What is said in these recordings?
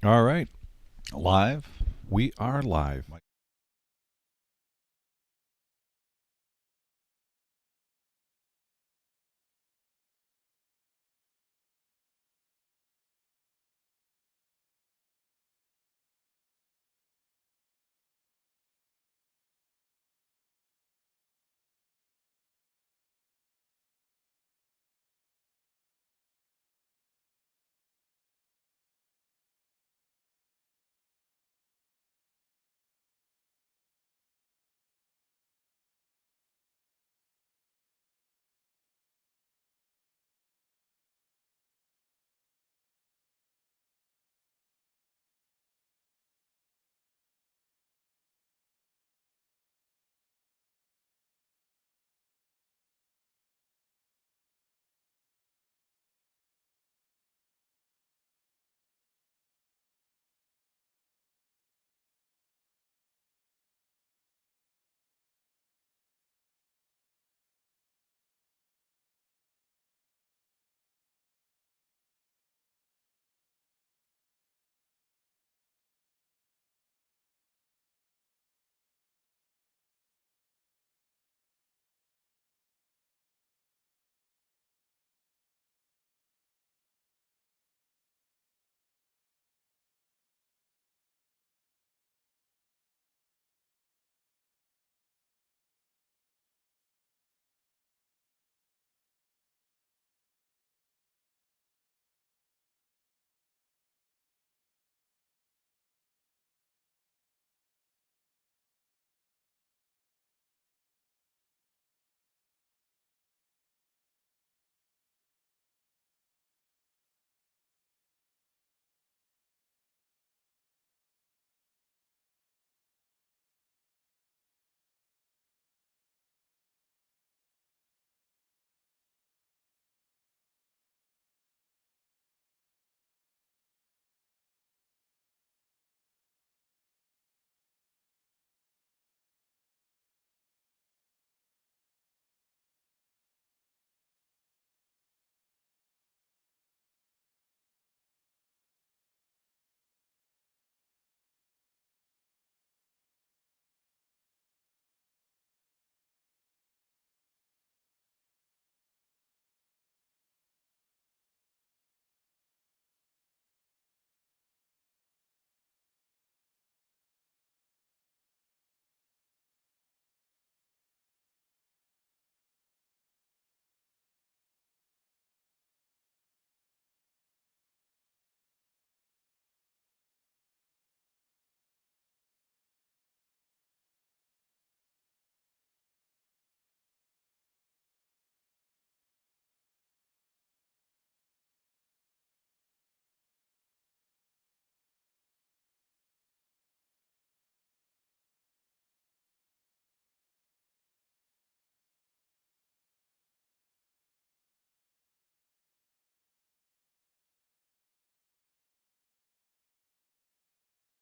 All right. Live. We are live.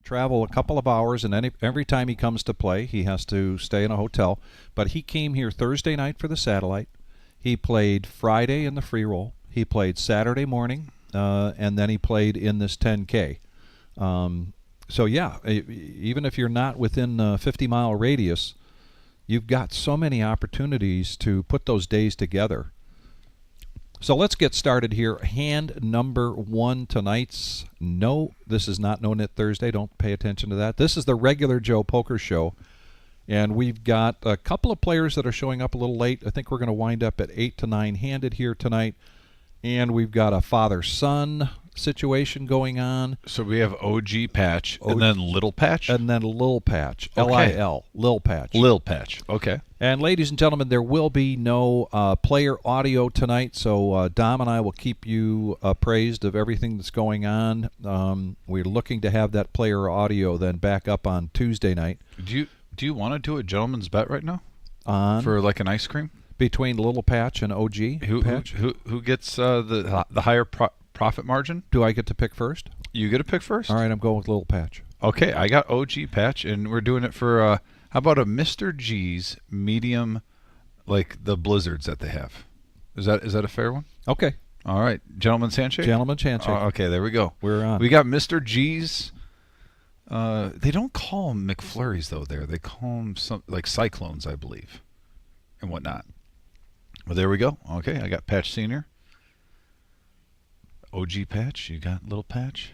Travel a couple of hours, and every time he comes to play, he has to stay in a hotel. But he came here Thursday night for the satellite. He played Friday in the free roll. He played Saturday morning, and then he played in this 10K. So yeah, even if you're not within a 50-mile radius, you've got so many opportunities to put those days together. So let's get started here. Hand number one tonight's this is not No-NIT Thursday. Don't pay attention to that. This is the regular Joe Poker Show. And we've got a couple of players that are showing up a little late. I think we're going to wind up at 8 to 9 handed here tonight. And we've got a father-son situation going on. So we have OG Patch and then Little Patch? And then Lil Patch. Okay. L-I-L. Lil Patch. Lil Patch. Okay. And ladies and gentlemen, there will be no player audio tonight, so Dom and I will keep you appraised of everything that's going on. We're looking to have that player audio then back up on Tuesday night. Do you want to do a gentleman's bet right now? On? For like an ice cream? Between Little Patch and OG Patch? Who gets the higher profit margin? Do I get to pick first? You get to pick first? All right, I'm going with Little Patch. Okay, I got OG Patch, and we're doing it for, how about a Mr. G's medium, like the blizzards that they have? Is that a fair one? Okay. All right, gentleman's handshake. Gentleman's handshake. Okay, there we go. We're on. We got Mr. G's. They don't call them McFlurries though. They call them some like cyclones, I believe, and whatnot. Well, there we go. Okay, I got Patch Senior. OG Patch, you got little Patch.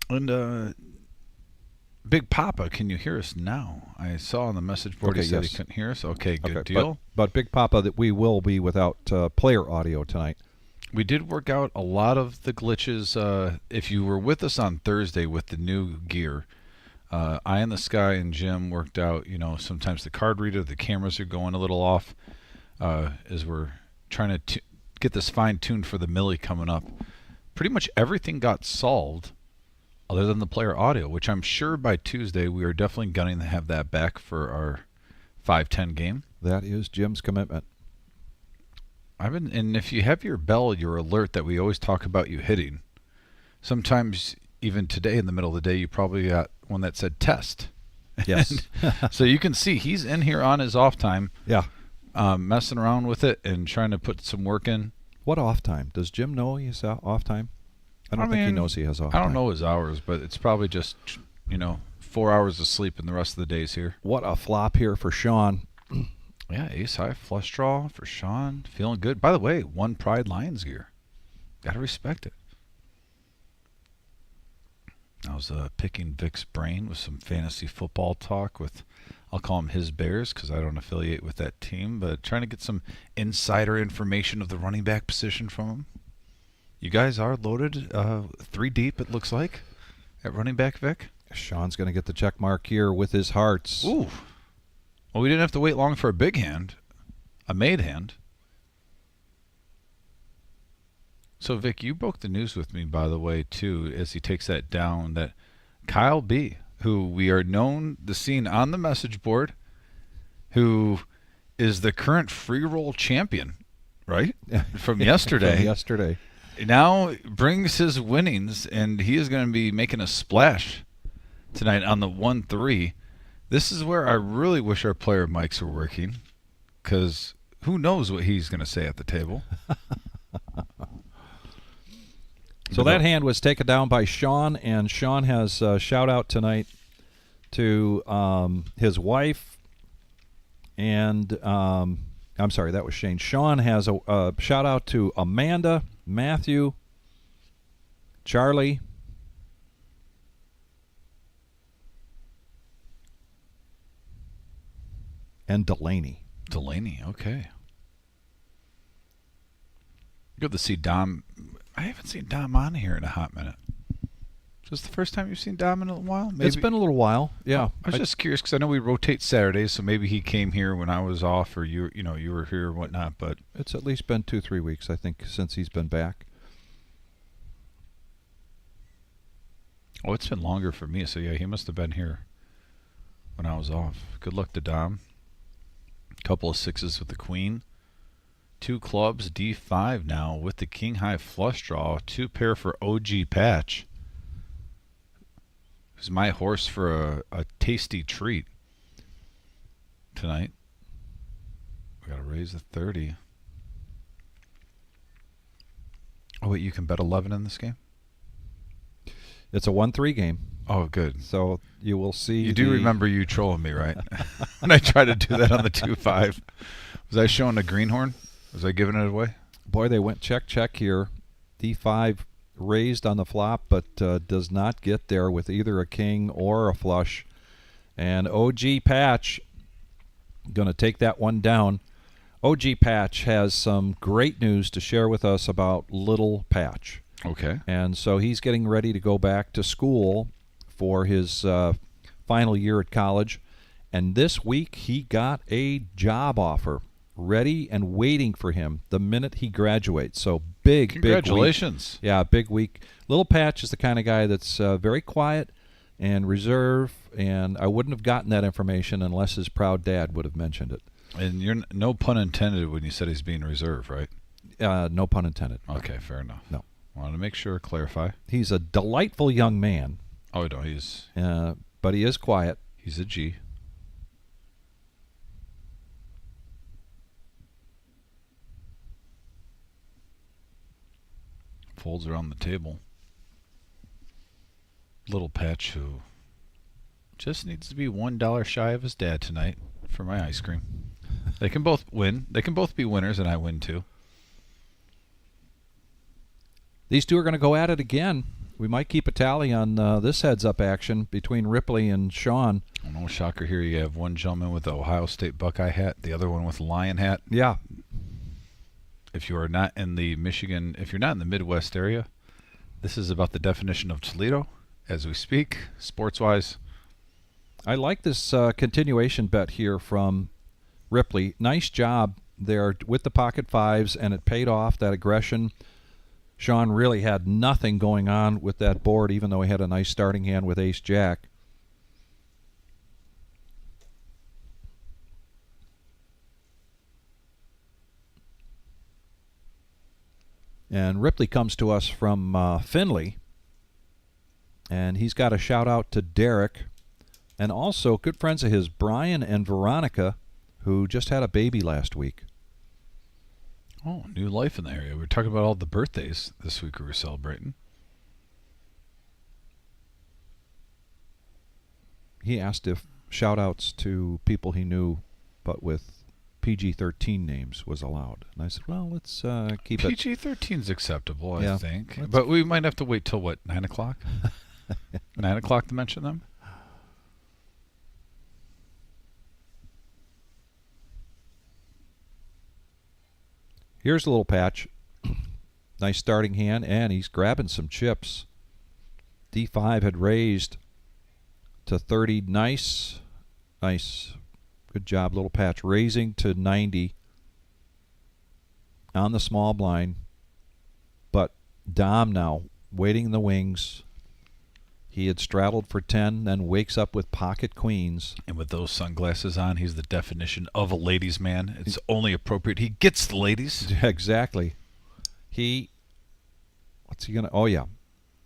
And Big Papa, can you hear us now? I saw on the message board he said he couldn't hear us. Okay, good deal. But Big Papa, that we will be without player audio tonight. We did work out a lot of the glitches. If you were with us on Thursday with the new gear, Eye in the Sky and Jim worked out, sometimes the card reader, the cameras are going a little off as we're trying to get this fine-tuned for the Millie coming up. Pretty much everything got solved other than the player audio, which I'm sure by Tuesday we are definitely gunning to have that back for our 5-10 game. That is Jim's commitment. And if you have your bell, your alert that we always talk about you hitting, sometimes even today in the middle of the day, you probably got one that said test. Yes. So you can see he's in here on his off time. Yeah. Messing around with it and trying to put some work in. What off time? Does Jim know he's off time? I don't think he knows he has off time. I don't know his hours, but it's probably just, 4 hours of sleep in the rest of the days here. What a flop here for Sean. Yeah, ace high flush draw for Sean. Feeling good. By the way, one Pride Lions gear. Got to respect it. I was picking Vic's brain with some fantasy football talk with, I'll call him his Bears because I don't affiliate with that team, but trying to get some insider information of the running back position from him. You guys are loaded 3 deep, it looks like, at running back, Vic. Sean's going to get the check mark here with his hearts. Ooh. Well, we didn't have to wait long for a big hand, a made hand. So, Vic, you broke the news with me, by the way, too, as he takes that down, that Kyle B., who we are known to seen on the message board, who is the current free roll champion, right? From yesterday. From yesterday. Now brings his winnings, and he is going to be making a splash tonight on the 1-3. This is where I really wish our player mics were working, because who knows what he's going to say at the table. So that hand was taken down by Sean, and Sean has a shout-out tonight to his wife, and I'm sorry, that was Shane. Sean has a shout-out to Amanda, Matthew, Charlie, and Delaney. Delaney, okay. Good to see Dom. I haven't seen Dom on here in a hot minute. Is this the first time you've seen Dom in a while? Maybe. It's been a little while, yeah. I was just curious because I know we rotate Saturdays, so maybe he came here when I was off, or you were here or whatnot. But it's at least been 2-3 weeks, I think, since he's been back. Oh, it's been longer for me. So yeah, he must have been here when I was off. Good luck to Dom. Couple of 6s with the queen. 2 clubs, D5 now with the king high flush draw. 2 pair for OG Patch, who's my horse for a tasty treat tonight. We got to raise the 30. Oh wait, you can bet 11 in this game? It's a 1-3 game. Oh, good. So you will see. You do remember you trolling me, right? When I tried to do that on the 2-5. Was I showing a greenhorn? Was I giving it away? Boy, they went check here. D5 raised on the flop, but does not get there with either a king or a flush. And OG Patch going to take that one down. OG Patch has some great news to share with us about little Patch. Okay. And so he's getting ready to go back to school for his final year at college. And this week he got a job offer ready and waiting for him the minute he graduates. So big week. Congratulations. Yeah, big week. Little Patch is the kind of guy that's very quiet and reserved, and I wouldn't have gotten that information unless his proud dad would have mentioned it. And you're no pun intended when you said he's being reserved, right? No pun intended. Okay, fair enough. No. Wanted to make sure, clarify. He's a delightful young man. Oh, no, he's... But he is quiet. He's a G. Folds around the table. Little Patch, who just needs to be $1 shy of his dad tonight for my ice cream. They can both win. They can both be winners, and I win too. These two are going to go at it again. We might keep a tally on this heads-up action between Ripley and Sean. Oh, no shocker here. You have one gentleman with the Ohio State Buckeye hat, the other one with the Lion hat. Yeah. If you are not in the Michigan, if you're not in the Midwest area, this is about the definition of Toledo as we speak, sports-wise. I like this continuation bet here from Ripley. Nice job there with the pocket fives, and it paid off, that aggression. Sean really had nothing going on with that board, even though he had a nice starting hand with ace-jack. And Ripley comes to us from Findlay, and he's got a shout-out to Derek, and also good friends of his, Brian and Veronica, who just had a baby last week. Oh, new life in the area. We're talking about all the birthdays this week we were celebrating. He asked if shout-outs to people he knew, but with PG-13 names was allowed. And I said, well, let's keep it. PG-13 is acceptable, I Yeah. think. But we might have to wait till, what, 9 o'clock? 9 o'clock to mention them? Here's a little patch. Nice starting hand, and he's grabbing some chips. D5 had raised to 30. Nice. Nice. Good job, little patch. Raising to 90 on the small blind. But Dom now waiting in the wings. He had straddled for 10, then wakes up with pocket queens. And with those sunglasses on, he's the definition of a ladies' man. It's only appropriate. He gets the ladies. Exactly. What's he going to, oh yeah.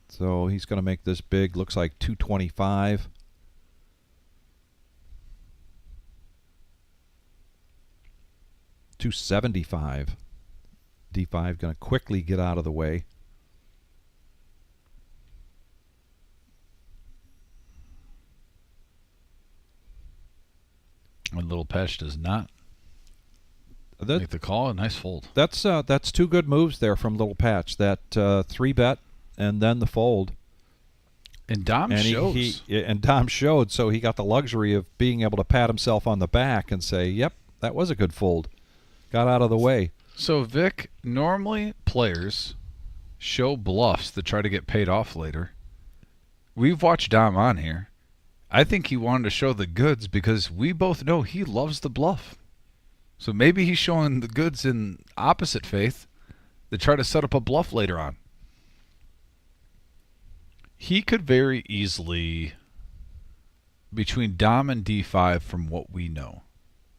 So he's going to make this big, looks like 225. $275. D5 going to quickly get out of the way. And Little Patch does not make the call. A nice fold. That's two good moves there from Little Patch. That 3-bet and then the fold. And Dom shows. And Dom showed, so he got the luxury of being able to pat himself on the back and say, yep, that was a good fold. Got out of the way. So, Vic, normally players show bluffs that try to get paid off later. We've watched Dom on here. I think he wanted to show the goods because we both know he loves the bluff. So maybe he's showing the goods in opposite faith that try to set up a bluff later on. He could very easily, between Dom and D5 from what we know,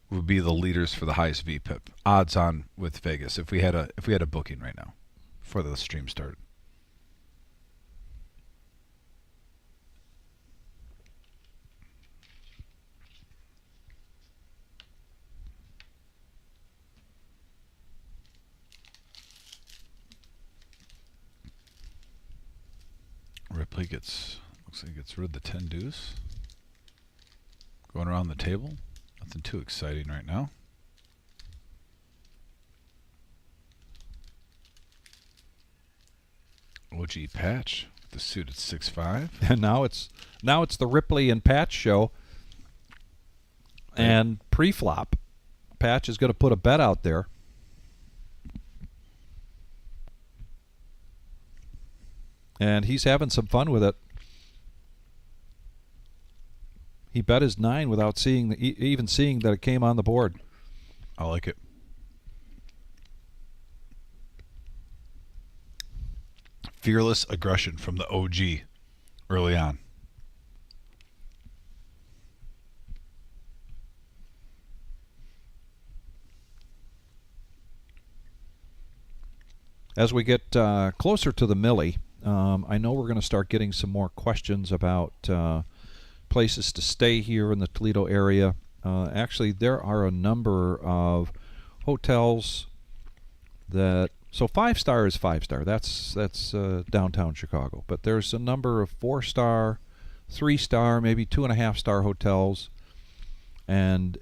would be the leaders for the highest VPIP. Odds on with Vegas if we had a booking right now before the stream started. Ripley looks like he gets rid of the 10 deuce. Going around the table. Nothing too exciting right now. OG Patch with the suit at 6-5. And now it's the Ripley and Patch show. And pre-flop, Patch is going to put a bet out there. And he's having some fun with it. He bet his 9 without even seeing that it came on the board. I like it. Fearless aggression from the OG early on. As we get closer to the Millie, I know we're going to start getting some more questions about places to stay here in the Toledo area. Actually, there are a number of hotels that. So 5-star is 5-star. That's downtown Chicago. But there's a number of 4-star, 3-star, maybe 2.5-star hotels. And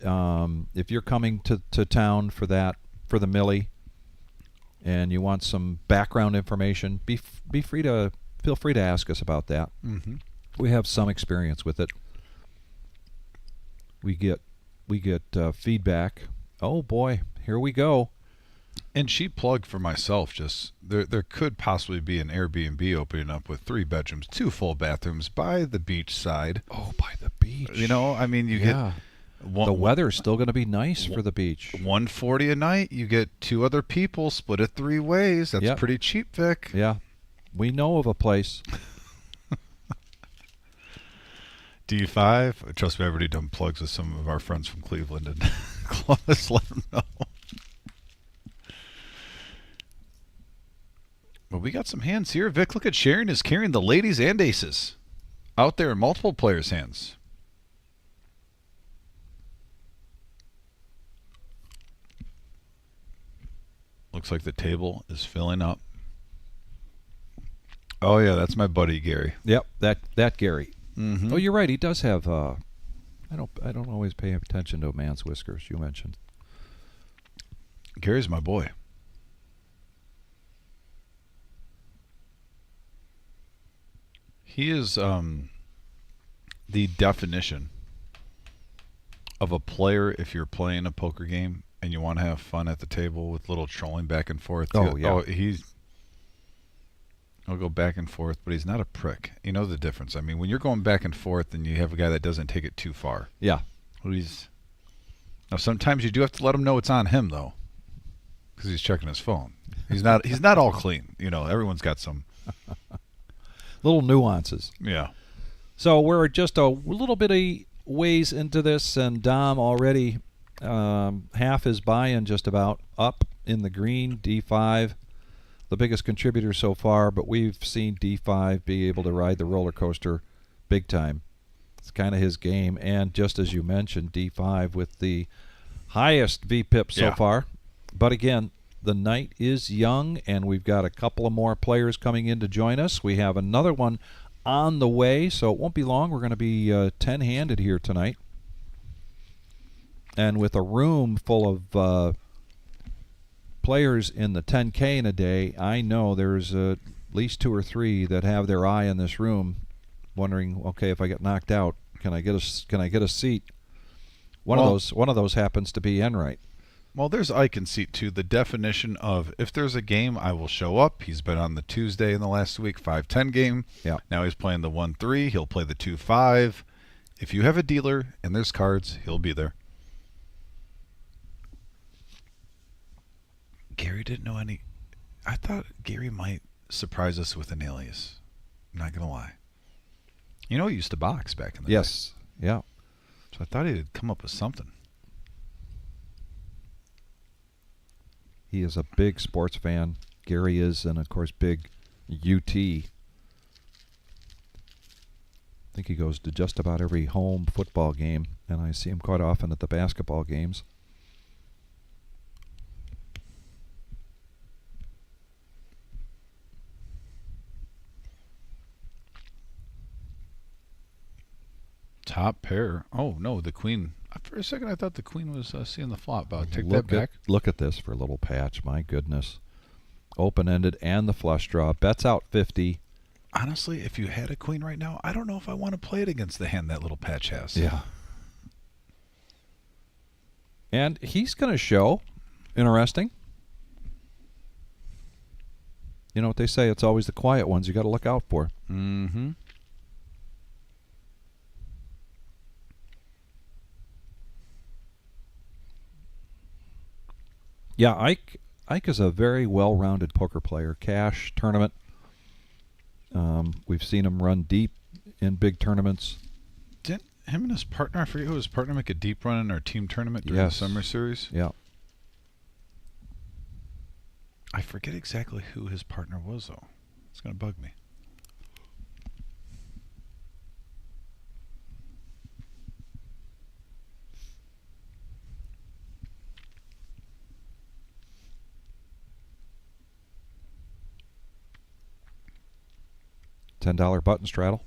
if you're coming to town for the Millie, and you want some background information, feel free to ask us about that. Mm-hmm. We have some experience with it. We get feedback. Oh boy, here we go. And cheap plug for myself, just there could possibly be an Airbnb opening up with 3 bedrooms, 2 full bathrooms by the beach side. Oh, by the beach. You know, I mean, you get the weather's still going to be nice for the beach. $140 a night. You get 2 other people, split it 3 ways. That's pretty cheap, Vic. Yeah, we know of a place. D5. Trust me, I've already done plugs with some of our friends from Cleveland and Columbus. Let them know. Well, we got some hands here. Vic, look at Sharon is carrying the ladies and aces out there in multiple players' hands. Looks like the table is filling up. Oh yeah, that's my buddy Gary. Yep, that Gary. Mm-hmm. Oh, you're right. He does have. I don't always pay attention to a man's whiskers. You mentioned. Gary's my boy. He is the definition of a player if you're playing a poker game and you want to have fun at the table with little trolling back and forth. Oh, yeah. He'll go back and forth, but he's not a prick. You know the difference. I mean, when you're going back and forth and you have a guy that doesn't take it too far. Yeah. Now sometimes you do have to let him know it's on him though, because he's checking his phone. He's not all clean. You know, everyone's got some little nuances. Yeah. So we're just a little bit of ways into this, and Dom already half his buy-in just about up in the green. D5, the biggest contributor so far, but we've seen D5 be able to ride the roller coaster big time. It's kind of his game, and just as you mentioned, D5 with the highest VPIP so far. But again, the night is young, and we've got a couple of more players coming in to join us. We have another one on the way, so it won't be long. We're going to be 10-handed here tonight. And with a room full of players in the 10K in a day, I know there's at least 2 or 3 that have their eye on this room, wondering, okay, if I get knocked out, can I get a seat? One of those happens to be Enright. Well, there's Ike and seat 2. The definition of if there's a game, I will show up. He's been on the Tuesday in the last week 5-10 game. Yeah. Now he's playing the 1-3. He'll play the 2-5. If you have a dealer and there's cards, he'll be there. Gary didn't know any. I thought Gary might surprise us with an alias. I'm not going to lie. You know, he used to box back in the day. Yes. Yeah. So I thought he'd come up with something. He is a big sports fan. Gary is, and of course, big UT. I think he goes to just about every home football game, and I see him quite often at the basketball games. Top pair. Oh, no, the queen. For a second, I thought the queen was seeing the flop. But I'll take that back. Look at this for a little patch. My goodness. Open-ended and the flush draw. Bets out 50. Honestly, if you had a queen right now, I don't know if I want to play it against the hand that little patch has. Yeah. And he's going to show. Interesting. You know what they say, it's always the quiet ones you got to look out for. Mm-hmm. Yeah, Ike is a very well-rounded poker player. Cash, tournament. We've seen him run deep in big tournaments. Didn't him and his partner, I forget who his partner, make a deep run in our team tournament during the summer series? Yeah. I forget exactly who his partner was, though. It's going to bug me. $10 button straddle.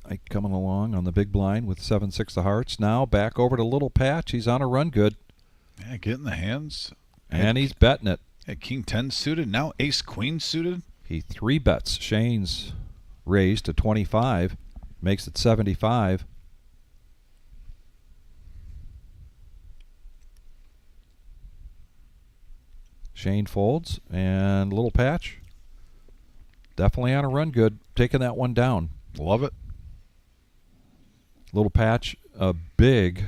Ike coming along on the big blind with 7-6 of hearts. Now back over to Little Patch. He's on a run good. Yeah, getting the hands. And he's betting it. At King 10 suited. Now Ace Queen suited. He 3-bets. Shane's raised to 25. Makes it 75. Shane folds, and Little Patch definitely on a run good, taking that one down. Love it. Little Patch, a big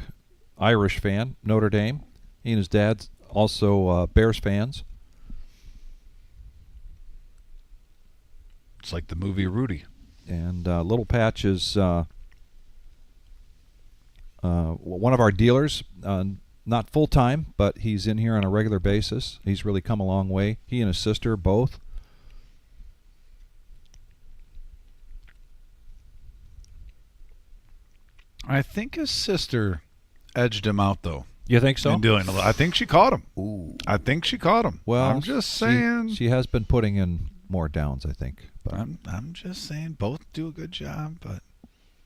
Irish fan, Notre Dame. He and his dad also Bears fans. It's like the movie Rudy. And Little Patch is one of our dealers. Not full-time, but he's in here on a regular basis. He's really come a long way. He and his sister both. I think his sister edged him out, though. You think so? In doing I think she caught him. Ooh. I think she caught him. Well, I'm just saying. She has been putting in more downs, I think. But I'm just saying both do a good job, but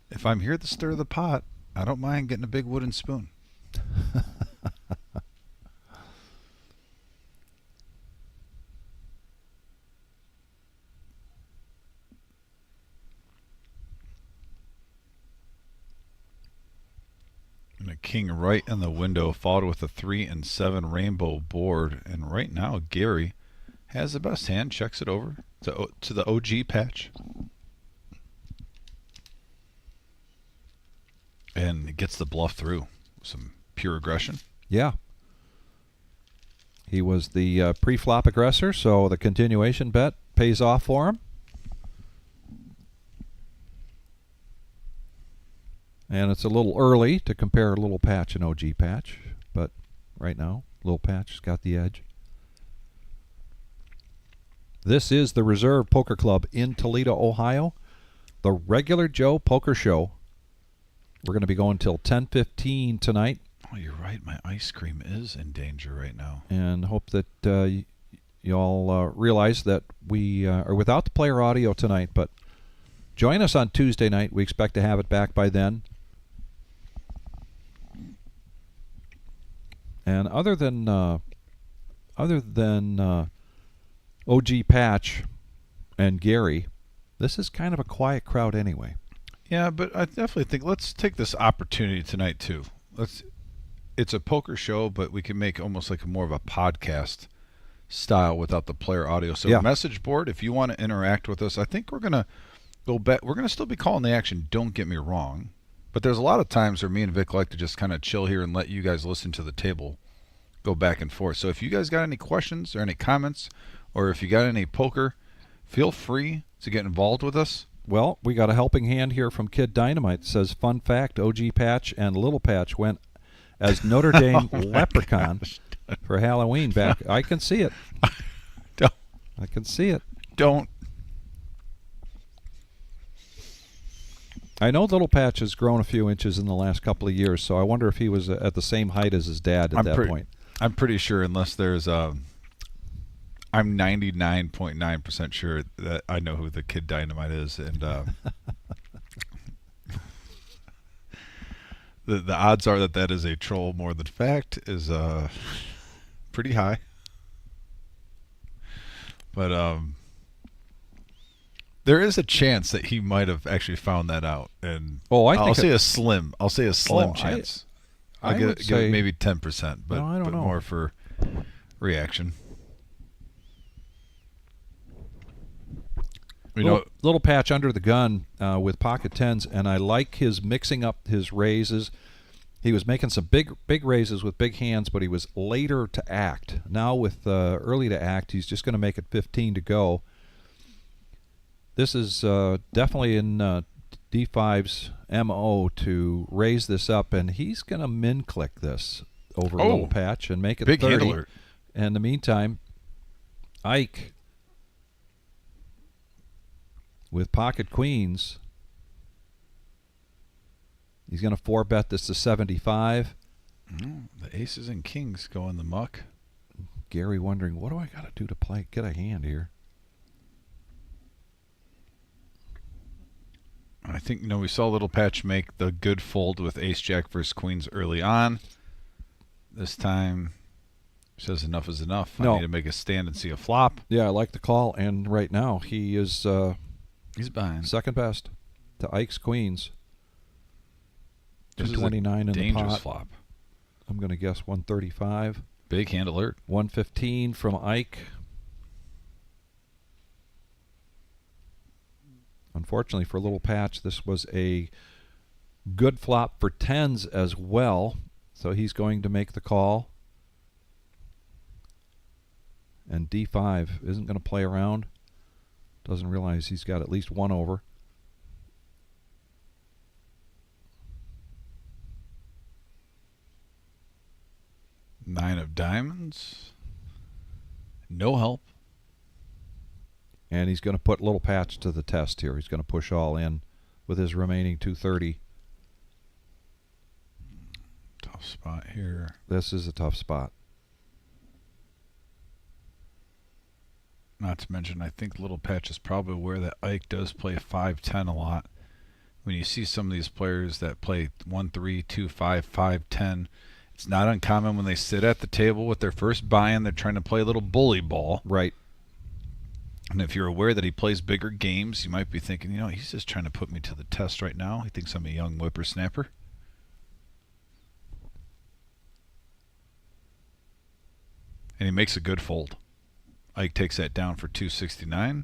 if I'm here to stir the pot, I don't mind getting a big wooden spoon. And a king right in the window, followed with a 3 and 7 rainbow board. And right now, Gary has the best hand, checks it over to the OG Patch. And gets the bluff through. Some pure aggression. yeah. He was the pre-flop aggressor, so the continuation bet pays off for him. And it's a little early to compare Little Patch and OG Patch, but right now, Little Patch's got the edge. This is the Reserve Poker Club in Toledo, Ohio. The Regular Joe Poker Show. We're going to be going till 10:15 tonight. Oh, you're right. My ice cream is in danger right now. And hope that you all realize that we are without the player audio tonight, but join us on Tuesday night. We expect to have it back by then. And other than OG Patch and Gary, this is kind of a quiet crowd anyway. Yeah, but I definitely think let's take this opportunity tonight too. It's a poker show, but we can make almost like more of a podcast style without the player audio. So yeah. Message board, if you want to interact with us, I think we're gonna go back. We're gonna still be calling the action. Don't get me wrong, but there's a lot of times where me and Vic like to just kind of chill here and let you guys listen to the table go back and forth. So if you guys got any questions or any comments, or if you got any poker, feel free to get involved with us. Well, we got a helping hand here from Kid Dynamite. It says, fun fact, OG Patch and Little Patch went as Notre Dame leprechaun for Halloween back. I can see it. Don't. I can see it. Don't. I know Little Patch has grown a few inches in the last couple of years, so I wonder if he was at the same height as his dad at that point. I'm pretty sure, unless there's I'm 99.9% sure that I know who the Kid Dynamite is, and the odds are that is a troll more than fact is pretty high. But there is a chance that he might have actually found that out, and I'll say a slim chance. I'll give it maybe 10%, but, I don't know. More for reaction. Little Patch under the gun with pocket tens, and I like his mixing up his raises. He was making some big raises with big hands, but he was later to act. Now with early to act, he's just going to make it 15 to go. This is definitely in D5's MO to raise this up, and he's going to min-click this over Little Patch and make it big 30. Hand alert. And in the meantime, Ike with pocket queens, he's going to 4-bet this to 75. The aces and kings go in the muck. Gary wondering, what do I got to do to play? Get a hand here. I think, we saw Little Patch make the good fold with ace-jack versus queens early on. This time, says enough is enough. No. I need to make a stand and see a flop. Yeah, I like the call, and right now he is He's behind. second best to Ike's queens. This is a 229 in the dangerous pot. flop. I'm going to guess 135. Big hand alert. 115 from Ike. Unfortunately for Little Patch, this was a good flop for tens as well. So he's going to make the call. And D5 isn't going to play around. Doesn't realize he's got at least one over. Nine of diamonds. No help. And he's going to put Little Patch to the test here. He's going to push all in with his remaining 230. Tough spot here. This is a tough spot. Not to mention, I think Little Patch is probably aware that Ike does play 5-10 a lot. When you see some of these players that play 1-3, 2-5, 5-10, it's not uncommon when they sit at the table with their first buy-in, they're trying to play a little bully ball. Right. And if you're aware that he plays bigger games, you might be thinking, he's just trying to put me to the test right now. He thinks I'm a young whippersnapper. And he makes a good fold. Ike takes that down for 269.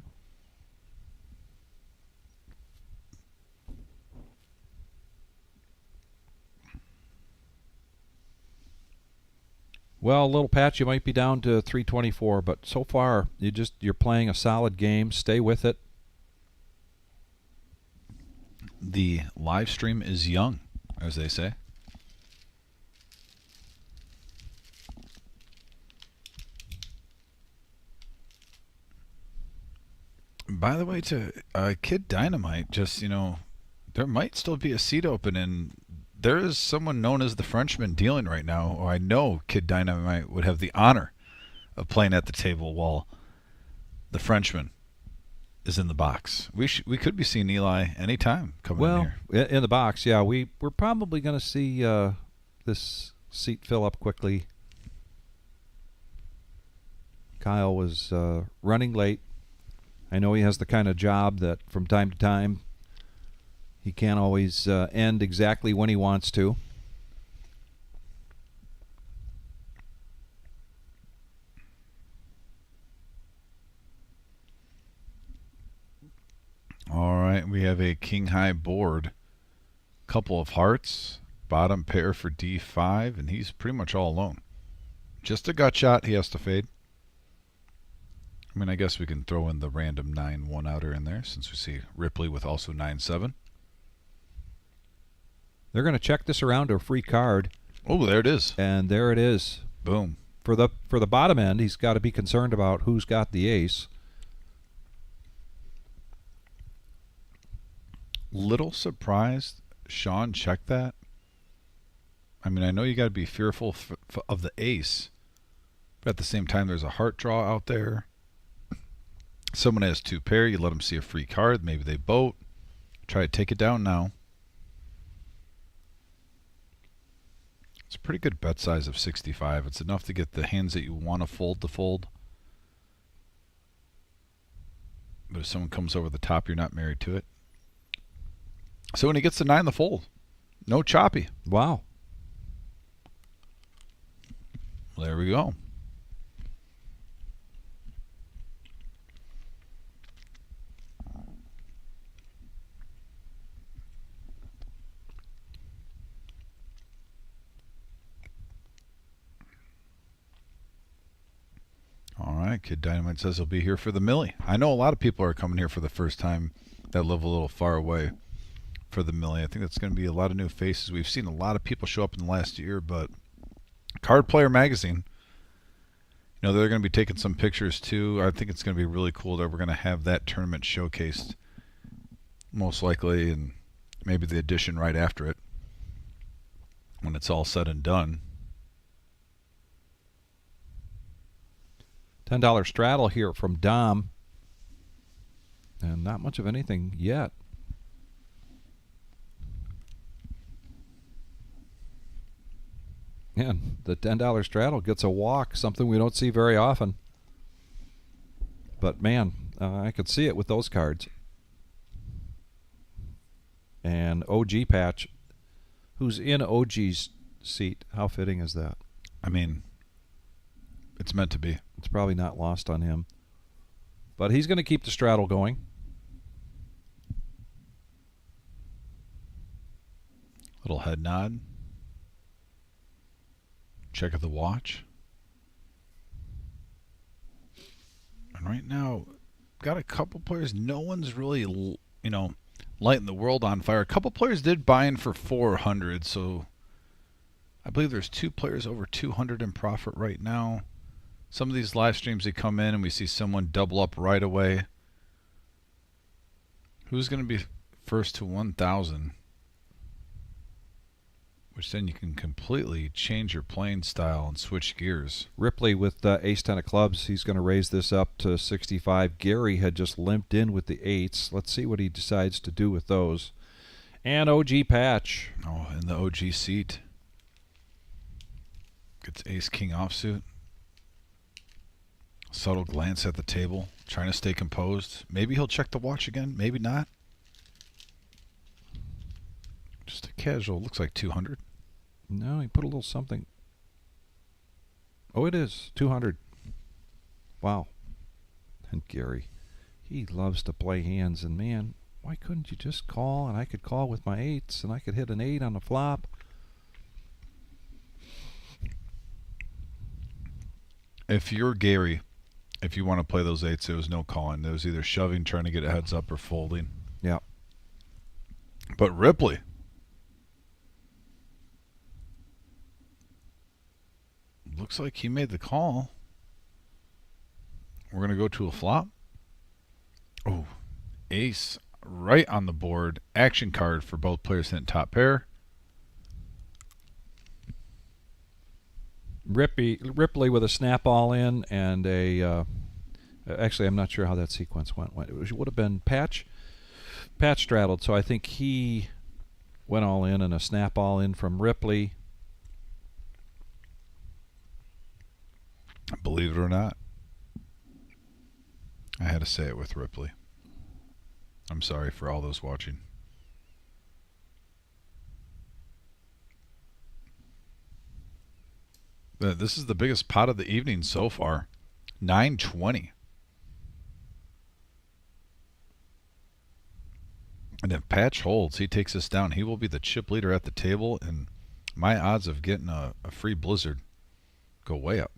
Well, Little Patch, you might be down to 324, but so far you're playing a solid game. Stay with it. The live stream is young, as they say. By the way, to Kid Dynamite, just, there might still be a seat open, and there is someone known as the Frenchman dealing right now, or I know Kid Dynamite would have the honor of playing at the table while the Frenchman is in the box. We could be seeing Eli anytime coming in here. Well, in the box, yeah. We're probably going to see this seat fill up quickly. Kyle was running late. I know he has the kind of job that from time to time he can't always end exactly when he wants to. All right, we have a king-high board. Couple of hearts. Bottom pair for D5, and he's pretty much all alone. Just a gut shot he has to fade. I mean, I guess we can throw in the random 9 one-outer in there since we see Ripley with also 9-7. They're going to check this around to a free card. Oh, there it is. And there it is. Boom. For the bottom end, he's got to be concerned about who's got the ace. Little surprised Sean checked that. I mean, I know you got to be fearful of the ace, but at the same time, there's a heart draw out there. Someone has two pair, you let them see a free card. Maybe they boat. Try to take it down now. It's a pretty good bet size of 65. It's enough to get the hands that you want to fold to fold. But if someone comes over the top, you're not married to it. So when he gets to 9, the fold. No choppy. Wow. There we go. All right, Kid Dynamite says he'll be here for the Millie. I know a lot of people are coming here for the first time that live a little far away for the Millie. I think that's going to be a lot of new faces. We've seen a lot of people show up in the last year, but Card Player Magazine, they're going to be taking some pictures too. I think it's going to be really cool that we're going to have that tournament showcased most likely, and maybe the edition right after it when it's all said and done. $10 straddle here from Dom. And not much of anything yet. And the $10 straddle gets a walk, something we don't see very often. But man, I could see it with those cards. And OG Patch, who's in OG's seat. How fitting is that? I mean, it's meant to be. It's probably not lost on him. But he's going to keep the straddle going. Little head nod. Check of the watch. And right now, got a couple players. No one's really, lighting the world on fire. A couple players did buy in for 400, so I believe there's 2 players over 200 in profit right now. Some of these live streams, they come in and we see someone double up right away. Who's going to be first to 1,000? Which then you can completely change your playing style and switch gears. Ripley with ace-10 of clubs. He's going to raise this up to 65. Gary had just limped in with the eights. Let's see what he decides to do with those. And OG Patch. Oh, in the OG seat. Gets ace-king offsuit. Subtle glance at the table. Trying to stay composed. Maybe he'll check the watch again. Maybe not. Just a casual. Looks like 200. No, he put a little something. Oh, it is 200. Wow. And Gary, he loves to play hands. And man, why couldn't you just call? And I could call with my eights, and I could hit an 8 on the flop. If you're Gary, if you want to play those eights, there was no calling. There was either shoving, trying to get a heads up, or folding. Yeah. But Ripley. Looks like he made the call. We're going to go to a flop. Oh, ace right on the board. Action card for both players hitting top pair. Ripley with a snap all in and a actually I'm not sure how that sequence went. It would have been Patch straddled, so I think he went all in and a snap all in from Ripley. Believe it or not, I had to say it with Ripley. I'm sorry for all those watching. This is the biggest pot of the evening so far. 920. And if Patch holds, he takes us down. He will be the chip leader at the table, and my odds of getting a free blizzard go way up.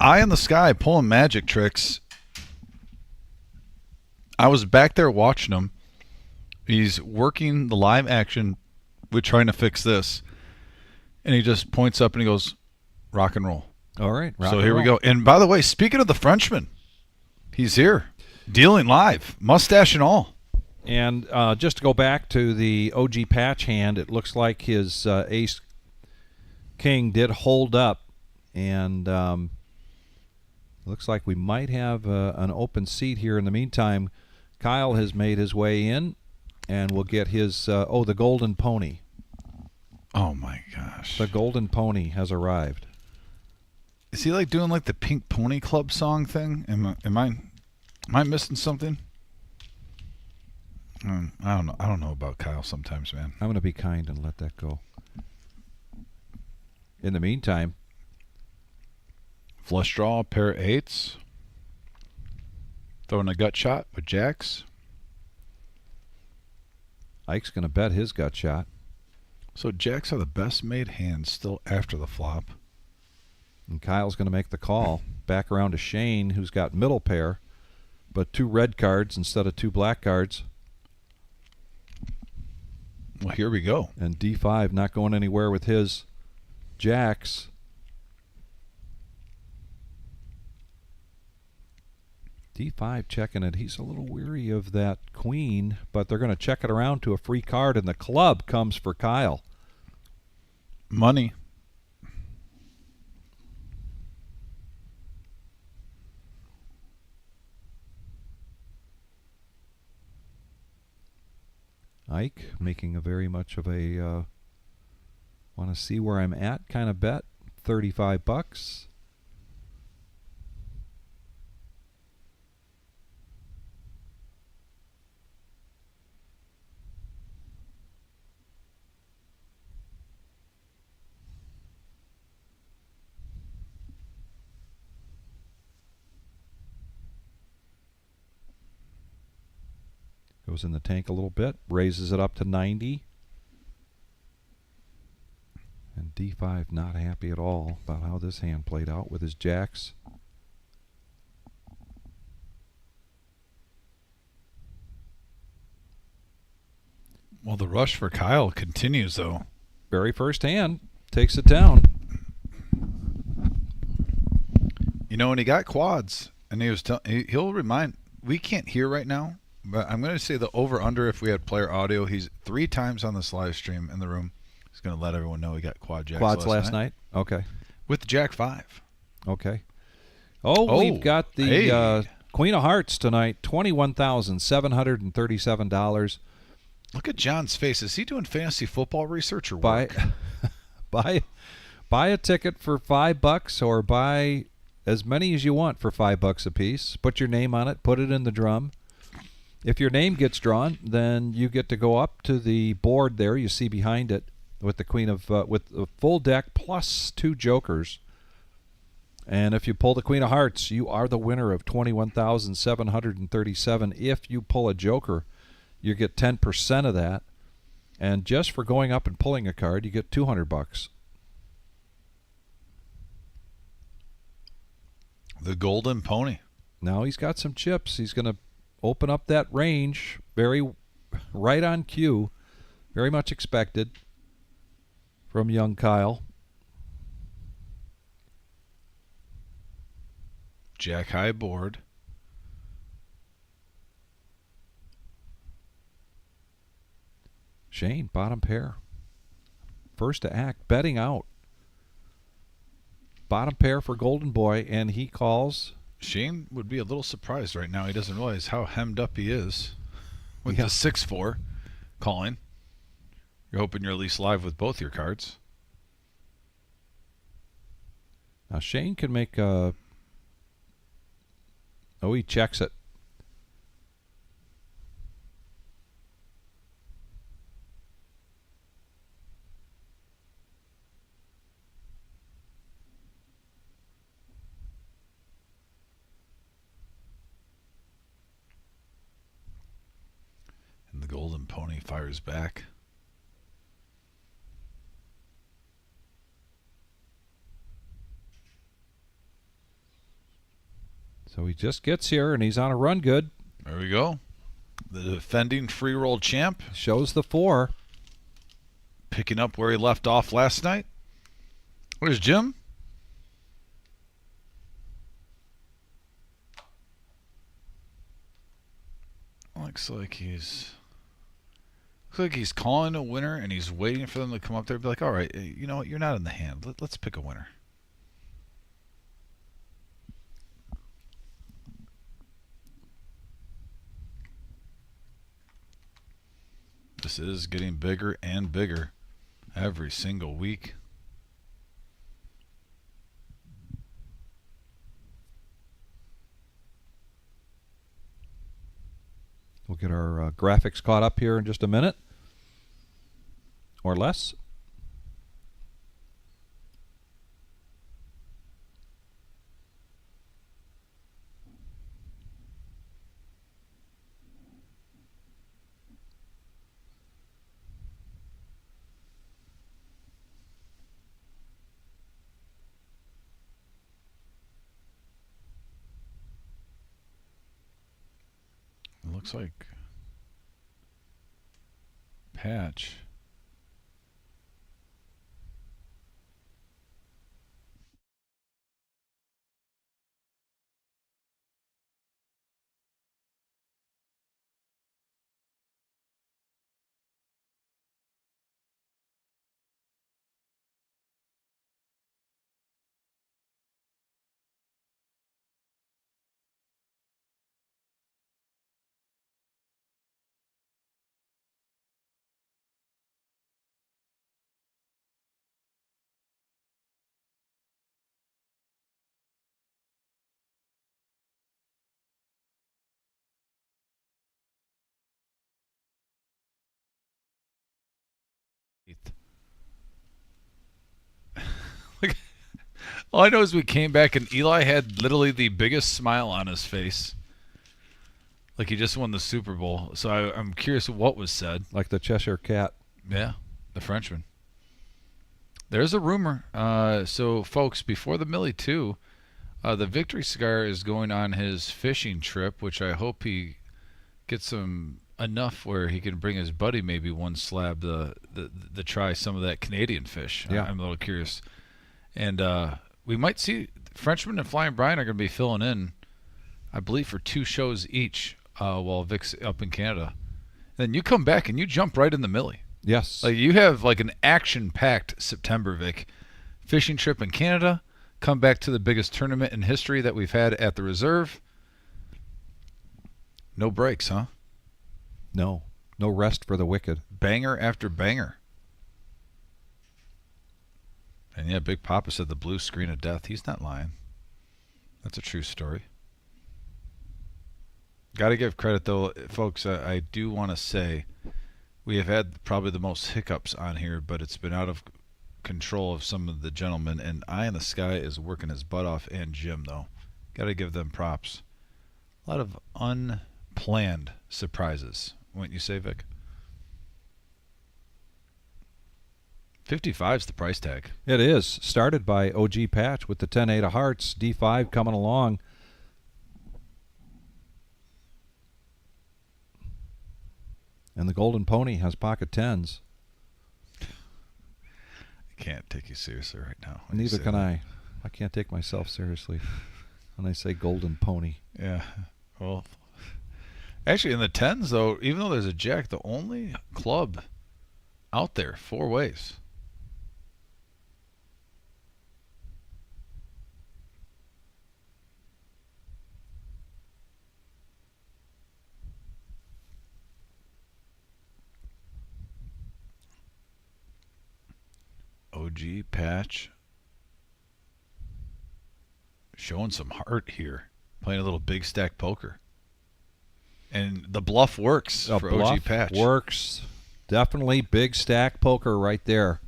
Eye in the sky pulling magic tricks. I was back there watching him. He's working the live action with trying to fix this. And he just points up and he goes, rock and roll. All right. So here we go. And by the way, speaking of the Frenchman, he's here. Dealing live. Mustache and all. And just to go back to the OG patch hand, it looks like his ace king did hold up. And looks like we might have an open seat here. In the meantime, Kyle has made his way in. And we'll get his, the golden pony. Oh, my gosh. The golden pony has arrived. Is he like doing like the Pink Pony Club song thing? Am I missing something? I don't know. I don't know about Kyle sometimes, man. I'm going to be kind and let that go. In the meantime, flush draw, a pair of eights. Throwing a gut shot with jacks. Ike's going to bet his gut shot. So jacks are the best made hands still after the flop. And Kyle's going to make the call. Back around to Shane, who's got middle pair, but 2 red cards instead of 2 black cards. Well, here we go. And D5 not going anywhere with his jacks. D5 checking it. He's a little weary of that queen, but they're going to check it around to a free card, and the club comes for Kyle. Money. Ike making a very much of a want to see where I'm at kind of bet. $35. Goes in the tank a little bit, raises it up to 90. And D5 not happy at all about how this hand played out with his jacks. Well, the rush for Kyle continues, though. Very first hand takes it down. You know, when he got quads, and he was he'll remind, we can't hear right now, but I'm going to say the over-under, if we had player audio, he's 3 times on this live stream in the room. He's going to let everyone know he got quad jacks last night. Okay. With Jack 5. Okay. Oh, we've got the Queen of Hearts tonight, $21,737. Look at John's face. Is he doing fantasy football research or work? Buy a ticket for $5 or buy as many as you want for $5 a piece. Put your name on it. Put it in the drum. If your name gets drawn, then you get to go up to the board there. You see behind it with the Queen of with the full deck plus 2 jokers. And if you pull the Queen of Hearts, you are the winner of $21,737. If you pull a joker, you get 10% of that. And just for going up and pulling a card, you get $200. The golden pony. Now he's got some chips. He's going to open up that range very right on cue. Very much expected from young Kyle. Jack high board. Shane, bottom pair. First to act, betting out. Bottom pair for Golden Boy, and he calls. Shane would be a little surprised right now. He doesn't realize how hemmed up he is with the 6-4 calling. You're hoping you're at least live with both your cards. Now Shane can make a... Oh, he checks it. And the golden pony fires back. So he just gets here, and he's on a run good. There we go. The defending free roll champ Shows the 4. picking up where he left off last night. Where's Jim? Looks like he's calling a winner, and he's waiting for them to come up there and be like, all right, you know what, you're not in the hand. Let's pick a winner. This is getting bigger and bigger every single week. We'll get our graphics caught up here in just a minute or less. It looks like Patch. All I know is we came back and Eli had literally the biggest smile on his face. Like he just won the Super Bowl. So I'm curious what was said. Like the Cheshire Cat. Yeah, the Frenchman. There's a rumor. So, folks, before the Millie 2, the Victory Cigar is going on his fishing trip, which I hope he gets some enough where he can bring his buddy maybe one slab to try some of that Canadian fish. Yeah. I'm a little curious. And we might see Frenchman and Flying Brian are going to be filling in, I believe, for 2 shows each while Vic's up in Canada. Then you come back and you jump right in the Millie. Yes. Like you have like an action-packed September, Vic. Fishing trip in Canada, come back to the biggest tournament in history that we've had at the reserve. No breaks, huh? No rest for the wicked. Banger after banger. And yeah, Big Papa said the blue screen of death. He's not lying. That's a true story. Got to give credit, though, folks. I do want to say we have had probably the most hiccups on here, but it's been out of control of some of the gentlemen. And Eye in the Sky is working his butt off, and Jim, though. Got to give them props. A lot of unplanned surprises, wouldn't you say, Vic? 55's the price tag. It is. Started by OG Patch with the 10-8 of hearts. D5 coming along. And the Golden Pony has pocket 10s. I can't take you seriously right now. Neither can I. I can't take myself seriously when I say Golden Pony. Yeah. Well, actually, in the 10s, though, even though there's a jack, the only club out there 4 ways. OG Patch showing some heart here, playing a little big stack poker, and the bluff works for OG Patch. Works. Definitely big stack poker right there.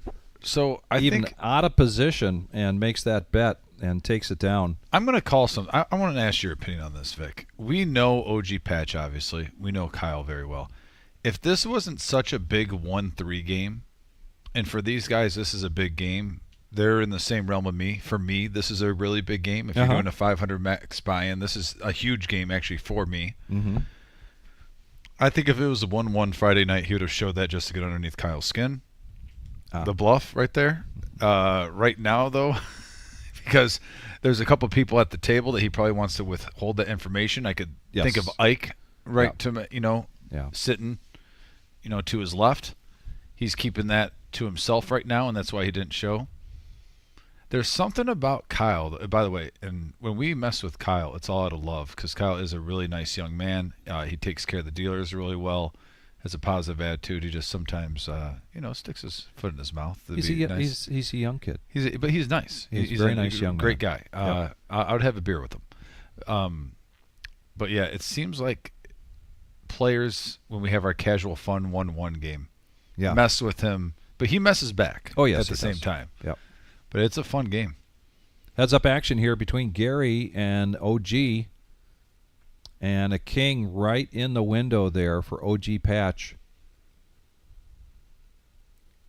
So I even think out of position and makes that bet and takes it down. I'm going to call some. I want to ask your opinion on this, Vic. We know OG Patch, obviously. We know Kyle very well. If this wasn't such a big 1-3 game, and for these guys this is a big game, they're in the same realm of me. For me, this is a really big game. If you're doing a 500 max buy-in, this is a huge game actually for me. Mm-hmm. I think if it was a 1-1 Friday night, he would have showed that just to get underneath Kyle's skin. The bluff right there. Right now, though, because there's a couple people at the table that he probably wants to withhold that information. I could think of Ike to sitting, to his left. He's keeping that to himself right now, and that's why he didn't show. There's something about Kyle, by the way, and when we mess with Kyle, it's all out of love because Kyle is a really nice young man. He takes care of the dealers really well, has a positive attitude. He just sometimes, sticks his foot in his mouth. He's a young kid. But he's nice. He's a very nice young great man. guy. I would have a beer with him. But yeah, it seems like players, when we have our casual fun 1-1 game, mess with him, but he messes back. Oh yes, at the same time. Yep. But it's a fun game. Heads-up action here between Gary and OG. And a king right in the window there for OG Patch.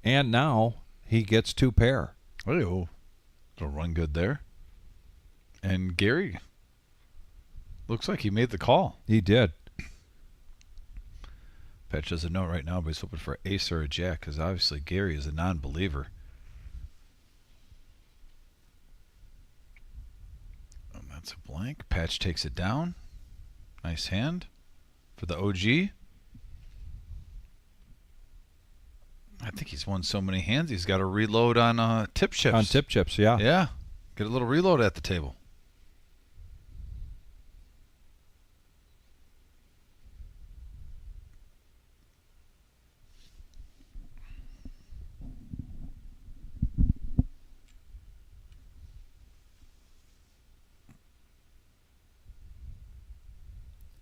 And now he gets 2 pair. Oh, it'll run good there. And Gary looks like he made the call. He did. Patch doesn't know right now, but he's hoping for an ace or a jack because obviously Gary is a non-believer. And that's a blank. Patch takes it down. Nice hand for the OG. I think he's won so many hands he's got to reload on tip chips. On tip chips, yeah. Yeah. Get a little reload at the table.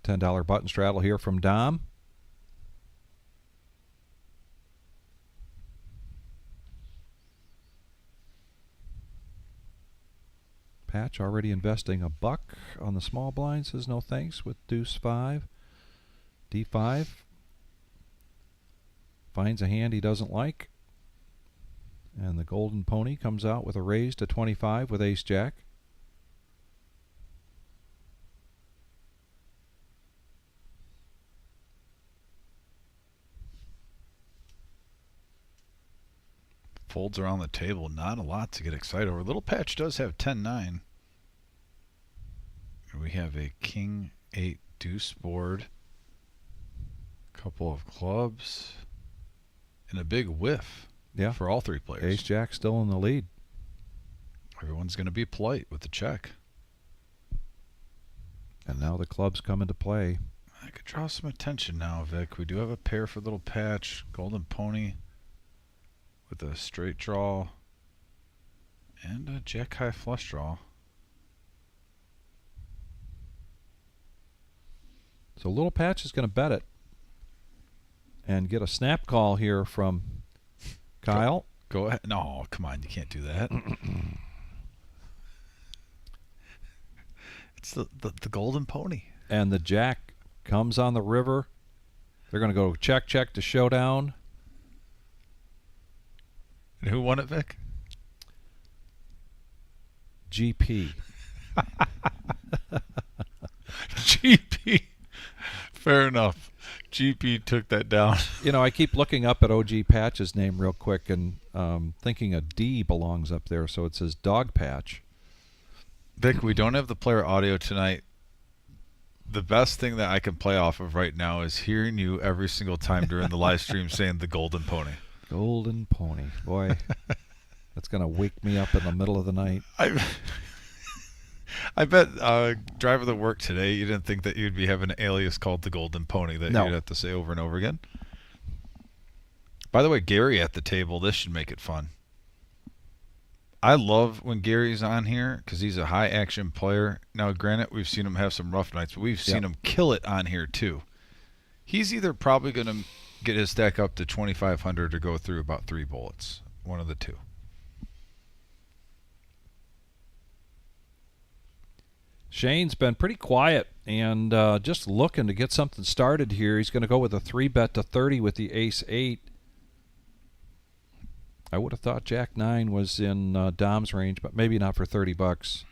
$10 button straddle here from Dom. Patch already investing $1 on the small blind, says no thanks with deuce 5. D5. Finds a hand he doesn't like. And the golden pony comes out with a raise to 25 with ace jack. Folds around the table, not a lot to get excited over. Little Patch does have 10-9. We have a king 8 deuce board, couple of clubs, and a big whiff for all 3 players. Ace jack still in the lead. Everyone's going to be polite with the check. And now the clubs come into play. I could draw some attention now, Vic. We do have a pair for Little Patch, golden pony with a straight draw and a jack high flush draw. So Little Patch is going to bet it and get a snap call here from Kyle. Go ahead. No, come on. You can't do that. It's the golden pony. And the jack comes on the river. They're going to go check to showdown. And who won it, Vic? GP. GP. Fair enough. GP took that down. I keep looking up at OG Patch's name real quick and thinking a D belongs up there, so it says Dog Patch. Vic, we don't have the player audio tonight. The best thing that I can play off of right now is hearing you every single time during the live stream saying the golden pony. Golden pony. Boy, that's going to wake me up in the middle of the night. I bet driving to work today, you didn't think that you'd be having an alias called the golden pony that you'd have to say over and over again. By the way, Gary at the table, this should make it fun. I love when Gary's on here because he's a high action player. Now, granted, we've seen him have some rough nights, but we've seen him kill it on here too. He's either probably going to get his stack up to 2,500 or go through about 3 bullets. One of the two. Shane's been pretty quiet and just looking to get something started here. He's going to go with a 3-bet to 30 with the ace-8. I would have thought Jack 9 was in Dom's range, but maybe not for $30.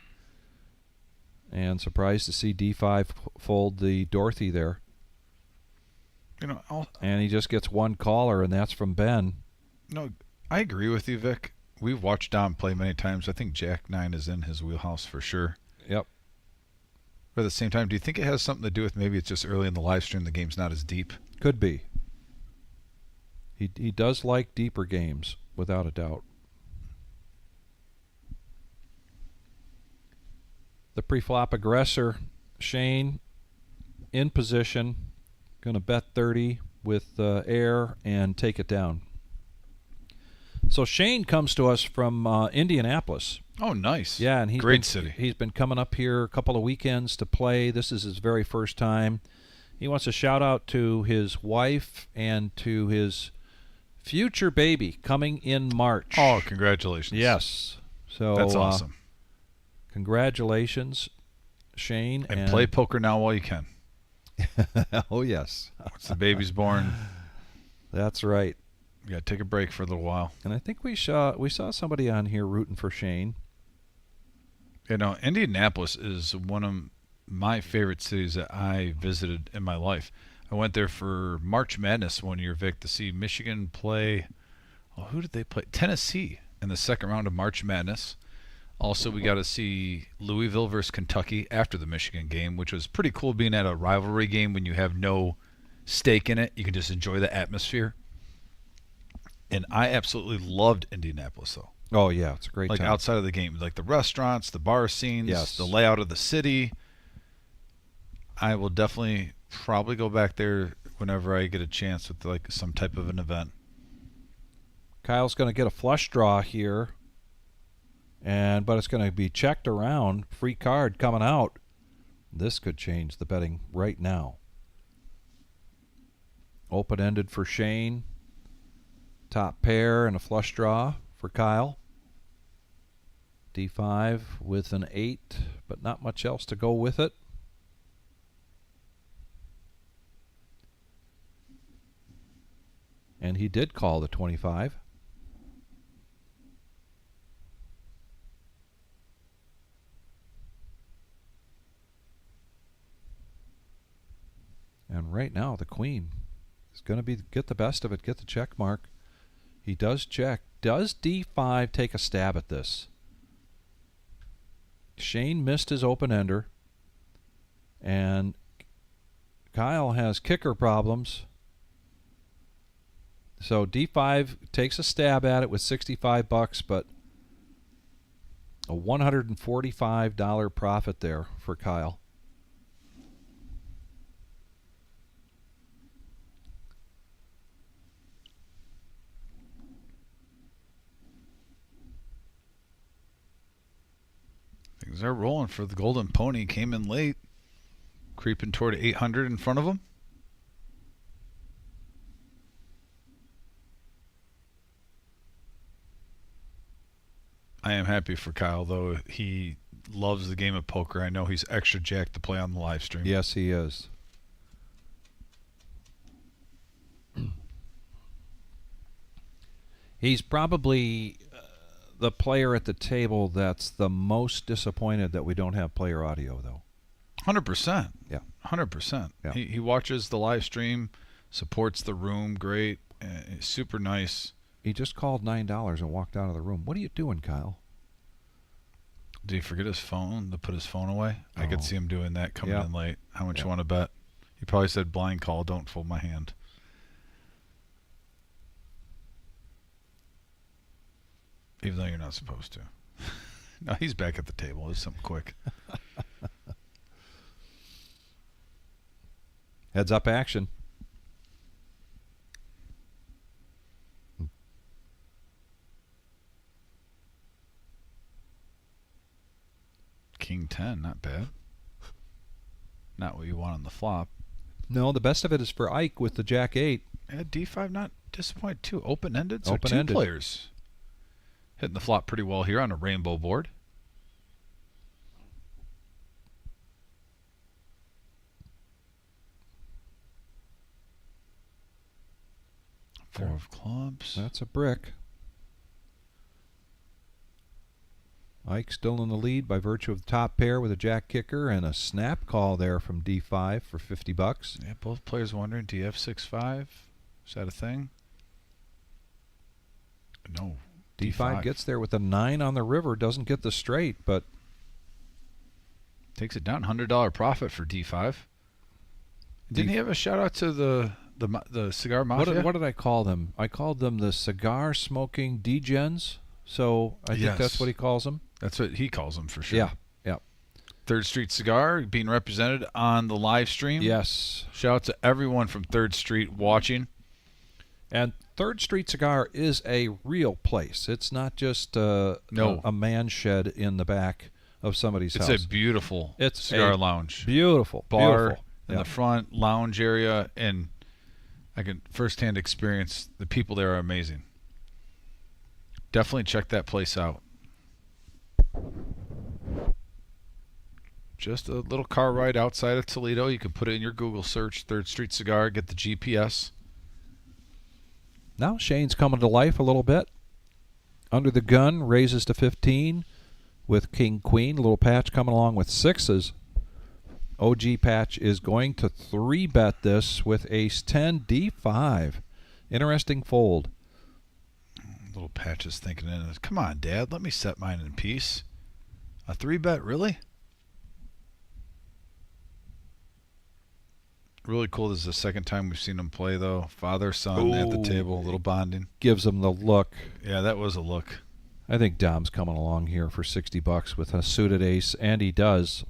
And surprised to see D5 fold the Dorothy there. And he just gets one caller, and that's from Ben. No, I agree with you, Vic. We've watched Dom play many times. I think Jack 9 is in his wheelhouse for sure. Yep. But at the same time, do you think it has something to do with maybe it's just early in the live stream, the game's not as deep? Could be. He does like deeper games, without a doubt. The pre-flop aggressor, Shane, in position, going to bet 30 with air and take it down. So Shane comes to us from Indianapolis. Oh, nice. Yeah, and great city. He's been coming up here a couple of weekends to play. This is his very first time. He wants to shout out to his wife and to his future baby coming in March. Oh, congratulations. Yes. So that's awesome. Congratulations, Shane. And play poker now while you can. Oh, yes. Once the baby's born. That's right. You got to take a break for a little while. And I think we saw somebody on here rooting for Shane. You know, Indianapolis is one of my favorite cities that I visited in my life. I went there for March Madness one year, Vic, to see Michigan play. Oh, who did they play? Tennessee in the second round of March Madness. Also, we got to see Louisville versus Kentucky after the Michigan game, which was pretty cool being at a rivalry game when you have no stake in it. You can just enjoy the atmosphere. And I absolutely loved Indianapolis, though. Oh, yeah. It's a great time. Like outside of the game, like the restaurants, the bar scenes, yes, the layout of the city. I will definitely probably go back there whenever I get a chance with like some type of an event. Kyle's going to get a flush draw here. But it's going to be checked around. Free card coming out. This could change the betting right now. Open-ended for Shane. Top pair and a flush draw for Kyle. D5 with an 8, but not much else to go with it. And he did call the 25. And right now the queen is going to get the best of it, get the check mark. He does check. Does D5 take a stab at this? Shane missed his open-ender. And Kyle has kicker problems. So D5 takes a stab at it with $65, but a $145 profit there for Kyle. Things are rolling for the Golden Pony. Came in late, creeping toward 800 in front of him. I am happy for Kyle, though. He loves the game of poker. I know he's extra jacked to play on the live stream. Yes, he is. He's probably the player at the table that's the most disappointed that we don't have player audio, though. 100%. Yeah. 100%. Yeah. He watches the live stream, supports the room, great, super nice. He just called $9 and walked out of the room. What are you doing, Kyle? Did he forget his phone to put his phone away? I could see him doing that coming in late. How much you want to bet? He probably said blind call, don't fold my hand. Even though you're not supposed to. No, he's back at the table. It's something quick. Heads up action. King 10, not bad. Not what you want on the flop. No, the best of it is for Ike with the Jack 8. Yeah, D5 not disappointed too. Open-ended. So Open-ended. Two players hitting the flop pretty well here on a rainbow board. Four of clubs. That's a brick. Ike still in the lead by virtue of the top pair with a jack kicker and a snap call there from D5 for $50. Yeah, both players wondering, do you have 6-5? Is that a thing? No. D5 gets there with a 9 on the river. Doesn't get the straight, but takes it down. $100 profit for D5. Didn't he have a shout out to the cigar mafia? What did I call them? I called them the cigar smoking degens. So I think that's what he calls them. That's what he calls them for sure. Yeah, yeah. 3rd Street Cigar being represented on the live stream. Yes. Shout out to everyone from 3rd Street watching. And 3rd Street Cigar is a real place. It's not just a man shed in the back of somebody's house. It's a beautiful cigar lounge. Beautiful. Bar beautiful. in the front, lounge area, and I can firsthand experience the people there are amazing. Definitely check that place out. Just a little car ride outside of Toledo. You can put it in your Google search, 3rd Street Cigar, get the GPS. Now Shane's coming to life a little bit. Under the gun, raises to 15 with King Queen. Little Patch coming along with 6s. OG Patch is going to 3-bet this with Ace 10 D5. Interesting fold. Little Patch is thinking, come on, Dad, let me set mine in peace. A 3-bet, really? Really cool. This is the second time we've seen them play, though. Father, son at the table, a little bonding. Gives them the look. Yeah, that was a look. I think Dom's coming along here for $60 with a suited ace, and he does.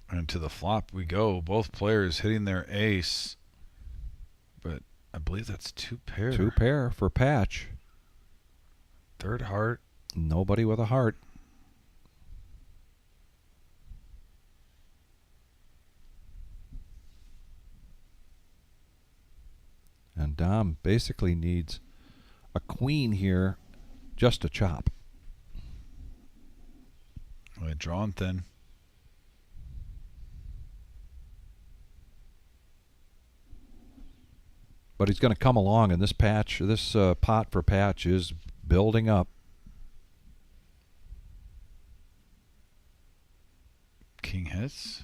And to the flop we go. Both players hitting their ace. But I believe that's 2 pair. 2 pair for Patch. 3rd heart. Nobody with a heart. And Dom basically needs a queen here just to chop. Well, drawn thin. But he's going to come along, and this patch, this pot for Patch is building up. King hits.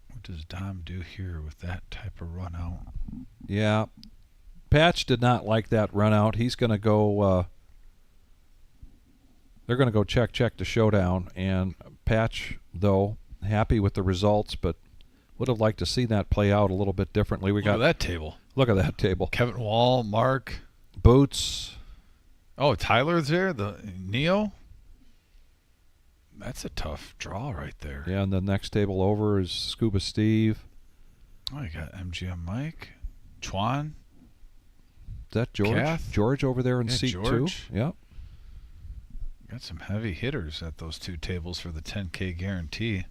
What does Dom do here with that type of run out? Yeah. Patch did not like that run out. He's going to go, they're going to go check to showdown. And Patch, though, happy with the results, but would have liked to see that play out a little bit differently. Look at that table. Look at that table. Kevin Wall, Mark. Boots. Oh, Tyler's there? The Neo? That's a tough draw right there. Yeah, and the next table over is Scuba Steve. Oh, you got MGM Mike. Chuan. Is that George? Kath? George over there in seat George. 2. Yep. Got some heavy hitters at those 2 tables for the 10K guarantee.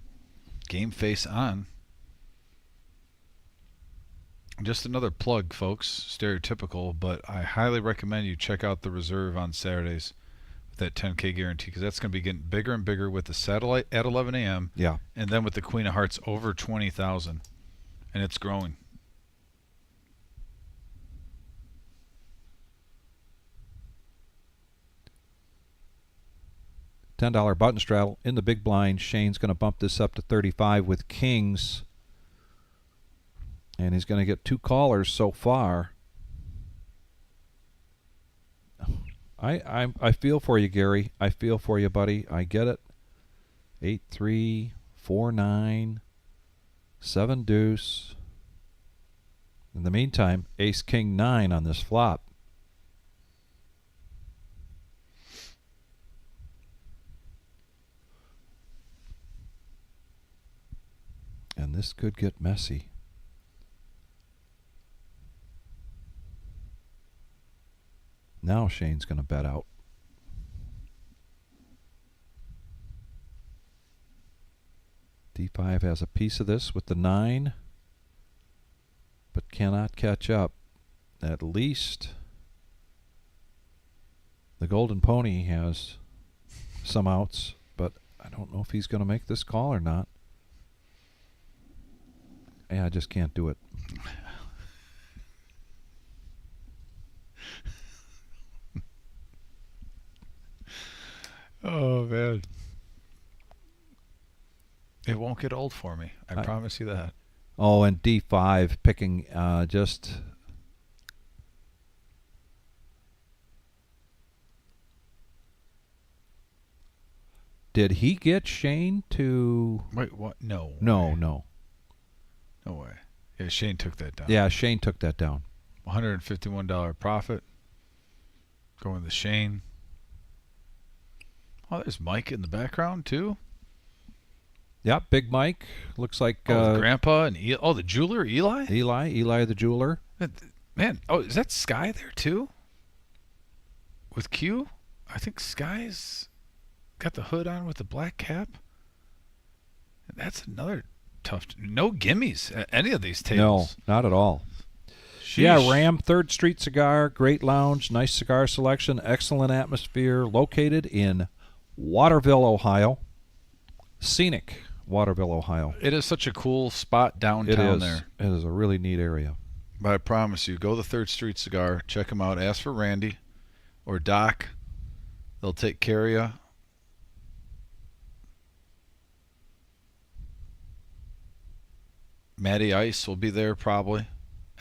Game face on. Just another plug, folks. Stereotypical, but I highly recommend you check out the reserve on Saturdays with that 10K guarantee, because that's going to be getting bigger and bigger with the satellite at 11 a.m. Yeah. And then with the Queen of Hearts over 20,000, and it's growing. $10 button straddle in the big blind. Shane's going to bump this up to 35 with kings. And he's going to get 2 callers so far. I feel for you, Gary. I feel for you, buddy. I get it. 8-3, 4-9, 7 deuce. In the meantime, ace king 9 on this flop. And this could get messy. Now Shane's going to bet out. D5 has a piece of this with the 9, but cannot catch up. At least the Golden Pony has some outs, but I don't know if he's going to make this call or not. Yeah, I just can't do it. Oh man, it won't get old for me. I promise you that. Oh, and D5 picking just. Did he get Shane to? Wait, what? No. No, way. no. No way. Yeah, Shane took that down. Yeah, Shane took that down. $151 profit. Going to Shane. Oh, there's Mike in the background too. Yep, Big Mike looks like with Grandpa and the jeweler Eli. Eli the jeweler. Man, oh, is that Sky there too? With Q, I think Sky's got the hood on with the black cap. That's another tough. No gimmies at any of these tables. No, not at all. Sheesh. Yeah, Ram 3rd Street Cigar, great lounge, nice cigar selection, excellent atmosphere, located in Waterville, Ohio. Scenic Waterville, Ohio. It is such a cool spot downtown there. It is a really neat area. But I promise you, go to 3rd Street Cigar, check them out, ask for Randy or Doc. They'll take care of you. Matty Ice will be there probably.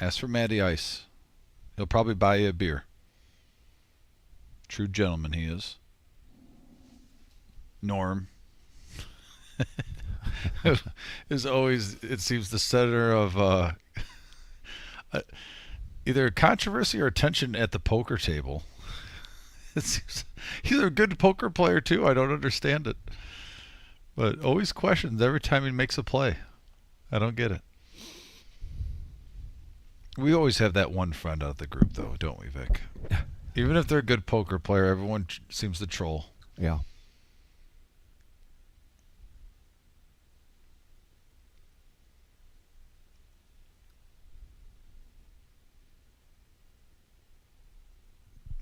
Ask for Matty Ice. He'll probably buy you a beer. True gentleman he is. Norm is always, it seems, the center of either controversy or attention at the poker table. It seems he's a good poker player too. I don't understand it, but always questions every time he makes a play. I don't get it. We always have that one friend out of the group, though, don't we, Vic? Even if they're a good poker player, everyone seems to troll. Yeah.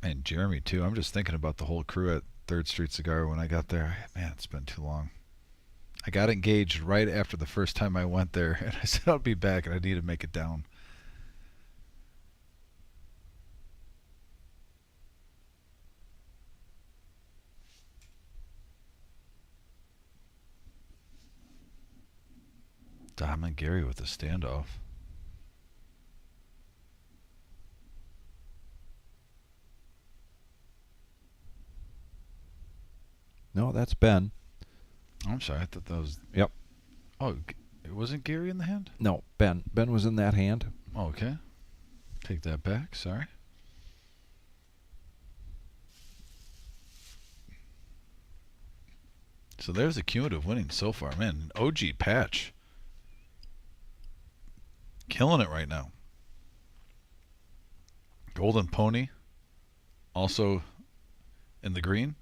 And Jeremy, too. I'm just thinking about the whole crew at 3rd Street Cigar when I got there. Man, it's been too long. I got engaged right after the first time I went there, and I said I'll be back, and I need to make it down. Dom and Gary with the standoff. No, that's Ben. Oh, I'm sorry. I thought that was... Yep. Oh, it wasn't Gary in the hand? No, Ben. Ben was in that hand. Oh, okay. Take that back. Sorry. So there's the cumulative winning so far. Man, OG Patch. Killing it right now. Golden Pony. Also in the green.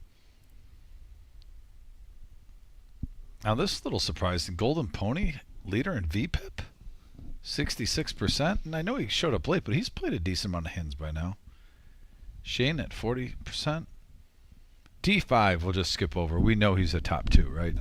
Now this is a little surprising. Golden Pony, leader in VPIP. 66%. And I know he showed up late, but he's played a decent amount of hands by now. Shane at 40%. D5 we'll just skip over. We know he's a top 2, right?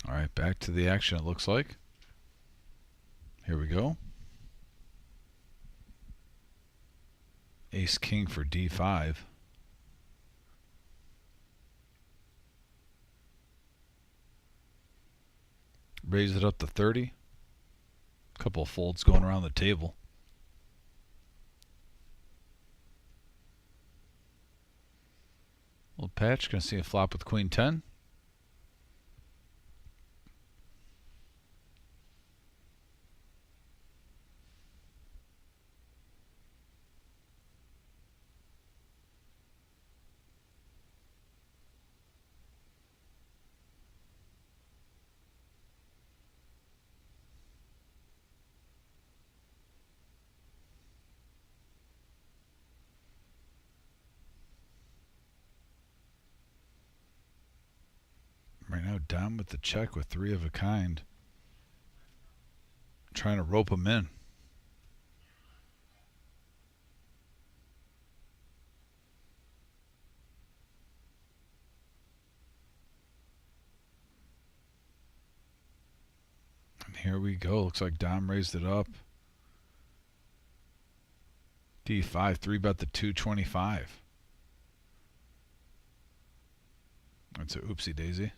All right, back to the action, it looks like. Here we go. Ace King for D5. Raise it up to 30. Couple of folds going around the table. Little patch, gonna see a flop with Queen 10. Dom with the check with 3 of a kind. Trying to rope him in. And here we go. Looks like Dom raised it up. D5, 3-bet the 225. That's a oopsie daisy.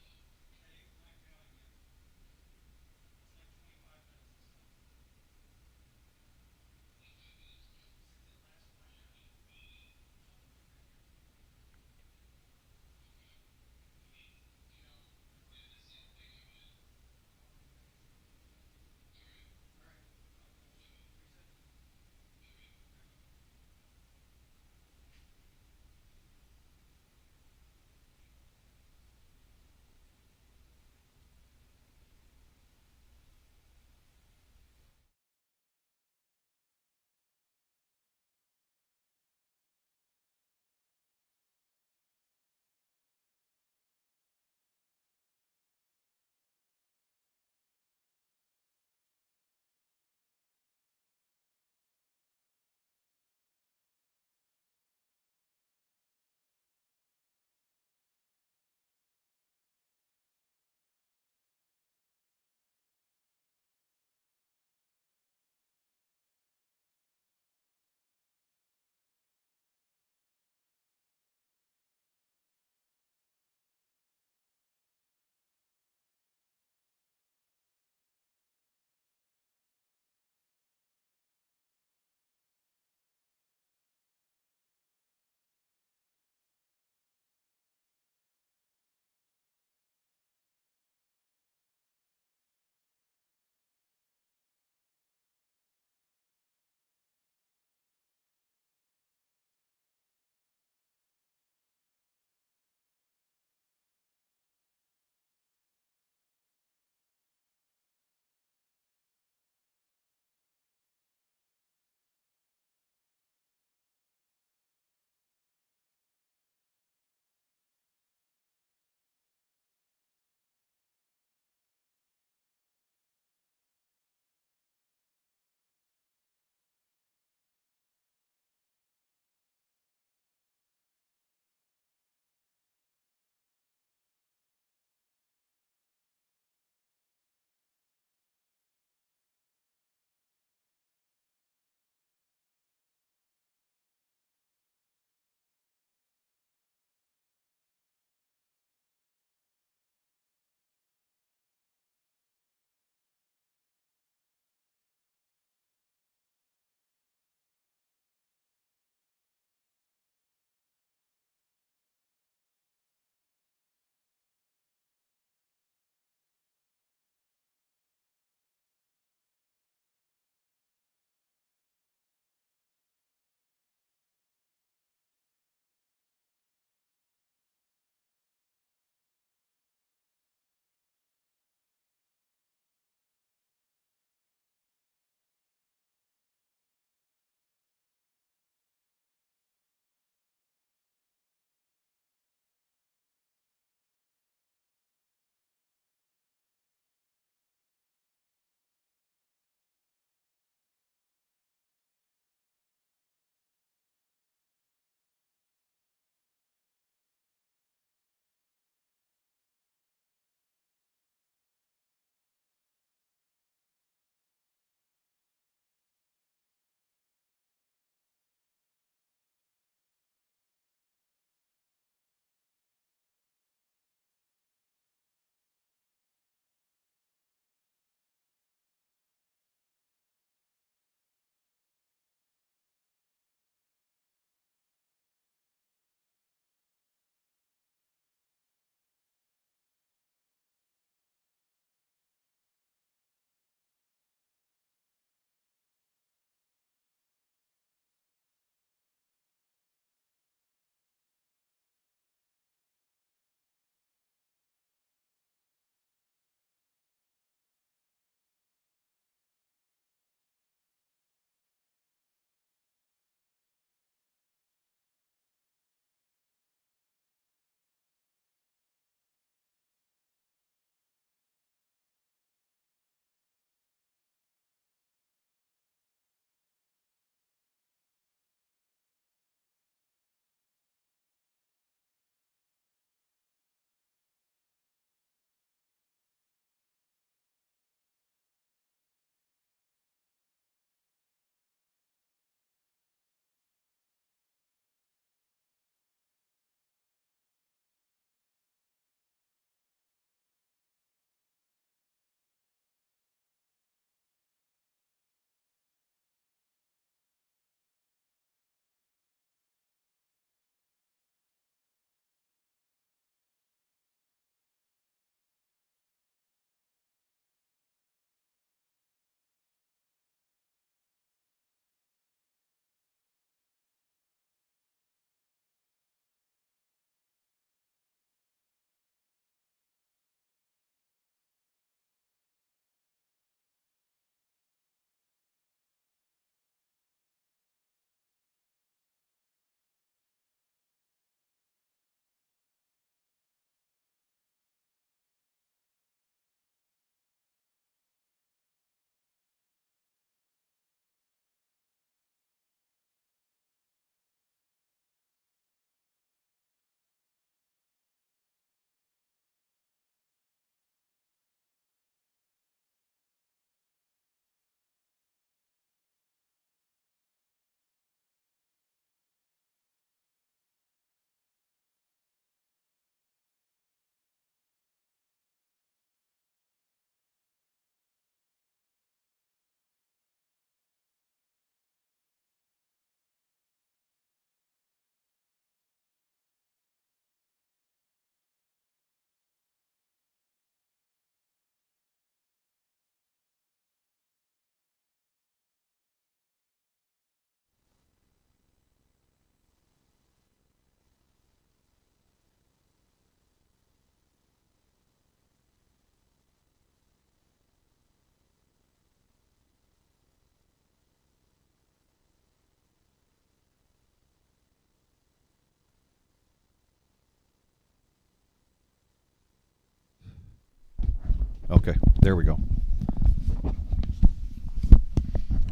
Okay, there we go.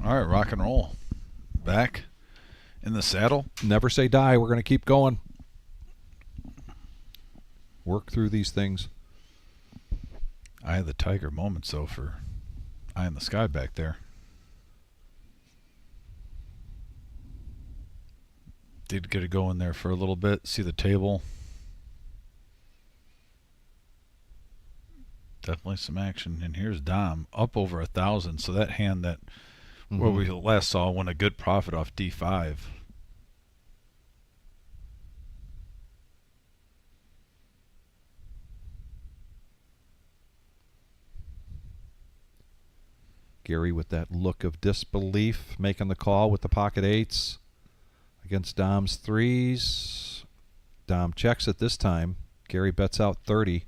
All right, rock and roll. Back in the saddle. Never say die. We're going to keep going. Work through these things. I had the tiger moments, though, for Eye in the Sky back there. Did get to go in there for a little bit, see the table. Definitely some action. And here's Dom, up over 1,000. So that hand that where we last saw won a good profit off D5. Gary with that look of disbelief, making the call with the pocket eights against Dom's threes. Dom checks it this time. Gary bets out 30.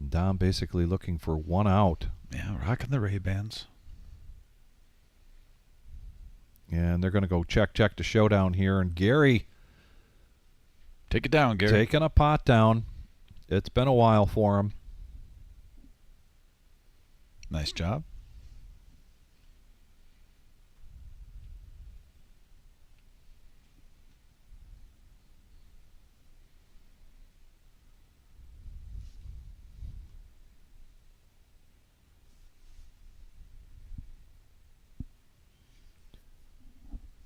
Dom basically looking for one out. Yeah, rocking the Ray-Bans. And they're going to go check to showdown here. And Gary take it down, Gary. Taking a pot down. It's been a while for him. Nice job.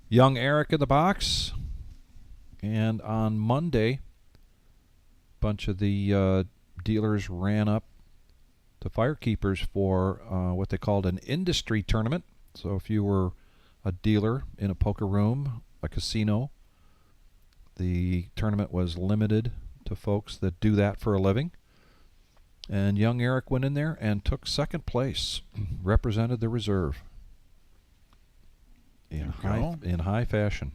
Young Eric in the box. And on Monday, a bunch of the dealers ran up to Firekeepers for what they called an industry tournament. So if you were a dealer in a poker room, a casino, the tournament was limited to folks that do that for a living. And young Eric went in there and took second place, represented the reserve in high fashion.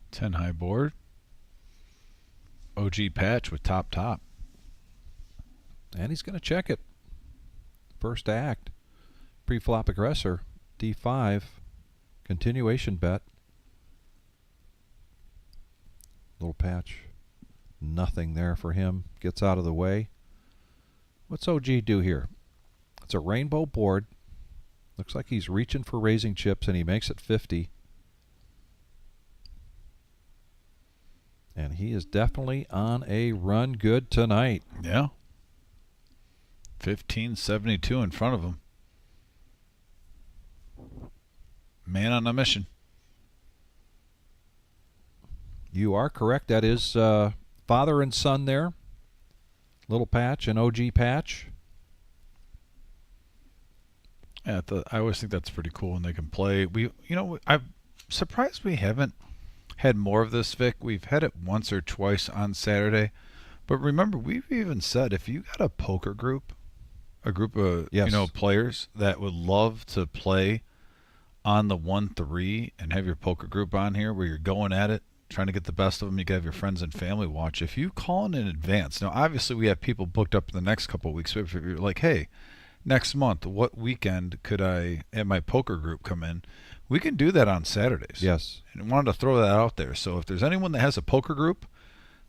Ten high board. OG patch with top. And he's going to check it. First act. Pre-flop aggressor. D5. Continuation bet. Little patch. Nothing there for him. Gets out of the way. What's OG do here? It's a rainbow board. Looks like he's reaching for raising chips, and he makes it 50. And he is definitely on a run good tonight. Yeah. 1572 in front of him. Man on a mission. You are correct. That is father and son there. Little patch and OG patch. Yeah, I always think that's pretty cool when they can play. I'm surprised we haven't had more of this, Vic. We've had it once or twice on Saturday. But remember, we've even said if you got a poker group, a group of players that would love to play on the 1-3 and have your poker group on here where you're going at it, trying to get the best of them, you can have your friends and family watch. If you call in advance, now obviously we have people booked up in the next couple of weeks. So if you're like, hey, next month, what weekend could I have my poker group come in? We can do that on Saturdays. Yes. And I wanted to throw that out there. So if there's anyone that has a poker group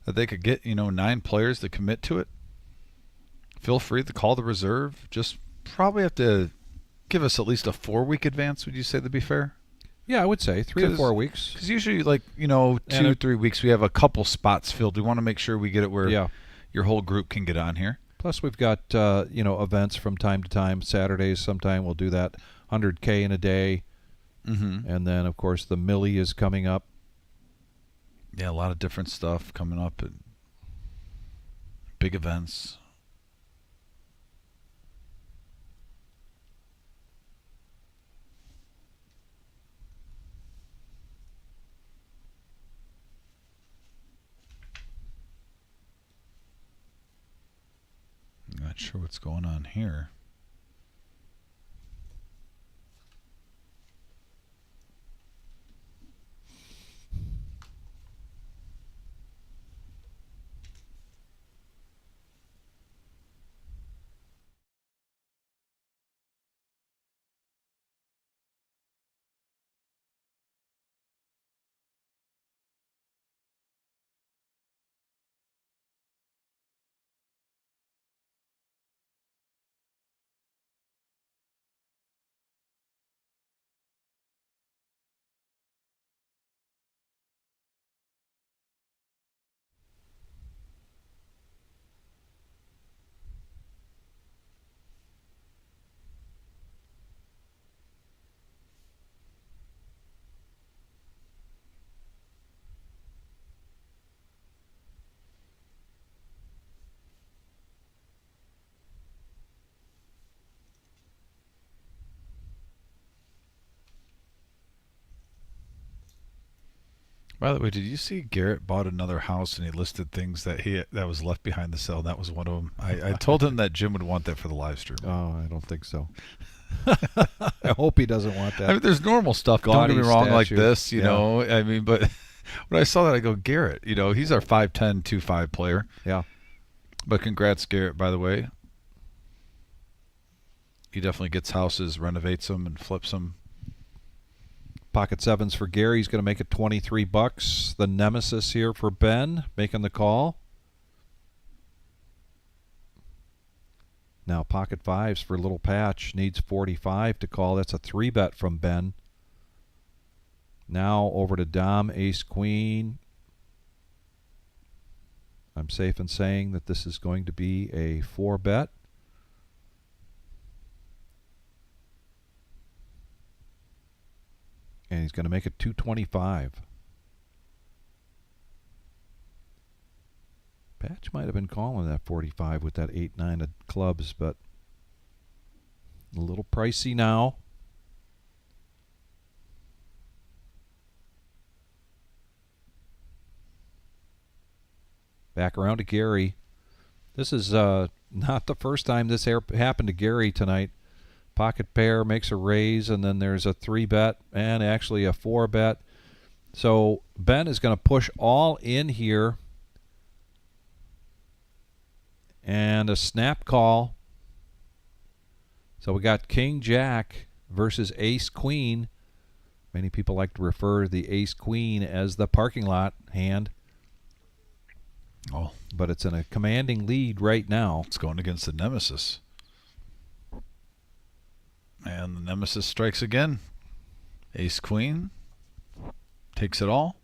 that they could get, 9 players to commit to it, feel free to call the reserve. Just probably have to give us at least a 4-week advance. Would you say that'd be fair? Yeah, I would say 3 to 4 weeks. Because usually, 2 or 3 weeks, we have a couple spots filled. We want to make sure we get it where your whole group can get on here. Plus, we've got events from time to time. Saturdays, sometime we'll do that 100K in a day. Mm-hmm. And then, of course, the Millie is coming up. Yeah, a lot of different stuff coming up and big events. I'm not sure what's going on here. By the way, did you see Garrett bought another house and he listed things that was left behind the sale? That was one of them. I told him that Jim would want that for the live stream. Oh, I don't think so. I hope he doesn't want that. I mean, there's normal stuff. Gaudy Don't get me wrong, like statue. this, you Yeah. know. I mean, but when I saw that, I go, Garrett. You know, he's our 5'10", 2'5" player. Yeah. But congrats, Garrett. By the way, he definitely gets houses, renovates them, and flips them. Pocket sevens for Gary. He's going to make it $23. The nemesis here for Ben, making the call. Now pocket fives for Little Patch. Needs 45 to call. That's a 3-bet from Ben. Now over to Dom, ace, queen. I'm safe in saying that this is going to be a 4-bet. And he's going to make it 225. Patch might have been calling that 45 with that 8-9 of clubs, but a little pricey now. Back around to Gary. This is not the first time this happened to Gary tonight. Pocket pair makes a raise, and then there's a 3-bet and actually a 4-bet. So Ben is going to push all in here. And a snap call. So we got King Jack versus Ace Queen. Many people like to refer to the Ace Queen as the parking lot hand. Oh, But it's in a commanding lead right now. it's going against the nemesis. And the nemesis strikes again. Ace Queen takes it all.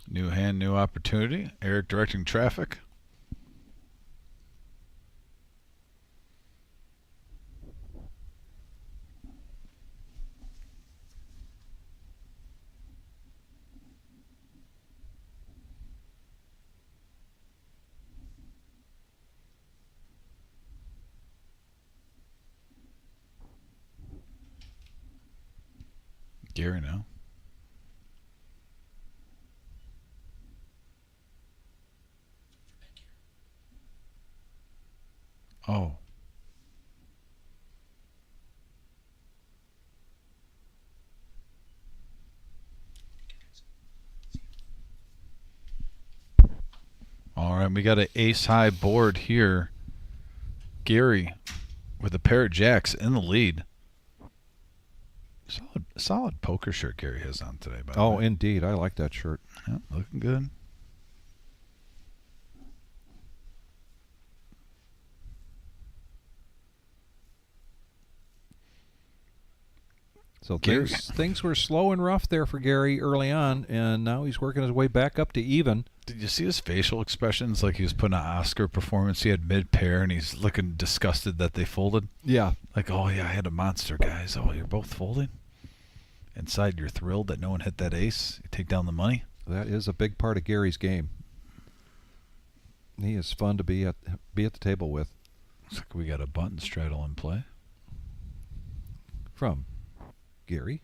New hand, new opportunity. Eric directing traffic. Gary now. Oh. All right, we got an ace-high board here. Gary with a pair of jacks in the lead. Solid poker shirt Gary has on today, by the way. Oh, indeed. I like that shirt. Yeah, looking good. So Gary. things were slow and rough there for Gary early on, and now he's working his way back up to even. Did you see his facial expressions? Like he was putting an Oscar performance. He had mid-pair, and he's looking disgusted that they folded. Yeah. Like, oh, yeah, I had a monster, guys. Oh, you're both folding? Inside, you're thrilled that no one hit that ace. You take down the money. That is a big part of Gary's game. He is fun to be at the table with. Looks like we got a button straddle in play. From Gary.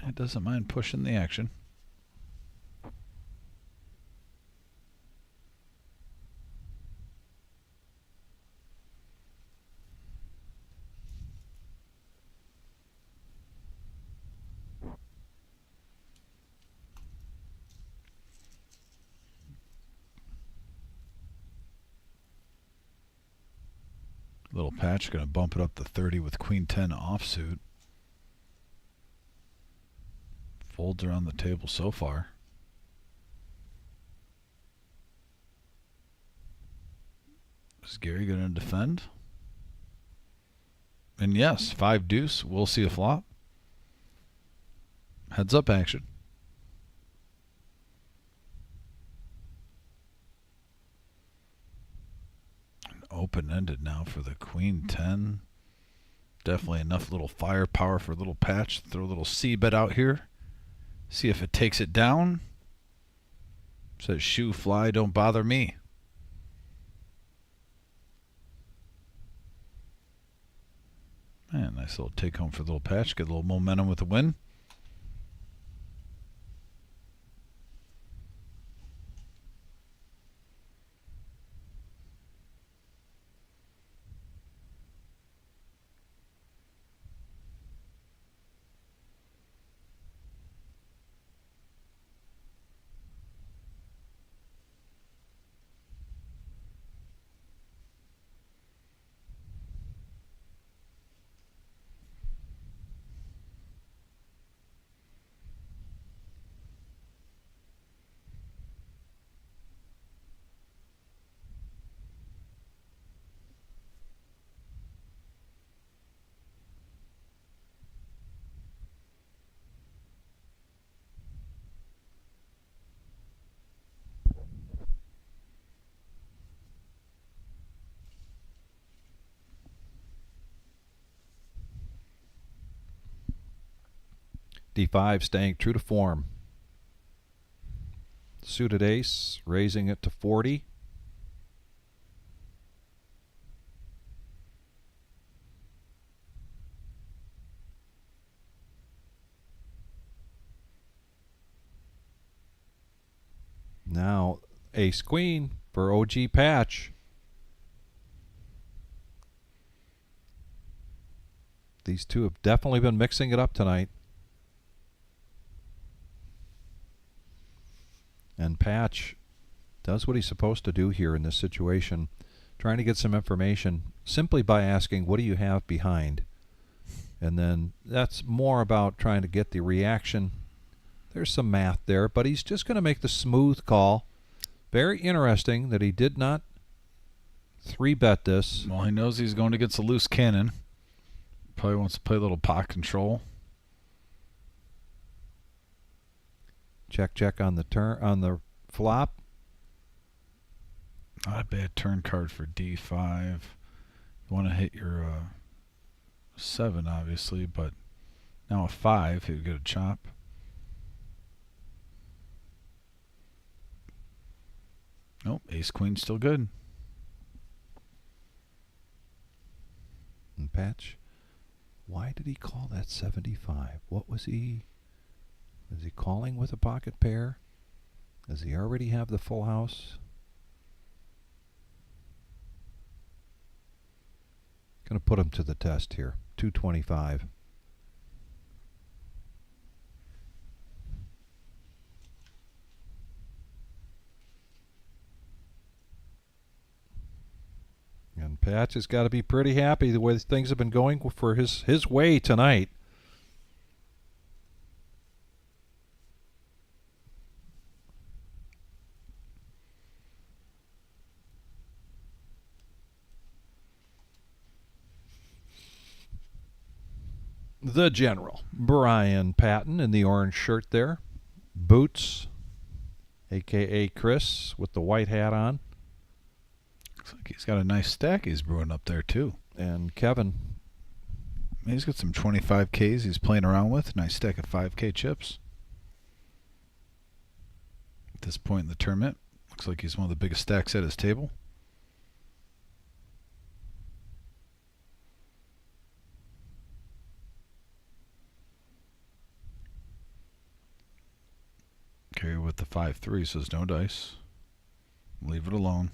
He doesn't mind pushing the action. Little Patch going to bump it up to 30 with Queen 10 offsuit. folds are on the table so far. Is Gary going to defend? And yes, 5 deuce. We'll see a flop. Heads up action. Open-ended now for the queen 10. Definitely enough little firepower for a little patch. Throw a little c-bet out here. See if it takes it down. Says shoe fly, don't bother me. Man, nice little take home for the little patch. Get a little momentum with the win. D5 staying true to form. Suited ace, raising it to 40. Now ace queen for OG Patch. These two have definitely been mixing it up tonight. And Patch does what he's supposed to do here in this situation, trying to get some information simply by asking, what do you have behind? And then that's more about trying to get the reaction. There's some math there, but he's just going to make the smooth call. Very interesting that he did not 3-bet this. Well, he knows he's going against a loose cannon. Probably wants to play a little pot control. Check, check on the turn, on the flop. Not a bad turn card for D5. You want to hit your 7, obviously, but now a 5, he'd get a chop. Nope, ace queen still good. And Patch, why did he call that 75? What was he? Is he calling with a pocket pair? Does he already have the full house? Going to put him to the test here. 225. And Patch has got to be pretty happy the way things have been going for his way tonight. The General, Brian Patton in the orange shirt there. Boots, a.k.a. Chris, with the white hat on. Looks like he's got a nice stack he's brewing up there, too. And Kevin. He's got some 25Ks he's playing around with. Nice stack of 5K chips. At this point in the tournament, looks like he's one of the biggest stacks at his table. Carry with the 5-3, says no dice. Leave it alone.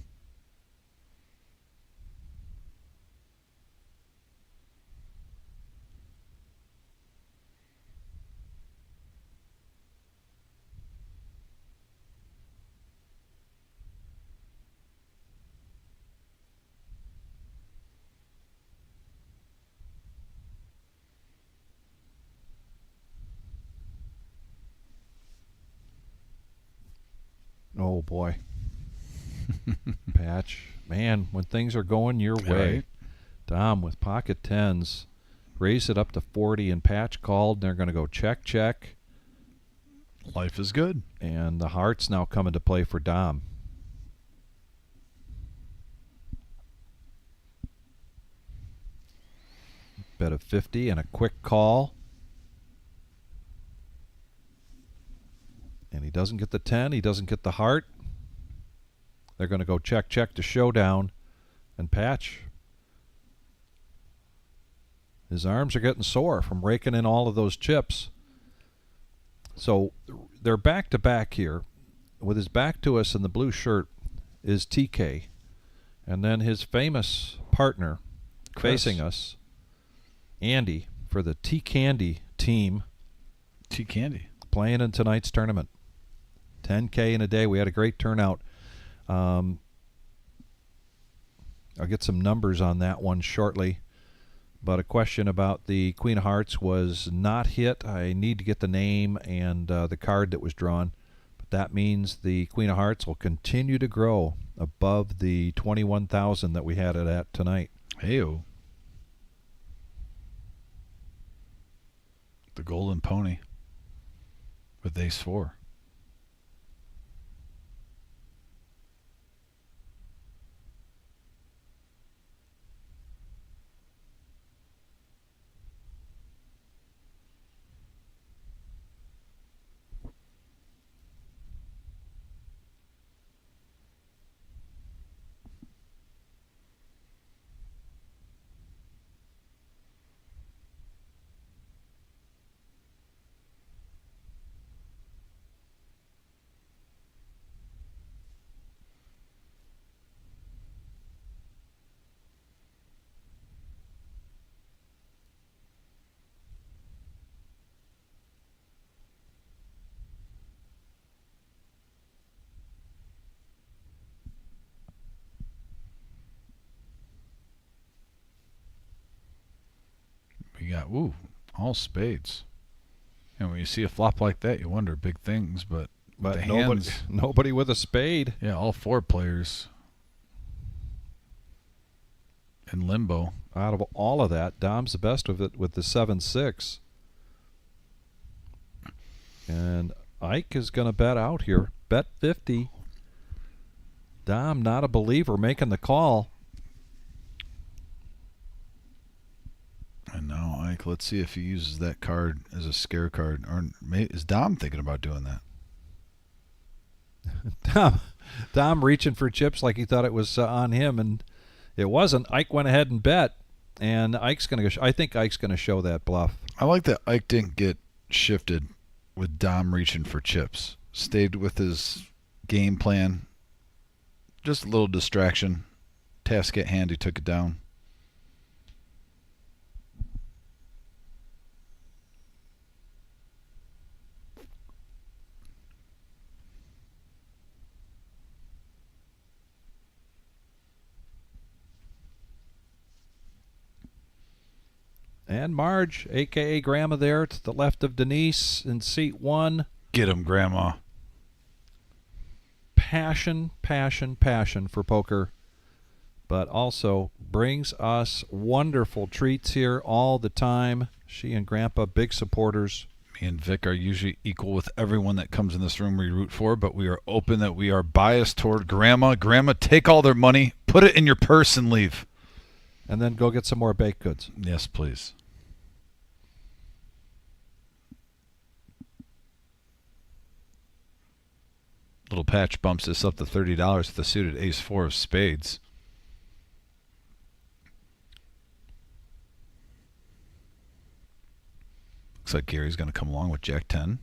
Oh, boy. Patch. Man, when things are going your way. Right. Dom with pocket tens. Raise it up to 40, and Patch called, and they're going to go check, check. Life is good. And the hearts now come into play for Dom. Bet of 50 and a quick call. And he doesn't get the 10. He doesn't get the heart. They're going to go check, check to showdown. And Patch, his arms are getting sore from raking in all of those chips. So they're back to back here. With his back to us in the blue shirt is TK. And then his famous partner facing us, Andy, for the T-Candy team. T-Candy. Playing in tonight's tournament. 10K in a day. We had a great turnout. I'll get some numbers on that one shortly. But a question about the Queen of Hearts was not hit. I need to get the name and the card that was drawn. But that means the Queen of Hearts will continue to grow above the 21,000 that we had it at tonight. Hey-o. The Golden Pony with ace 4. We got, all spades. And when you see a flop like that, you wonder big things, but the hands, nobody with a spade. yeah, all 4 players in limbo. Out of all of that, Dom's the best of it with the 7-6. And Ike is going to bet out here. Bet 50. Dom, not a believer, making the call. And now, Ike, let's see if he uses that card as a scare card. Or is Dom thinking about doing that? Dom reaching for chips like he thought it was on him, and it wasn't. Ike went ahead and bet, and Ike's going to go. I think Ike's going to show that bluff. I like that Ike didn't get shifted with Dom reaching for chips. Stayed with his game plan. Just a little distraction. Task at hand, he took it down. And Marge, a.k.a. Grandma there to the left of Denise in seat 1. Get him, Grandma. Passion, passion, passion for poker, but also brings us wonderful treats here all the time. She and Grandpa, big supporters. Me and Vic are usually equal with everyone that comes in this room we root for, but we are open that we are biased toward Grandma. Grandma, take all their money, put it in your purse, and leave. And then go get some more baked goods. Yes, please. Little Patch bumps this up to $30 with the suited ace 4 of spades. Looks like Gary's going to come along with Jack 10.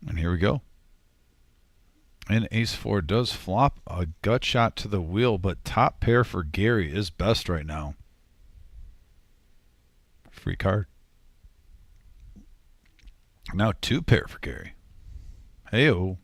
And here we go. And ace 4 does flop a gut shot to the wheel, but top pair for Gary is best right now. Free card. Now 2 pair for Gary. Hey-o.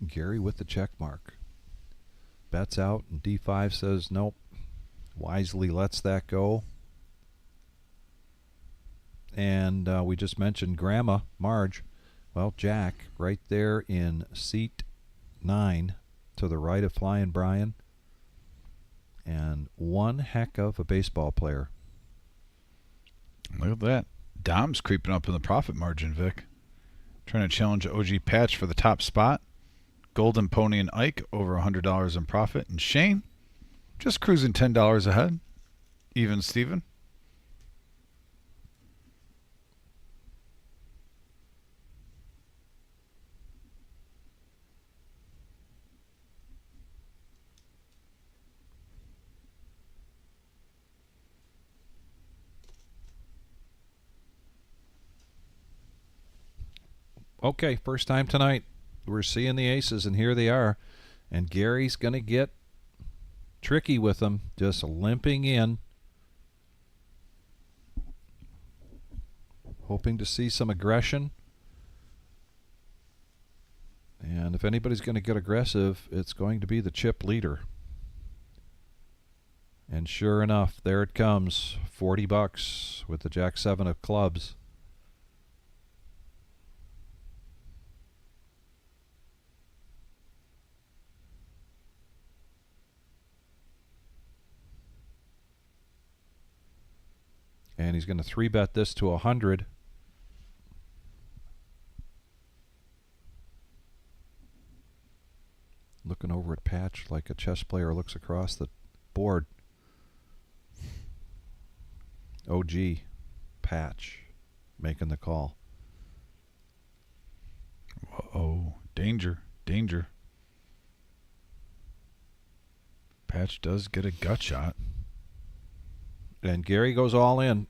Gary with the check mark. Bets out, and D5 says nope. Wisely lets that go. And we just mentioned Grandma, Marge. Well, Jack, right there in seat 9 to the right of Flying Brian. And one heck of a baseball player. Look at that. Dom's creeping up in the profit margin, Vic. Trying to challenge OG Patch for the top spot. Golden Pony and Ike over $100 in profit. And Shane just cruising $10 ahead. Even Steven. Okay, first time tonight. We're seeing the aces, and here they are. And Gary's going to get tricky with them, just limping in. Hoping to see some aggression. And if anybody's going to get aggressive, it's going to be the chip leader. And sure enough, there it comes. $40 with the Jack 7 of clubs. And he's going to 3-bet this to 100. Looking over at Patch like a chess player looks across the board. OG Patch making the call. Uh-oh. Danger. Danger. Patch does get a gut shot. And Gary goes all in.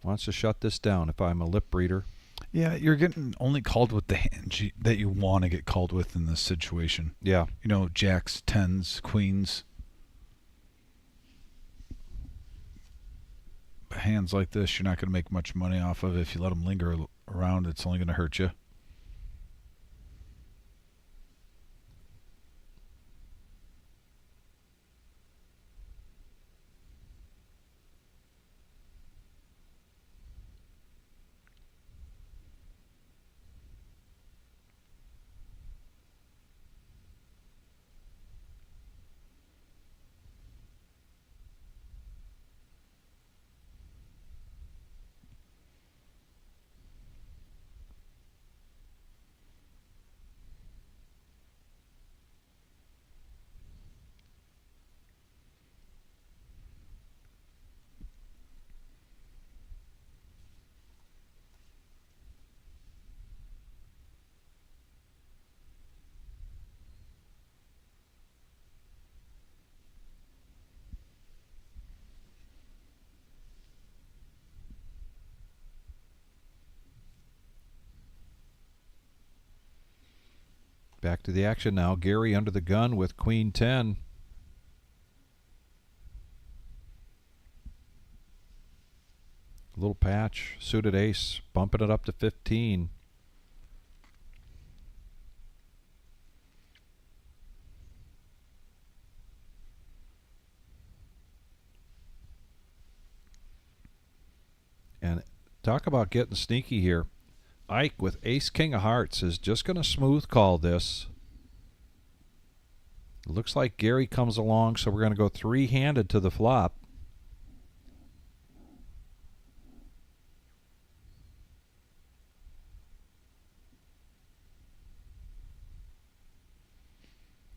Wants to shut this down if I'm a lip reader. Yeah, you're getting only called with the hand that you want to get called with in this situation. Yeah. You know, jacks, tens, queens. Hands like this, you're not going to make much money off of. If you let them linger around, it's only going to hurt you. Back to the action now. Gary under the gun with Queen 10. Little Patch, suited ace, bumping it up to 15. And talk about getting sneaky here. Ike with ace king of hearts is just going to smooth call this. Looks like Gary comes along, so we're going to go three-handed to the flop.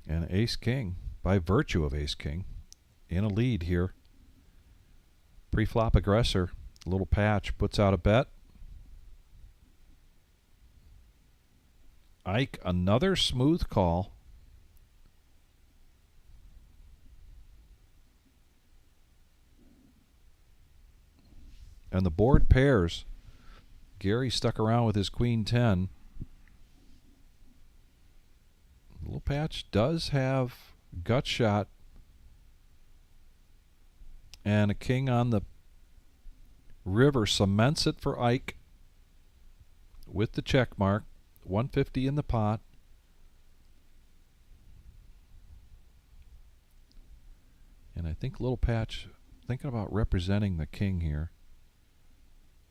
And ace king, by virtue of ace king, in a lead here. Pre-flop aggressor, little Patch puts out a bet. Ike, another smooth call. And the board pairs. Gary stuck around with his Queen 10. Little Patch does have gut shot. And a king on the river cements it for Ike with the check mark. 150 in the pot. And I think Little Patch thinking about representing the king here.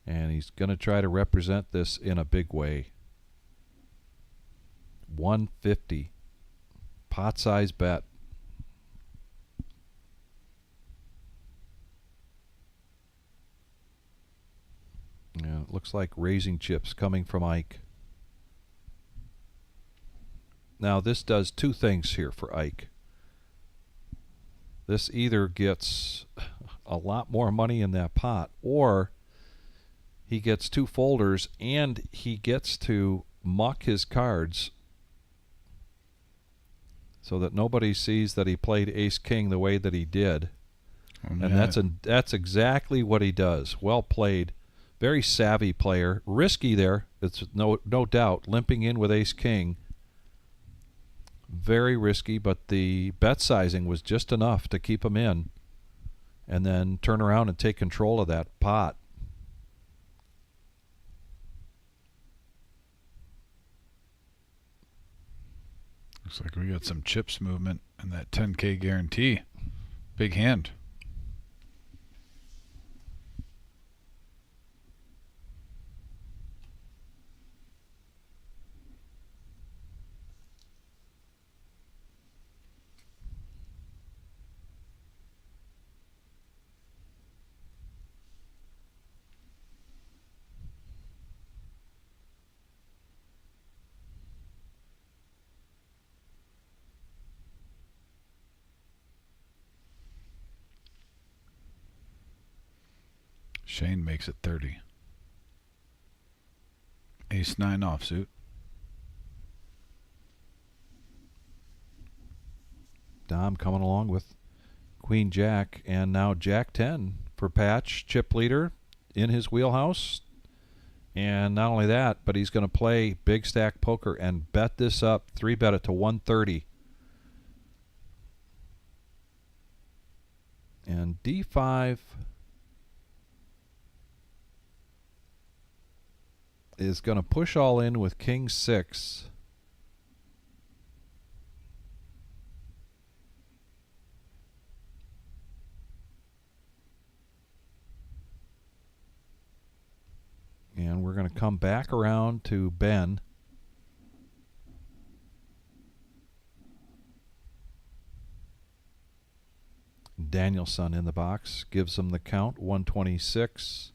And he's going to try to represent this in a big way. 150. Pot size bet. Yeah, it looks like raising chips coming from Ike. Now this does two things here for Ike. This either gets a lot more money in that pot, or he gets two folders and he gets to muck his cards so that nobody sees that he played ace-king the way that he did. And that's exactly what he does. Well played. Very savvy player. Risky there. It's no doubt. Limping in with ace-king. Very risky, but the bet sizing was just enough to keep him in. And then turn around and take control of that pot. Looks like we got some chips movement in that 10K guarantee. Big hand. Shane makes it 30. Ace-9 offsuit. Dom coming along with Queen-Jack, and now Jack-10 for Patch, chip leader in his wheelhouse. And not only that, but he's going to play big stack poker and bet this up, 3-bet it to 130. And D5 is going to push all in with King-6. And we're going to come back around to Ben. Danielson in the box gives him the count, 126.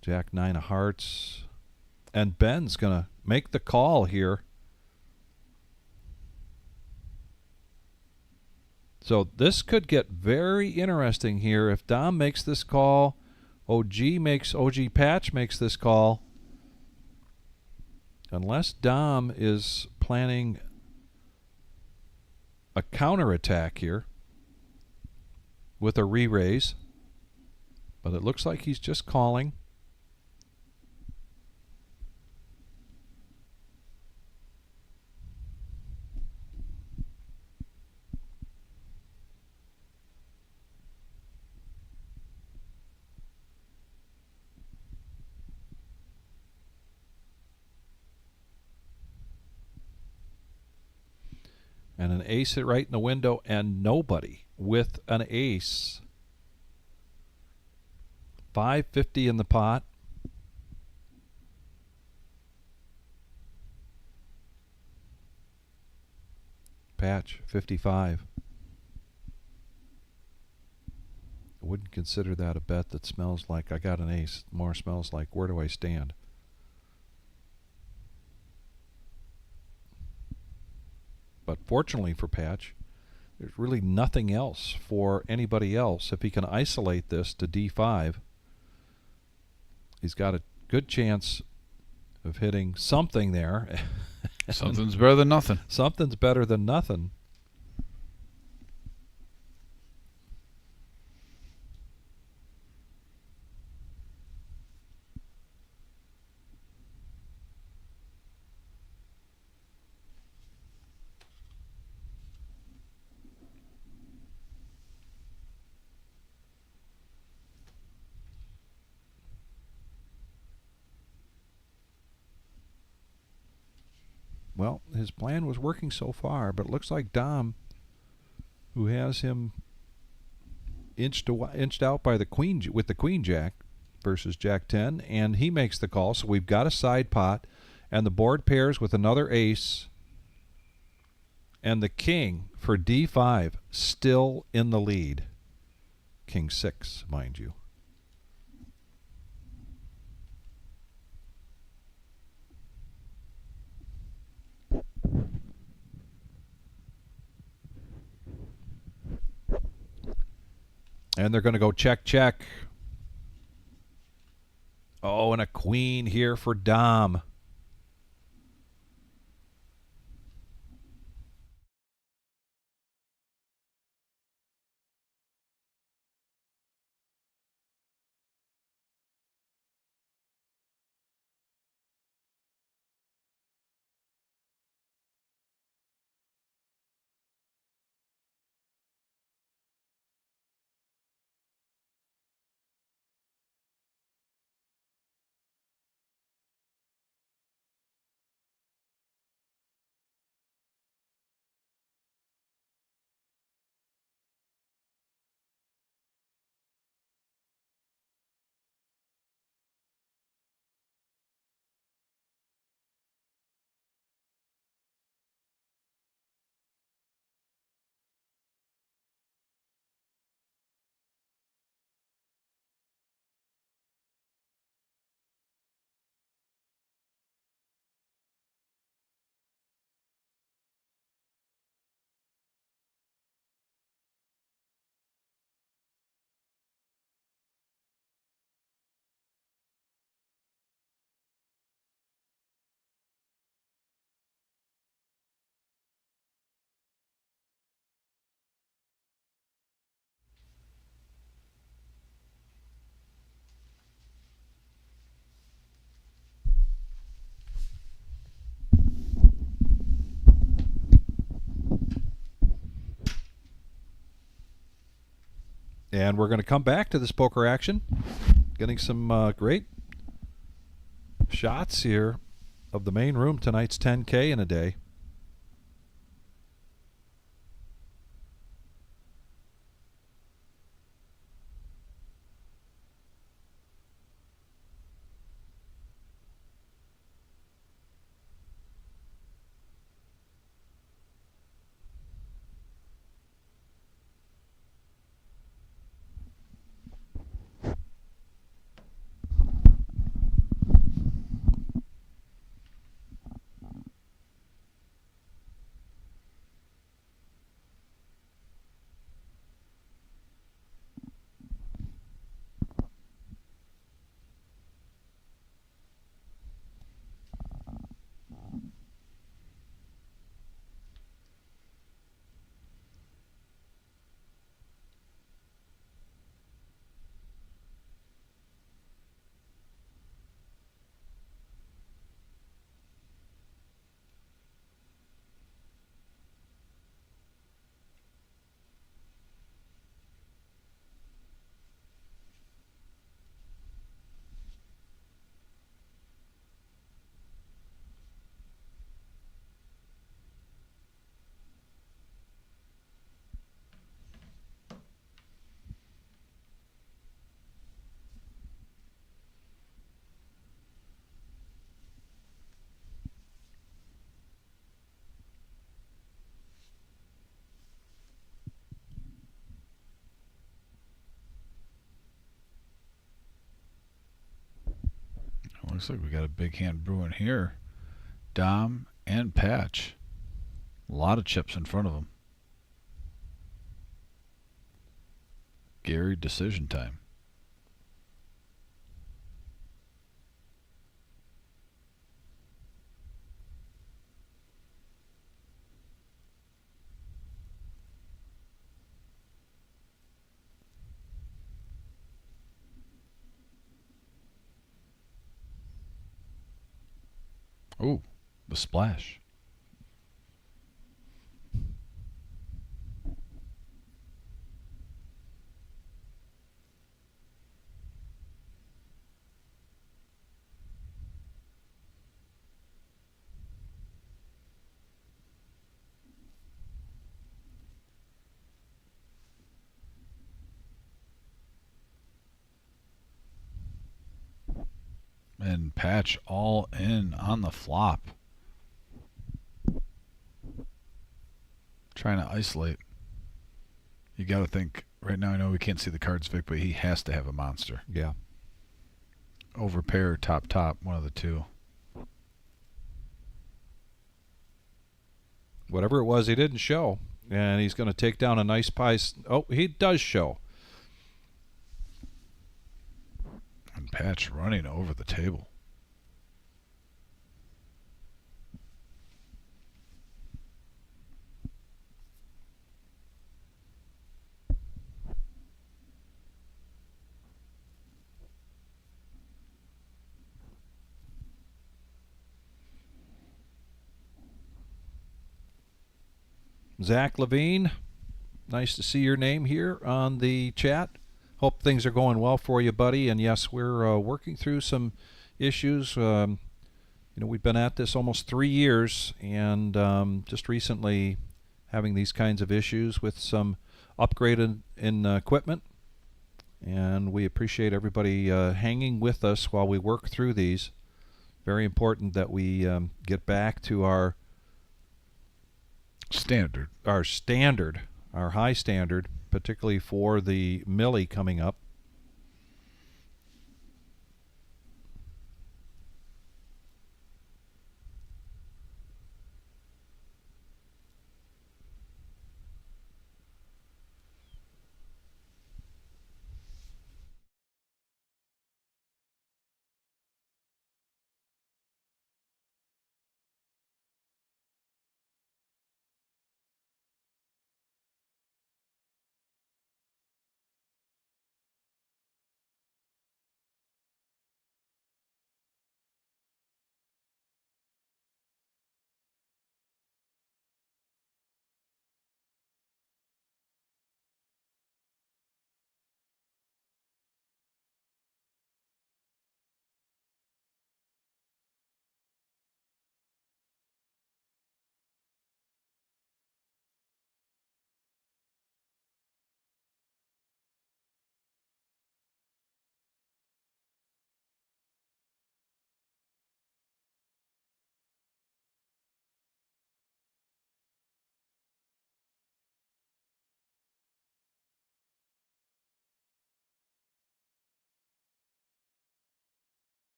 Jack-9 of hearts. And Ben's going to make the call here. So this could get very interesting here. If Dom makes this call, OG Patch makes this call. Unless Dom is planning a counterattack here with a re-raise. But it looks like he's just calling. And an ace right in the window, and nobody with an ace. 550 in the pot. Patch, 55. I wouldn't consider that a bet that smells like I got an ace. More smells like where do I stand? But fortunately for Patch, there's really nothing else for anybody else. If he can isolate this to D5, he's got a good chance of hitting something there. Something's better than nothing. Something's better than nothing. well, his plan was working so far, but it looks like Dom, who has him inched out by the queen with the queen jack versus jack 10, and he makes the call. So we've got a side pot, and the board pairs with another ace, and the king for d5 still in the lead. King 6, mind you. And they're going to go check, check. Oh, and a queen here for Dom. And we're going to come back to this poker action, getting some great shots here of the main room. Tonight's 10K in a day. Looks like we got a big hand brewing here. Dom and Patch. A lot of chips in front of them. Gary, decision time. Oh, the splash. and patch all in on the flop. Trying to isolate. You got to think, right now I know we can't see the cards, Vic, but he has to have a monster. Yeah. Over pair, top, one of the two. Whatever it was, he didn't show. And he's going to take down a nice pie. Oh, he does show. And patch running over the table. Zach Levine, nice to see your name here on the chat. Hope things are going well for you, buddy. And yes, we're working through some issues. We've been at this almost 3 years, and just recently having these kinds of issues with some upgrade in equipment. And we appreciate everybody hanging with us while we work through these. Very important that we get back to our standard, our high standard, particularly for the Millie coming up.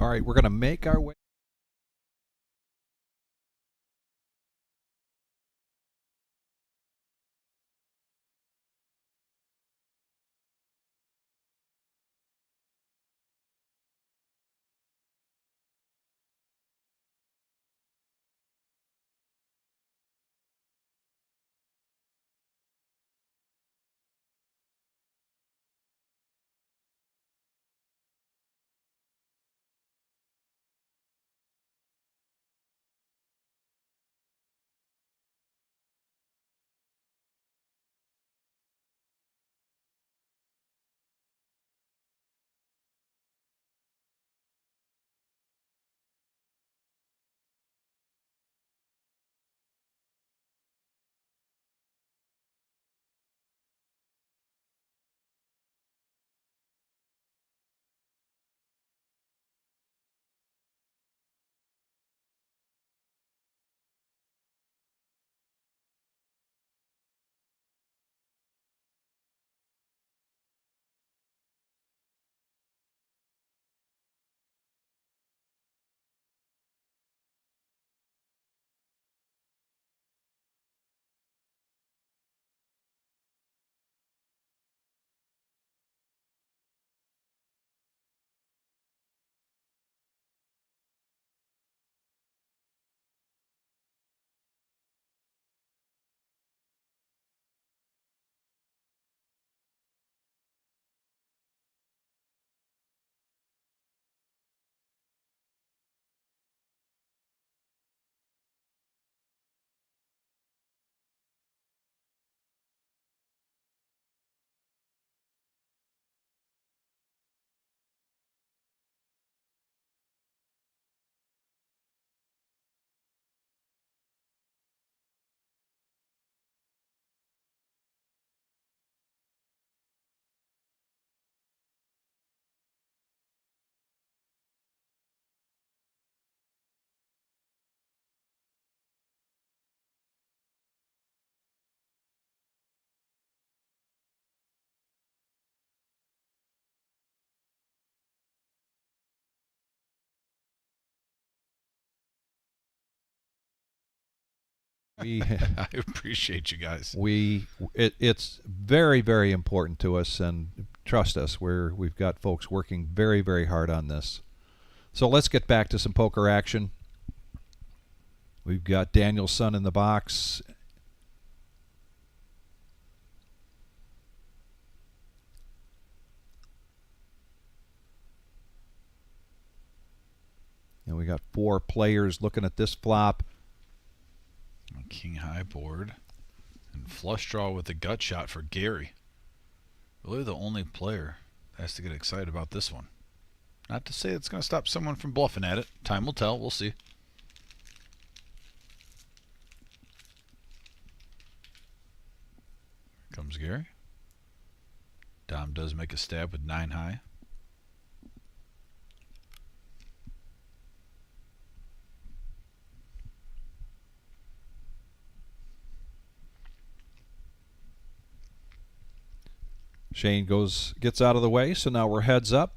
All right, we're going to make our way. We I appreciate you guys. it's very, very important to us, and trust us, we've got folks working very, very hard on this. So let's get back to some poker action. We've got Daniel's son in the box. And we got 4 players looking at this flop. King high board. And flush draw with a gut shot for Gary. Really the only player that has to get excited about this one. Not to say it's going to stop someone from bluffing at it. Time will tell. We'll see. Here comes Gary. Dom does make a stab with 9 high. Shane gets out of the way, so now we're heads up.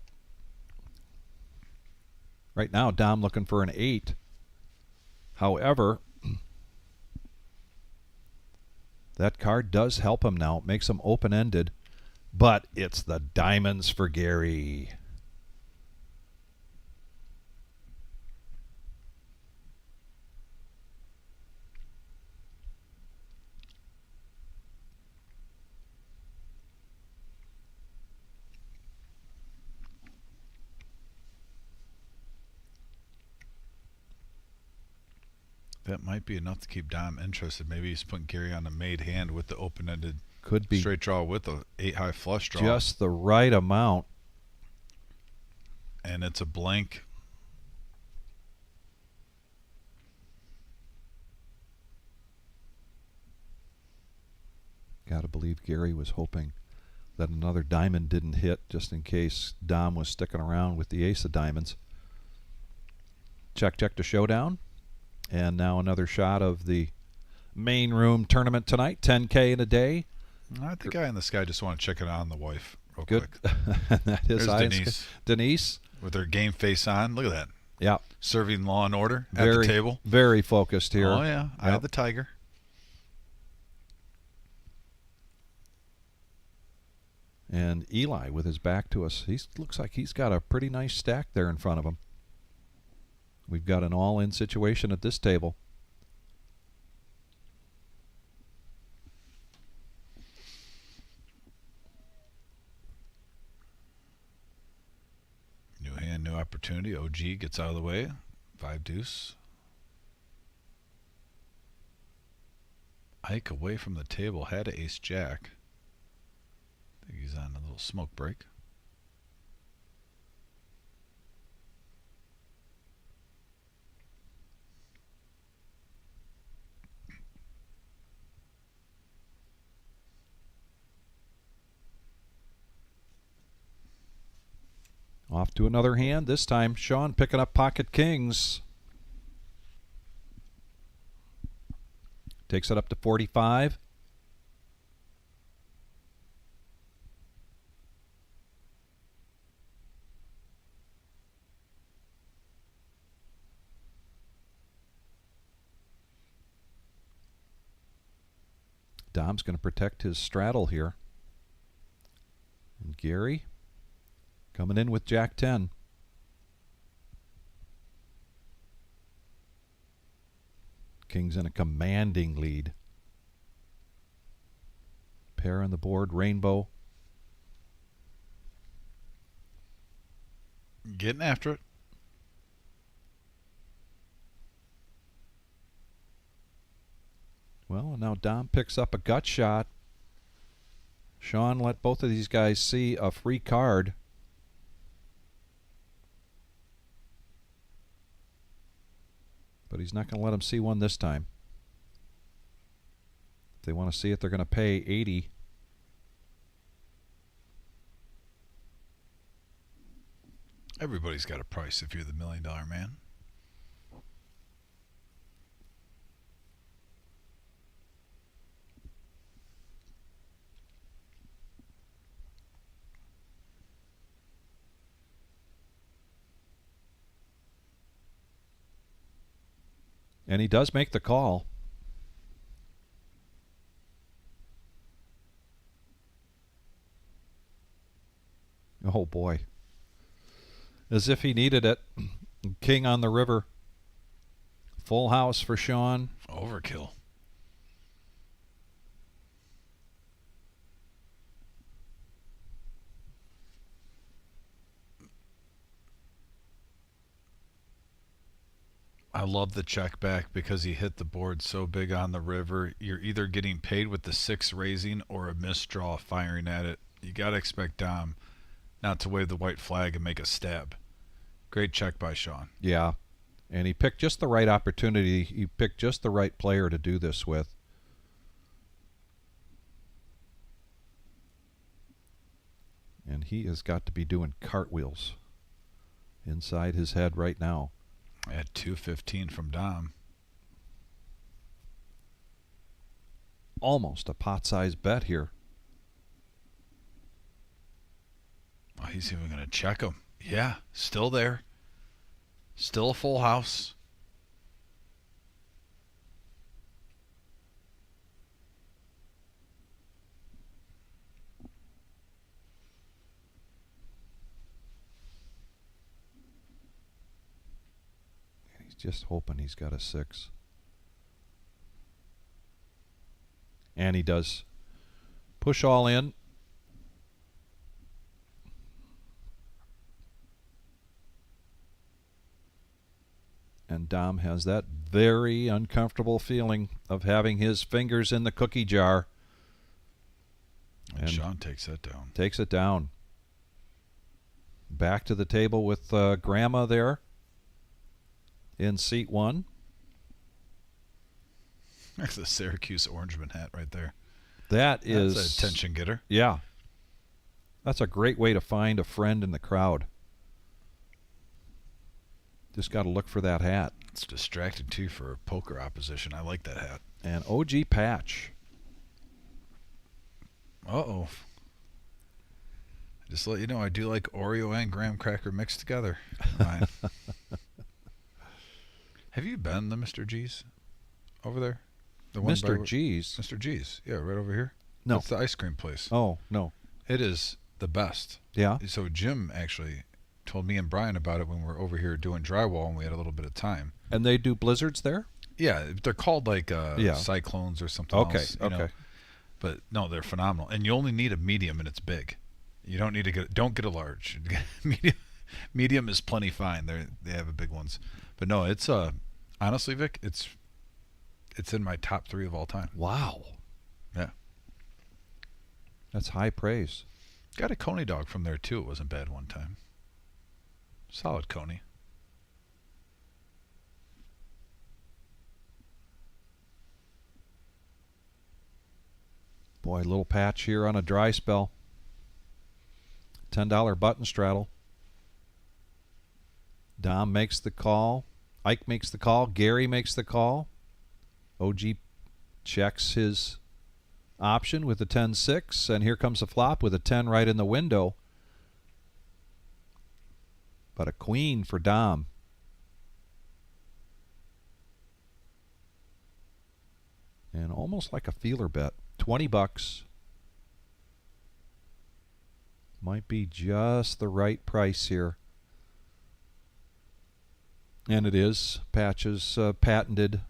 Right now, Dom looking for an 8. However, that card does help him now. It makes him open-ended, but it's the diamonds for Gary. That might be enough to keep Dom interested. Maybe he's putting Gary on a made hand with the open-ended Could be straight draw with the 8 high flush draw. just the right amount. And it's a blank. Gotta believe Gary was hoping that another diamond didn't hit, just in case Dom was sticking around with the ace of diamonds. Check to showdown. And now another shot of the main room tournament tonight. 10K in a day. I think guy in the sky just want to check it on the wife real Good. quick. That is There's Denise. Denise. with their game face on. Look at that. Yeah. Serving Law and Order at the table. Very focused here. Oh, yeah. Eye of the tiger. And Eli with his back to us. He looks like he's got a pretty nice stack there in front of him. We've got an all-in situation at this table. New hand, new opportunity. OG gets out of the way. 5 deuce. Ike away from the table. Had a ace jack. I think he's on a little smoke break. Off to another hand. This time, Sean picking up pocket kings. Takes it up to 45. Dom's going to protect his straddle here. And Gary coming in with Jack 10. King's in a commanding lead. Pair on the board, rainbow. Getting after it. Well, now Dom picks up a gut shot. Sean let both of these guys see a free card. But he's not going to let them see one this time. If they want to see it, they're going to pay 80. Everybody's got a price if you're the $1 Million Man. And he does make the call. Oh boy. As if he needed it. King on the river. Full house for Sean. Overkill. I love the check back because he hit the board so big on the river. You're either getting paid with the 6 raising or a missed draw firing at it. You got to expect Dom not to wave the white flag and make a stab. Great check by Sean. Yeah. And he picked just the right opportunity. He picked just the right player to do this with. And he has got to be doing cartwheels inside his head right now. At 215 from Dom. Almost a pot-sized bet here. Oh, he's even going to check him. Yeah, still there. Still a full house. Just hoping he's got a 6. And he does. Push all in. And Dom has that very uncomfortable feeling of having his fingers in the cookie jar. And Sean takes that down. Takes it down. Back to the table with Grandma there. In seat 1. That's the Syracuse Orangeman hat right there. That's a attention getter. Yeah. That's a great way to find a friend in the crowd. Just got to look for that hat. It's distracting too for a poker opposition. I like that hat. And OG Patch. Uh-oh. Just to let you know, I do like Oreo and graham cracker mixed together. Fine. Have you been to Mr. G's over there? The one Mr. by G's. Mr. G's. Yeah, right over here. No. It's the ice cream place. Oh, no. It is the best. Yeah. So Jim actually told me and Brian about it when we were over here doing drywall and we had a little bit of time. And they do blizzards there? Yeah, they're called like cyclones or something else. Okay. Know. But no, they're phenomenal. And you only need a medium and it's big. You don't need to don't get a large. Medium is plenty fine. They have the big ones. But no, it's honestly, Vic, it's in my top 3 of all time. Wow. Yeah. That's high praise. Got a coney dog from there too. It wasn't bad one time. Solid coney. Boy, little patch here on a dry spell. $10 button straddle. Dom makes the call. Ike makes the call. Gary makes the call. OG checks his option with a 10-6, and here comes a flop with a 10 right in the window. But a queen for Dom. And almost like a feeler bet. $20. Might be just the right price here. And it is. Patch's patented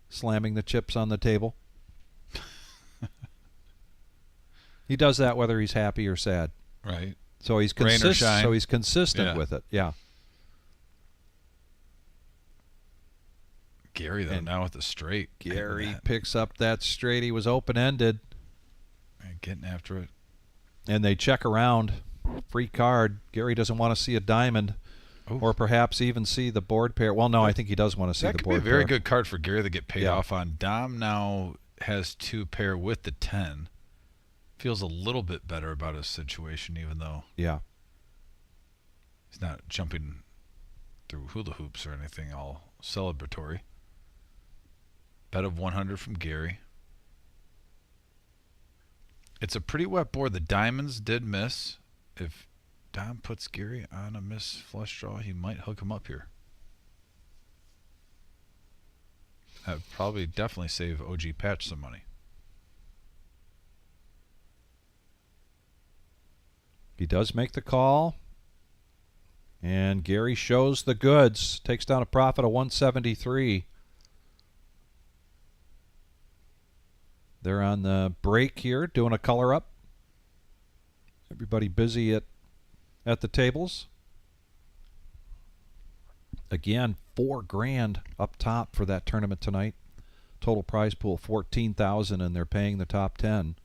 slamming the chips on the table. He does that whether he's happy or sad. Right. So he's Rain or consistent. shine. So he's consistent Yeah. with it. Yeah. Gary though, And now with the straight. Gary picks up that straight. He was open-ended. Getting after it. And they check around. Free card. Gary doesn't want to see a diamond. Ooh. Or perhaps even see the board pair. Well, no, I think he does want to see That the could board be a very pair. good card for Gary to get paid Yeah. off on. Dom now has 2 pair with the 10. Feels a little bit better about his situation, even though Yeah. he's not jumping through hula hoops or anything all celebratory. Bet of 100 from Gary. It's a pretty wet board. The diamonds did miss. If Dom puts Gary on a miss flush draw, he might hook him up here. That would probably definitely save OG Patch some money. He does make the call. And Gary shows the goods. Takes down a profit of 173. They're on the break here, doing a color up. Everybody busy at the tables. Again, $4,000 up top for that tournament tonight. Total prize pool $14,000, and they're paying the top 10.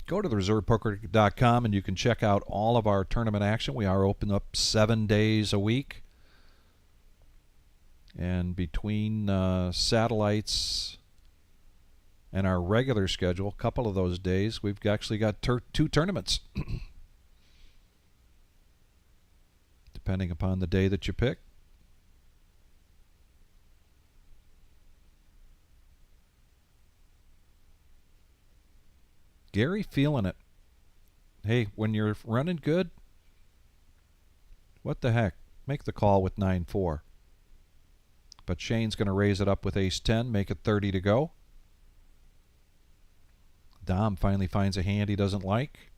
Go to thereservepoker.com and you can check out all of our tournament action. We are open up 7 days a week. And between satellites and our regular schedule, a couple of those days, we've actually got 2 tournaments. Depending upon the day that you pick. Gary feeling it. Hey, when you're running good, what the heck? Make the call with 9-4. But Shane's going to raise it up with ace-10, make it 30 to go. Dom finally finds a hand he doesn't like.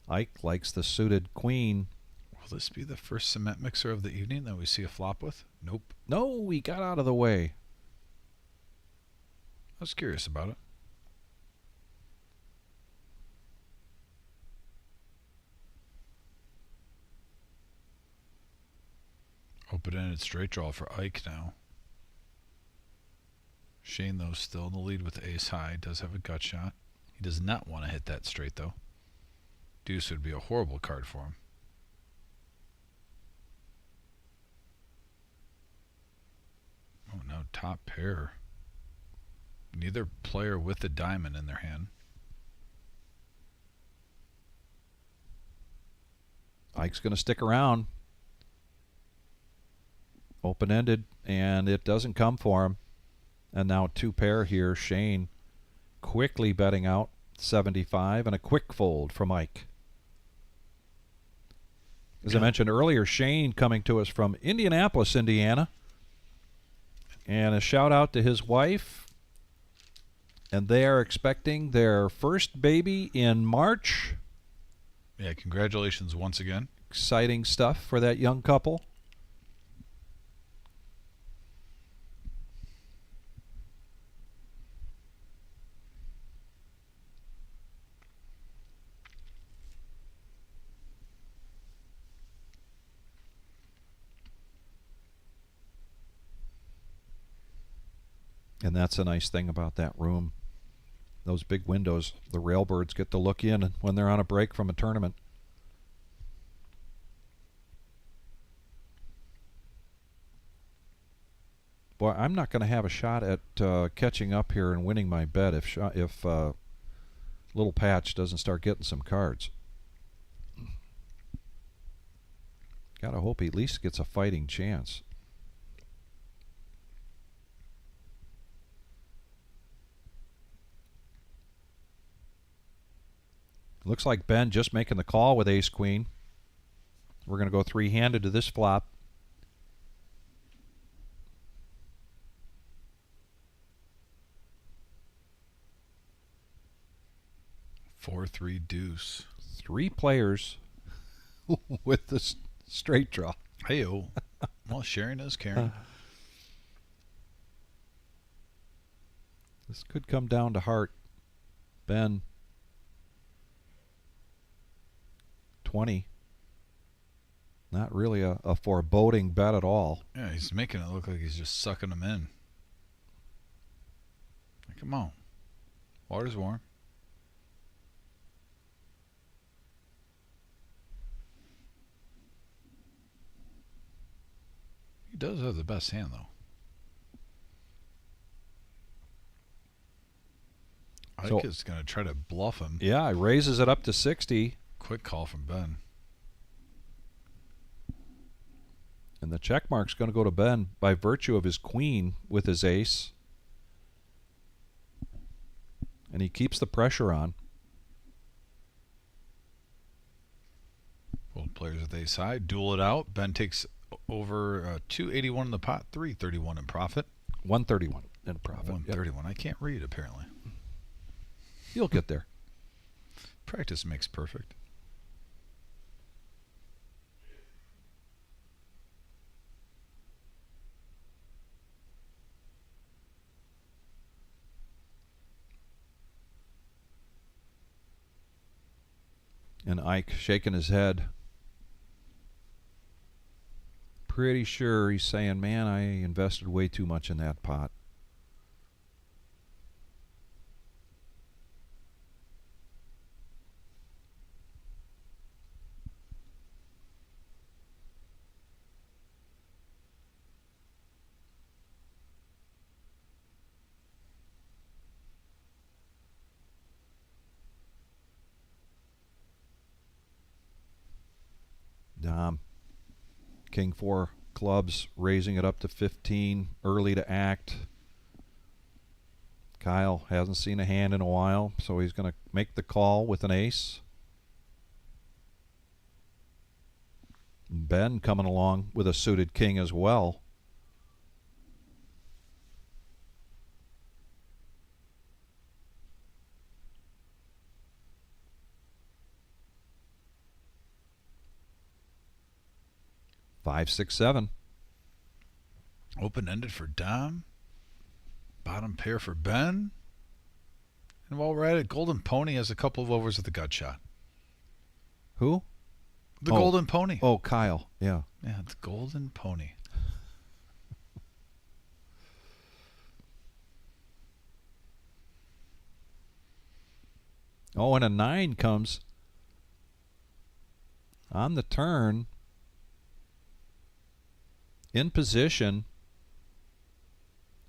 Ike likes the suited queen. Will this be the first cement mixer of the evening that we see a flop with? Nope. No, he got out of the way. I was curious about it. Open-ended straight draw for Ike now. Shane, though, still in the lead with ace high. Does have a gut shot. He does not want to hit that straight, though. Deuce would be a horrible card for him. Oh, no, top pair. Neither player with a diamond in their hand. Ike's going to stick around. Open-ended, and it doesn't come for him. And now 2 pair here. Shane quickly betting out 75 and a quick fold from Ike. As I mentioned earlier, Shane coming to us from Indianapolis, Indiana. And a shout out to his wife. And they are expecting their first baby in March. Yeah, congratulations once again. Exciting stuff for that young couple. And that's a nice thing about that room. Those big windows, the railbirds get to look in when they're on a break from a tournament. Boy, I'm not going to have a shot at catching up here and winning my bet if Little Patch doesn't start getting some cards. Gotta hope he at least gets a fighting chance. Looks like Ben just making the call with ace-queen. We're going to go three-handed to this flop. Four, three, deuce. Three players with the straight draw. Hey-o. Well, sharing is caring. This could come down to heart. Ben. 20. Not really a foreboding bet at all. Yeah, he's making it look like he's just sucking them in. Come on. Water's warm. He does have the best hand, though. Ike is going to try to bluff him. Yeah, he raises it up to 60. Quick call from Ben. And the check mark's going to go to Ben by virtue of his queen with his ace. And he keeps the pressure on. Both players at the ace side. Duel it out. Ben takes over 281 in the pot, 331 in profit. 131 in profit. 131. Yep. I can't read, apparently. You'll get there. Practice makes perfect. And Ike shaking his head. Pretty sure he's saying, man, I invested way too much in that pot. Dom. King 4 clubs, raising it up to 15, early to act. Kyle hasn't seen a hand in a while, so he's going to make the call with an ace. Ben coming along with a suited king as well. Five, six, seven. Open-ended for Dom. Bottom pair for Ben. And while we're at it, Golden Pony has a couple of overs with the gut shot. Who? The Golden Pony. Oh, Kyle. Yeah. Yeah, it's Golden Pony. Oh, and a 9 comes on the turn. In position,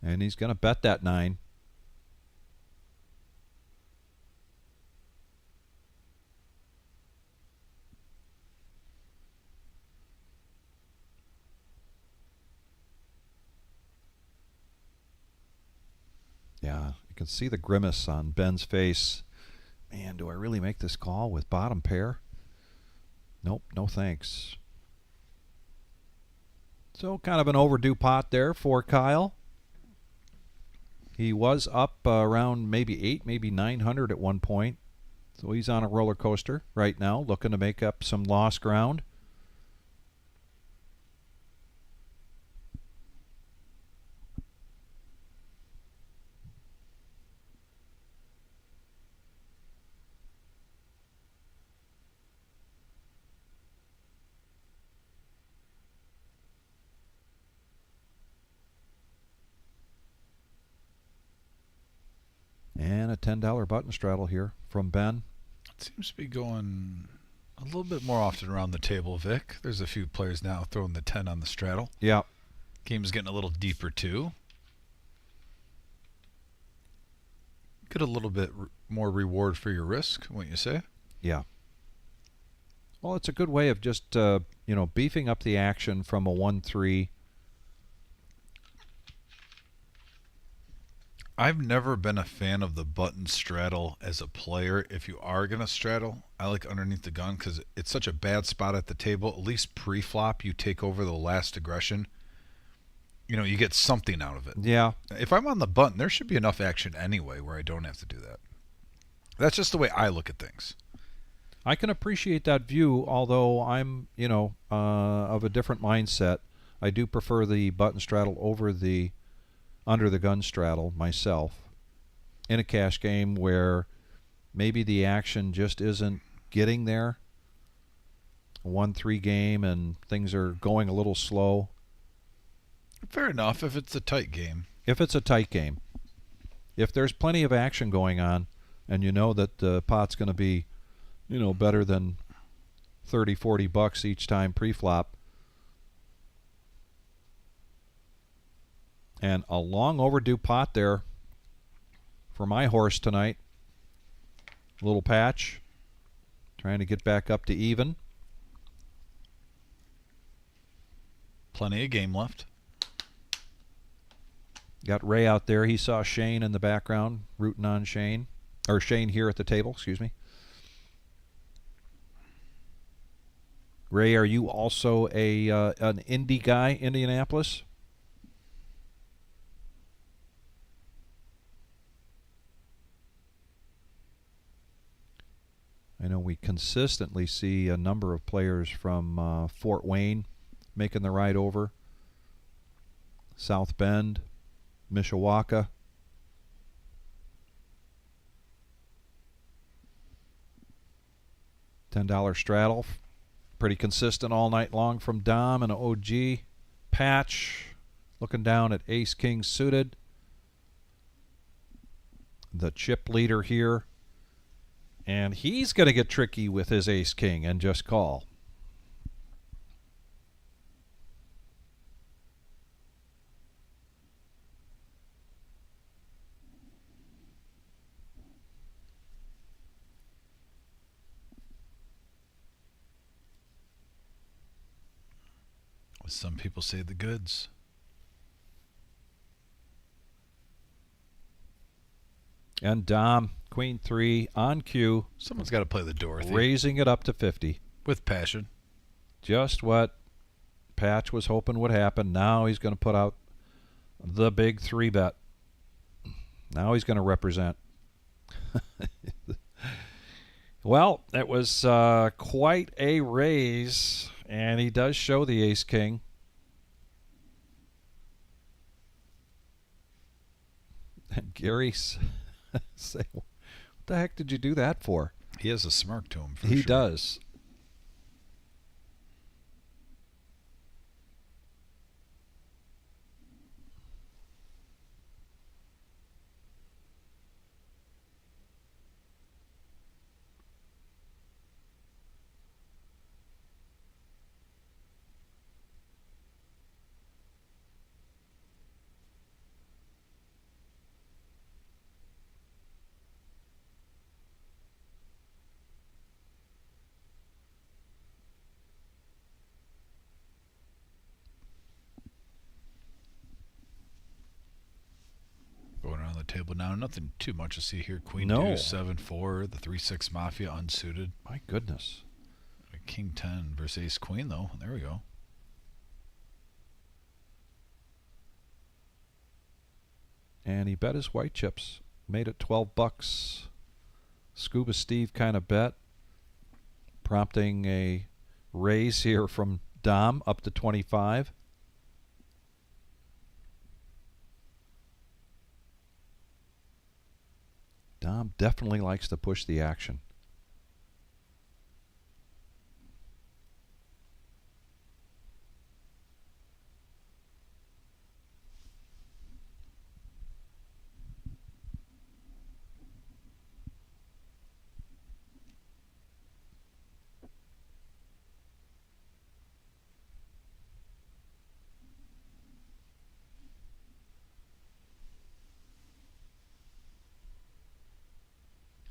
and he's going to bet that 9. Yeah, can see the grimace on Ben's face. Man, do I really make this call with bottom pair? Nope, no thanks. So kind of an overdue pot there for Kyle. He was up around maybe 8, maybe 900 at one point. So he's on a roller coaster right now, looking to make up some lost ground. And a $10 button straddle here from Ben. It seems to be going a little bit more often around the table, Vic. There's a few players now throwing the 10 on the straddle. Yeah. Game's getting a little deeper, too. Get a little bit more reward for your risk, wouldn't you say? Yeah. Well, it's a good way of just, beefing up the action from a 1-3. I've never been a fan of the button straddle as a player. If you are going to straddle, I like underneath the gun because it's such a bad spot at the table. At least pre-flop, you take over the last aggression. You get something out of it. Yeah. If I'm on the button, there should be enough action anyway where I don't have to do that. That's just the way I look at things. I can appreciate that view, although I'm, of a different mindset. I do prefer the button straddle over the under the gun straddle myself in a cash game where maybe the action just isn't getting there. A 1-3 game and things are going a little slow. Fair enough if it's a tight game. If it's a tight game. If there's plenty of action going on and you know that the pot's going to be, better than $30-40 each time pre-flop, and a long overdue pot there for my horse tonight. A little patch, trying to get back up to even. Plenty of game left. Got Ray out there. He saw Shane in the background, rooting on Shane. Or Shane here at the table, excuse me. Ray, are you also an Indy guy, Indianapolis? I know we consistently see a number of players from Fort Wayne making the ride over. South Bend, Mishawaka. $10 straddle. Pretty consistent all night long from Dom and OG. Patch looking down at Ace King suited. The chip leader here. And he's going to get tricky with his Ace King and just call. Some people say the goods. And Dom, Queen 3 on cue. Someone's got to play the Dorothy. Raising it up to 50. With passion. Just what Patch was hoping would happen. Now he's going to put out the big 3-bet. Now he's going to represent. Well, it was quite a raise, and he does show the Ace King. And Gary say, what the heck did you do that for? He has a smirk to him, for He sure. does. table now. Nothing too much to see here. Queen No. deuce, 7-4, the 3-6 Mafia unsuited. My goodness. King 10 versus Ace Queen, though. There we go. And he bet his white chips. Made it $12. Scuba Steve kind of bet, prompting a raise here from Dom up to 25. Dom definitely likes to push the action.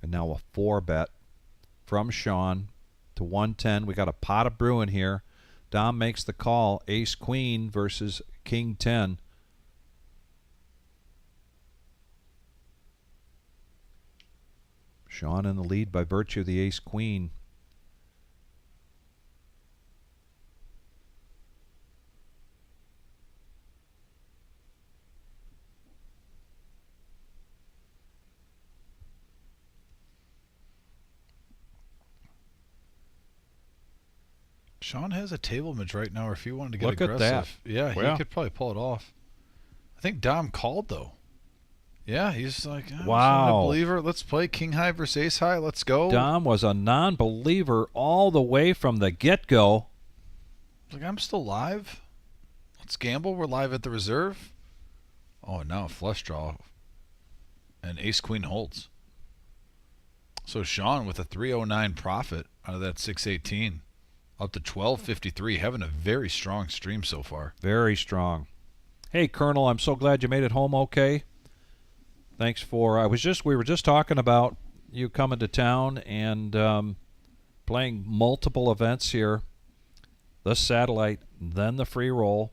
And now a 4 bet from Sean to 110. We got a pot of brewing here. Dom makes the call. Ace Queen versus King 10. Sean in the lead by virtue of the Ace Queen. Sean has a table image right now, or if he wanted to get Look at aggressive. that. Yeah, Well. he could probably pull it off. I think Dom called, though. Yeah, he's like, oh, Wow. I'm a believer. Let's play King High versus Ace High. Let's go. Dom was a non-believer all the way from the get-go. Like, I'm still live. Let's gamble. We're live at the reserve. Oh, now a flush draw. And Ace Queen holds. So Sean with a 309 profit out of that 618. Up to 1253, having a very strong stream so far. Very strong. Hey, Colonel, I'm so glad you made it home okay. Thanks for. We were just talking about you coming to town and playing multiple events here. The satellite, then the free roll.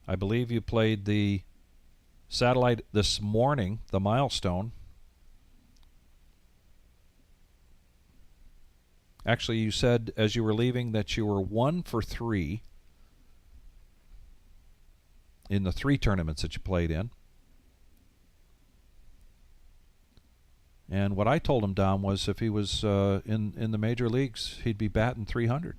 I believe you played the satellite this morning, the milestone. Actually, you said as you were leaving that you were 1 for 3 in the 3 tournaments that you played in. And what I told him, Dom, was if he was in the major leagues, he'd be batting 300.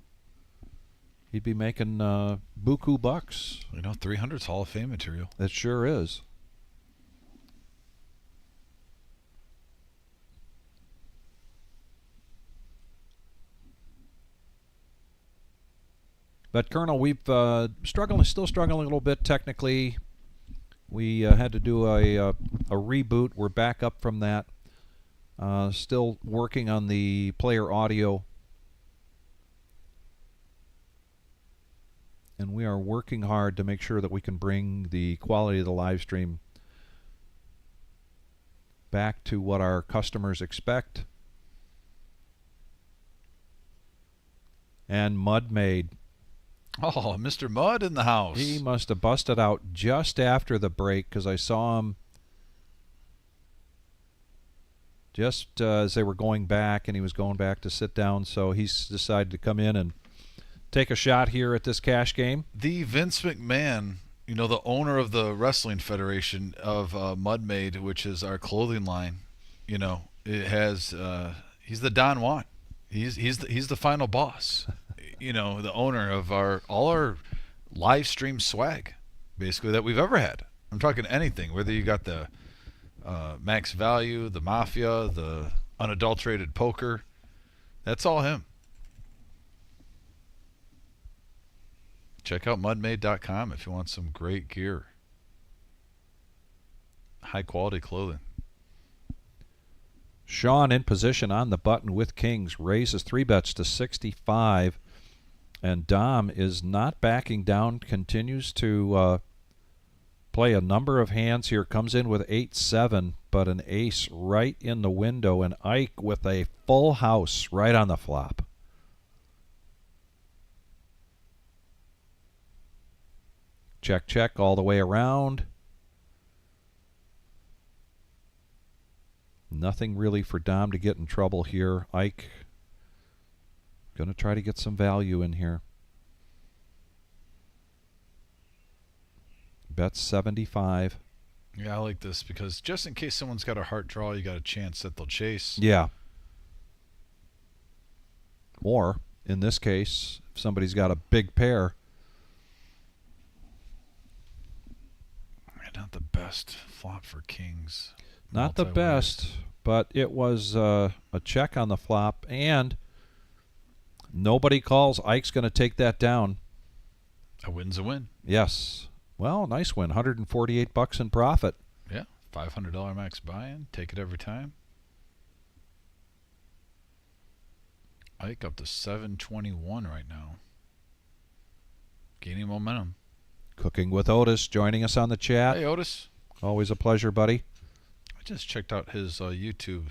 He'd be making buku bucks. You know, 300's Hall of Fame material. It sure is. But, Colonel, we've still struggling a little bit technically. We had to do a reboot. We're back up from that. Still working on the player audio. And we are working hard to make sure that we can bring the quality of the live stream back to what our customers expect. And Mud made. Oh, Mr. Mud in the house. He must have busted out just after the break because I saw him just as they were going back, and he was going back to sit down. So he's decided to come in and take a shot here at this cash game. The Vince McMahon, you know, the owner of the Wrestling Federation of Mud Made, which is our clothing line, you know, it has he's the Don Juan. He's the final boss. You know, the owner of all our live stream swag, basically, that we've ever had. I'm talking anything, whether you got the Max Value, the Mafia, the unadulterated poker. That's all him. Check out mudmade.com if you want some great gear. High quality clothing. Sean in position on the button with kings, raises 3 bets to 65. And Dom is not backing down, continues to play a number of hands here. Comes in with 8-7, but an ace right in the window. And Ike with a full house right on the flop. Check, check all the way around. Nothing really for Dom to get in trouble here. Ike going to try to get some value in here. Bet 75. Yeah, I like this because just in case someone's got a heart draw, you got a chance that they'll chase. Yeah. Or, in this case, if somebody's got a big pair. Not the best flop for kings. Not the best, but it was a check on the flop, and nobody calls. Ike's going to take that down. A win's a win. Yes. Well, nice win. $148 in profit. Yeah. $500 max buy-in. Take it every time. Ike up to 721 right now. Gaining momentum. Cooking with Otis joining us on the chat. Hey, Otis. Always a pleasure, buddy. I just checked out his YouTube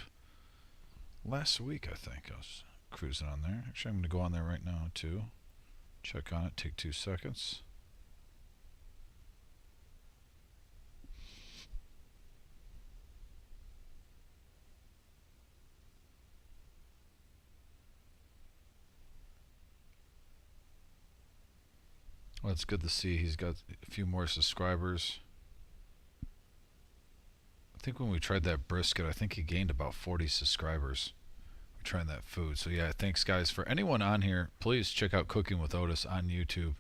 last week, I think. I was cruising on there. Actually, I'm going to go on there right now, too. Check on it. Take 2 seconds. Well, it's good to see he's got a few more subscribers. I think when we tried that brisket, I think he gained about 40 subscribers. We're trying that food. So yeah, thanks guys. For anyone on here, please check out Cooking with Otis on YouTube.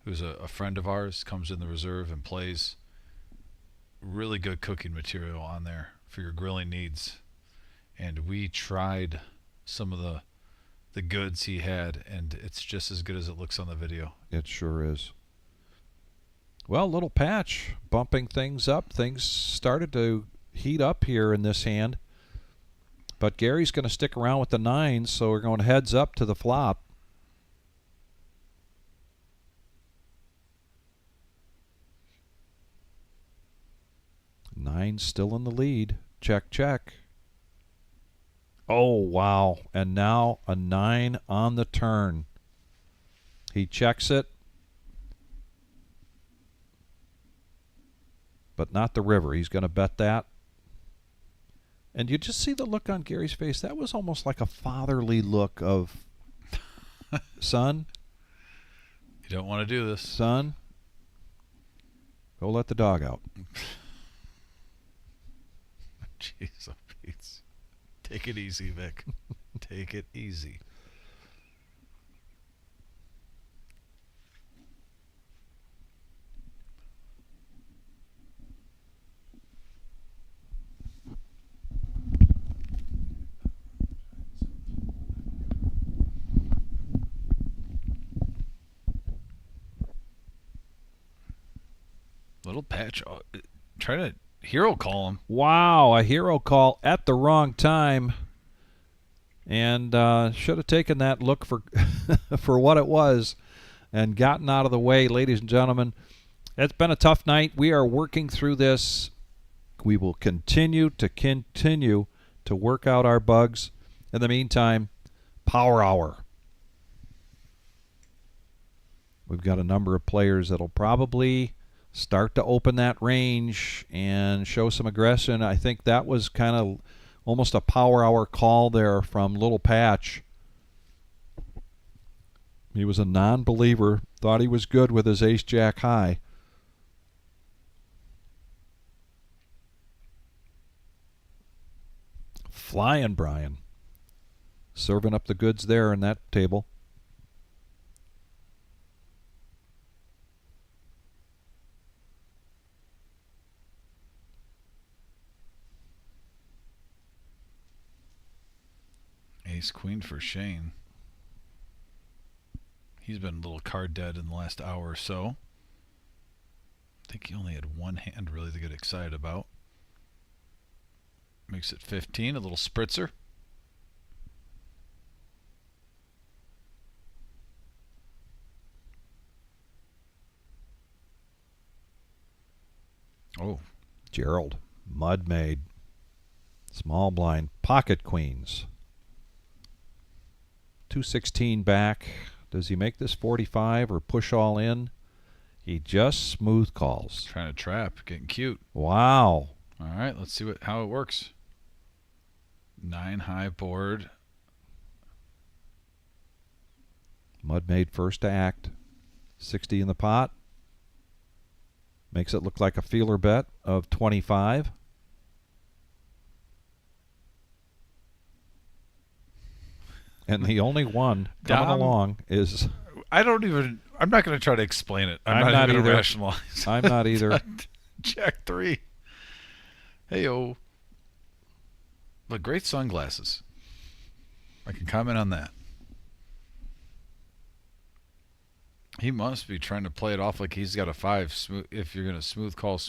Who's a friend of ours, comes in the reserve and plays. Really good cooking material on there for your grilling needs. And we tried some of the goods he had, and it's just as good as it looks on the video. It sure is. Well, little patch bumping things up. Things started to heat up here in this hand. But Gary's going to stick around with the 9s, so we're going heads up to the flop. Nine still in the lead. Check, check. Oh, wow. And now a 9 on the turn. He checks it. But not the river. He's going to bet that. And you just see the look on Gary's face. That was almost like a fatherly look of, son. You don't want to do this. Son, go let the dog out. Jeez, Pete. Take it easy, Vic. Take it easy. Little patch. Try to hero call him. Wow, a hero call at the wrong time. And should have taken that look for for what it was and gotten out of the way. Ladies and gentlemen, it's been a tough night. We are working through this. We will continue to work out our bugs. In the meantime, Power Hour. We've got a number of players that'll probably start to open that range and show some aggression. I think that was kind of almost a Power Hour call there from Little Patch. He was a non-believer, thought he was good with his ace-jack high. Flying Brian. Serving up the goods there in that table. Ace queen for Shane. He's been a little card dead in the last hour or so. I think he only had one hand really to get excited about. Makes it 15, a little spritzer. Oh, Gerald, mud made. Small blind, pocket queens. 216 back. Does he make this 45 or push all in? He just smooth calls. trying to trap, getting cute. Wow. All right, let's see how it works. 9 high board. Mud made first to act. 60 in the pot. Makes it look like a feeler bet of 25. And the only one coming along is... I'm not going to try to explain it. I'm not even going to rationalize. I'm not either. Jack 3. Hey-o. But great sunglasses. I can comment on that. He must be trying to play it off like he's got a 5. If you're going to smooth call,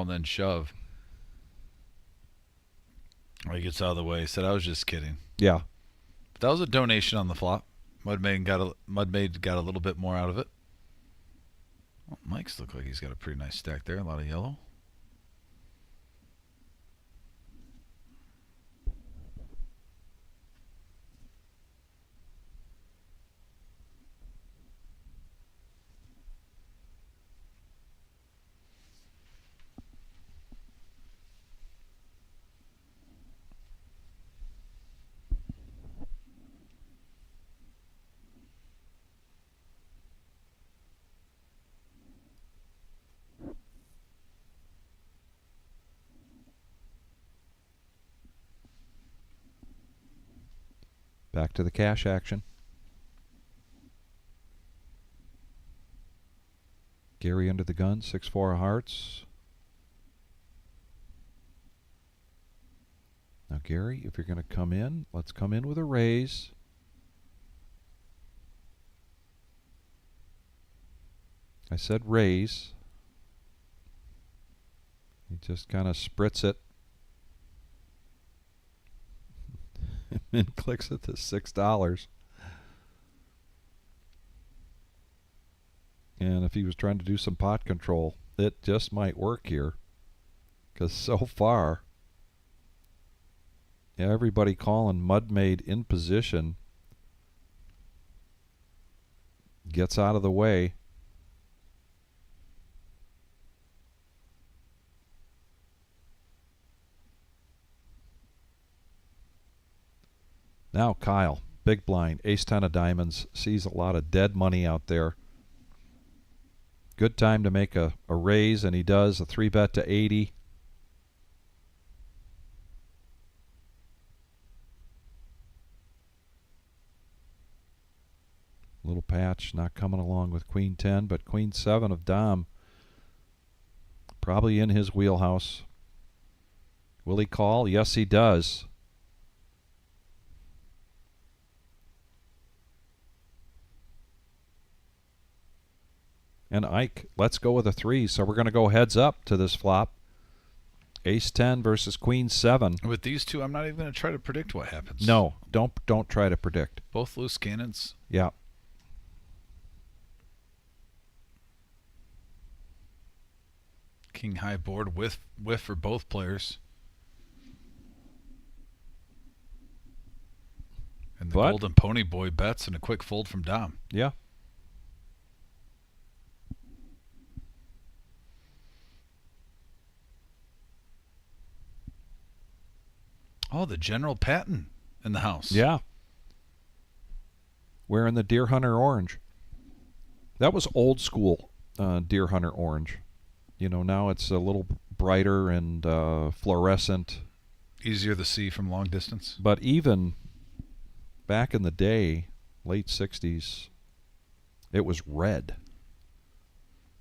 and then shove. He gets out of the way. He said, I was just kidding. Yeah. But that was a donation on the flop. Mudmaid got a little bit more out of it. Well, Mike's look like he's got a pretty nice stack there. A lot of yellow. Back to the cash action. Gary under the gun, 6-4 of hearts. Now, Gary, if you're going to come in, let's come in with a raise. I said raise. He just kind of spritz it. And clicks it to $6. And if he was trying to do some pot control, it just might work here. Because so far, everybody calling Mudmaid in position gets out of the way. Now Kyle, big blind, ace-10 of diamonds, sees a lot of dead money out there. Good time to make a raise, and he does. A 3-bet to 80. Little patch not coming along with Queen 10, but Queen 7 of Dom probably in his wheelhouse. Will he call? Yes, he does. And Ike, let's go with a 3. So we're going to go heads up to this flop. Ace 10 versus Queen 7. With these two, I'm not even going to try to predict what happens. No, don't try to predict. Both loose cannons. Yeah. King high board whiff for both players. And the golden pony boy bets and a quick fold from Dom. Yeah. Oh, the General Patton in the house. Yeah. Wearing the Deer Hunter orange. That was old school Deer Hunter orange. You know, now it's a little brighter and fluorescent. Easier to see from long distance. But even back in the day, late 60s, it was red.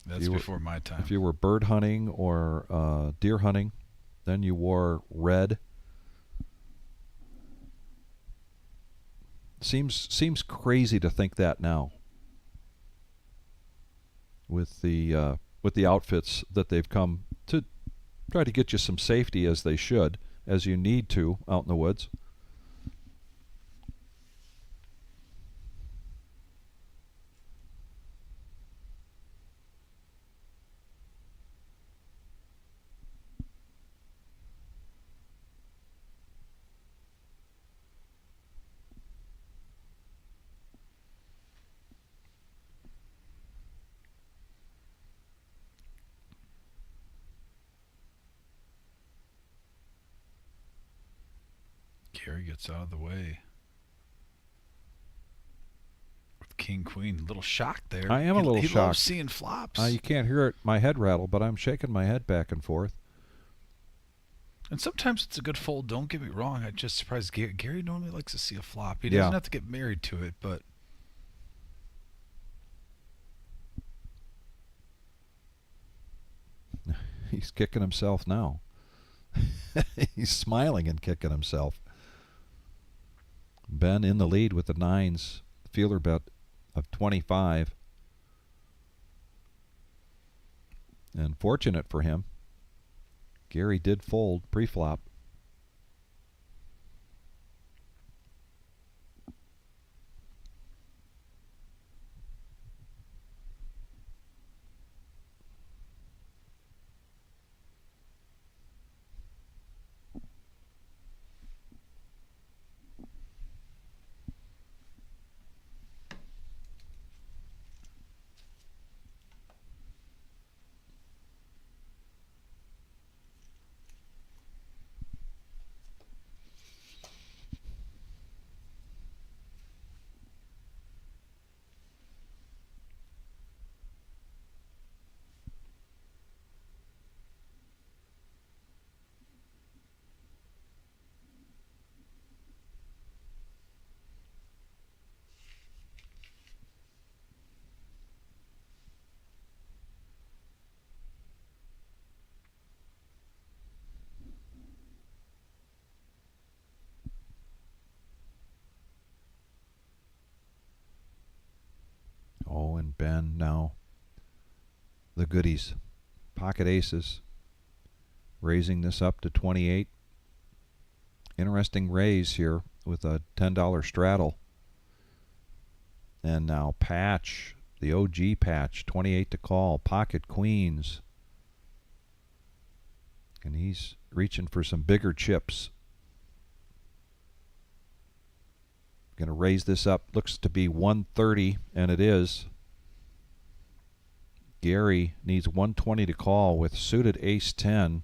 That's before my time. If you were bird hunting or deer hunting, then you wore red. Seems crazy to think that now. With the outfits that they've come to try to get you some safety, as they should, as you need to out in the woods. Gary gets out of the way. With King Queen. Little shocked there. I am a little He shocked. loves seeing flops. You can't hear it, my head rattle, but I'm shaking my head back and forth. And sometimes it's a good fold. Don't get me wrong. I'm just surprised. Gary normally likes to see a flop. He Yeah. doesn't have to get married to it, but He's kicking himself now. He's smiling and kicking himself. Ben in the lead with the nines. Feeler bet of 25. And fortunate for him, Gary did fold pre-flop. Oh, and Ben now. The goodies. Pocket aces. Raising this up to 28. Interesting raise here with a $10 straddle. And now Patch, the OG Patch, 28 to call. Pocket queens. And he's reaching for some bigger chips. Going to raise this up. Looks to be 130, and it is. Gary needs 120 to call with suited ace-10.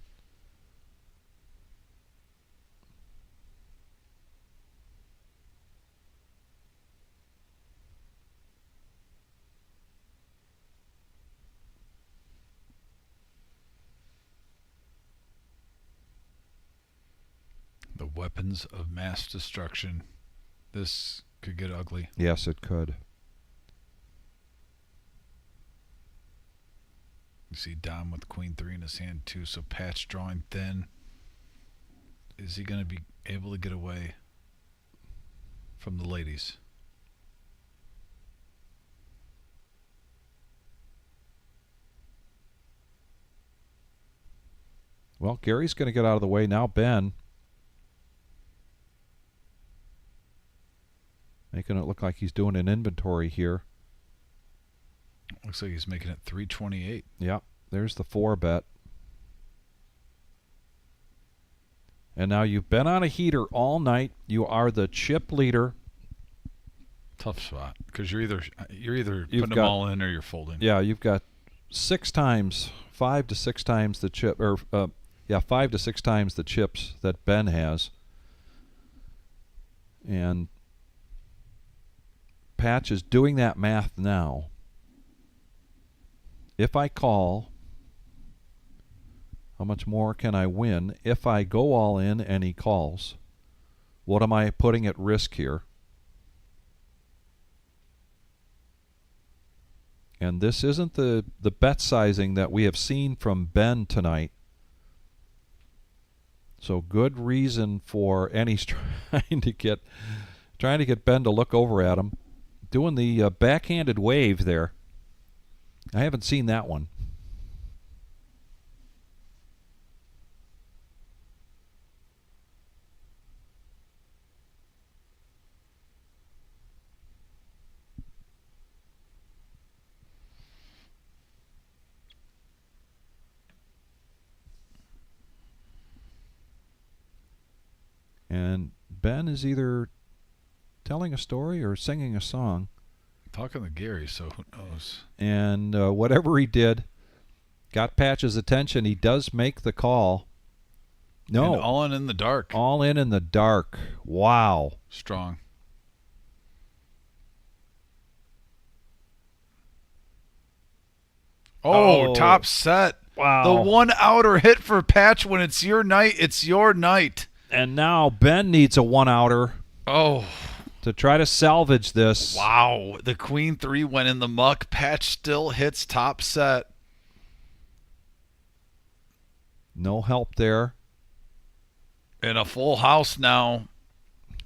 the weapons of mass destruction. This could get ugly. Yes, it could. You see Dom with Queen 3 in his hand too, so Patch drawing thin. Is he going to be able to get away from the ladies? Well, Gary's going to get out of the way now. Ben making it look like he's doing an inventory here. Looks like he's making it 328. Yep, there's the 4 bet. And now you've been on a heater all night. You are the chip leader. Tough spot because you're either You've putting them all in or you're folding. Yeah, you've got 6 times, 5 to 6 times the chip, or 5 to 6 times the chips that Ben has. And Patch is doing that math now. If I call, how much more can I win? If I go all in and he calls, what am I putting at risk here? And this isn't the bet sizing that we have seen from Ben tonight. So good reason for, and he's trying to get Ben to look over at him, doing the backhanded wave there. I haven't seen that one. And Ben is either telling a story or singing a song. Talking to Gary, so who knows? And whatever he did got Patch's attention. He does make the call. No. And all in the dark. All in the dark. Wow. Strong. Oh, top set. Wow. The one outer hit for Patch when it's your night. It's your night. And now Ben needs a one outer. Oh. To try to salvage this. Wow. The Queen 3 went in the muck. Patch still hits top set. No help there. And a full house now.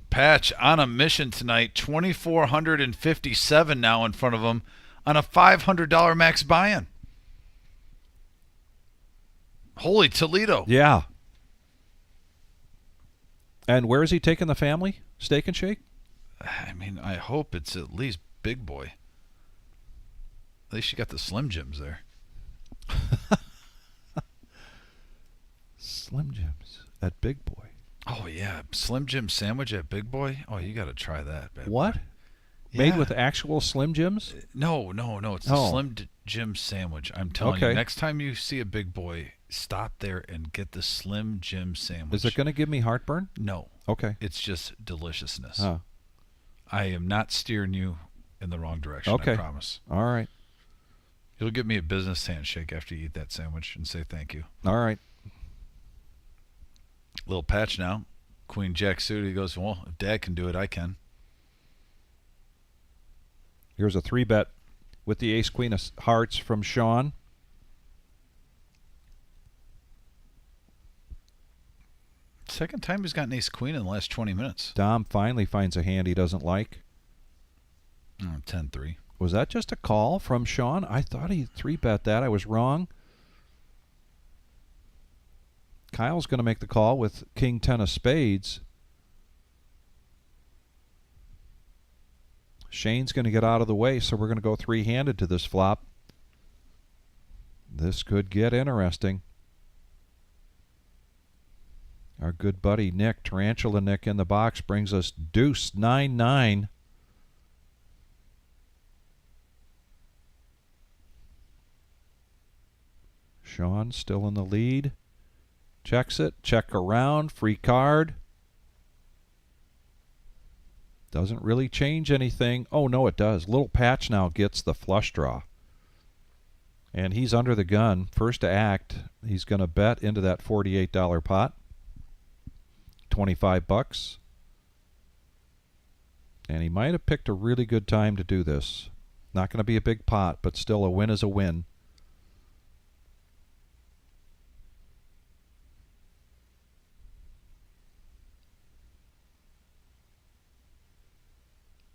Patch on a mission tonight. 2,457 now in front of him on a $500 max buy-in. Holy Toledo. Yeah. And where is he taking the family? Steak and Shake? I mean, I hope it's at least Big Boy. At least you got the Slim Jims there. Slim Jims at Big Boy. Oh, yeah. Slim Jim sandwich at Big Boy? Oh, you got to try that. What? Made with actual Slim Jims? No. It's a Slim Jim sandwich. I'm telling you, next time you see a Big Boy, stop there and get the Slim Jim sandwich. Is it going to give me heartburn? No. Okay. It's just deliciousness. Huh. I am not steering you in the wrong direction, I promise. All right. You'll give me a business handshake after you eat that sandwich and say thank you. All right. Little Patch now. Queen Jack suited. He goes, well, if Dad can do it, I can. Here's a 3-bet with the ace queen of hearts from Sean. Second time he's gotten ace queen in the last 20 minutes. Dom finally finds a hand he doesn't like. 10-3. Was that just a call from Sean? I thought he 3-bet that. I was wrong. Kyle's going to make the call with King 10 of spades. Shane's going to get out of the way, so we're going to go three-handed to this flop. This could get interesting. Our good buddy Nick, Tarantula Nick in the box, brings us deuce 9-9. Sean still in the lead. Checks it. Check around. Free card. Doesn't really change anything. Oh, no, it does. Little Patch now gets the flush draw. And he's under the gun. First to act. He's going to bet into that $48 pot. 25 bucks. And he might have picked a really good time to do this. Not going to be a big pot, but still a win is a win.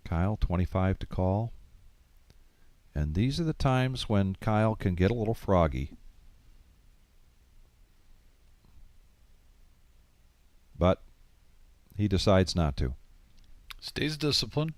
Kyle, 25 to call. And these are the times when Kyle can get a little froggy. But he decides not to. Stays disciplined.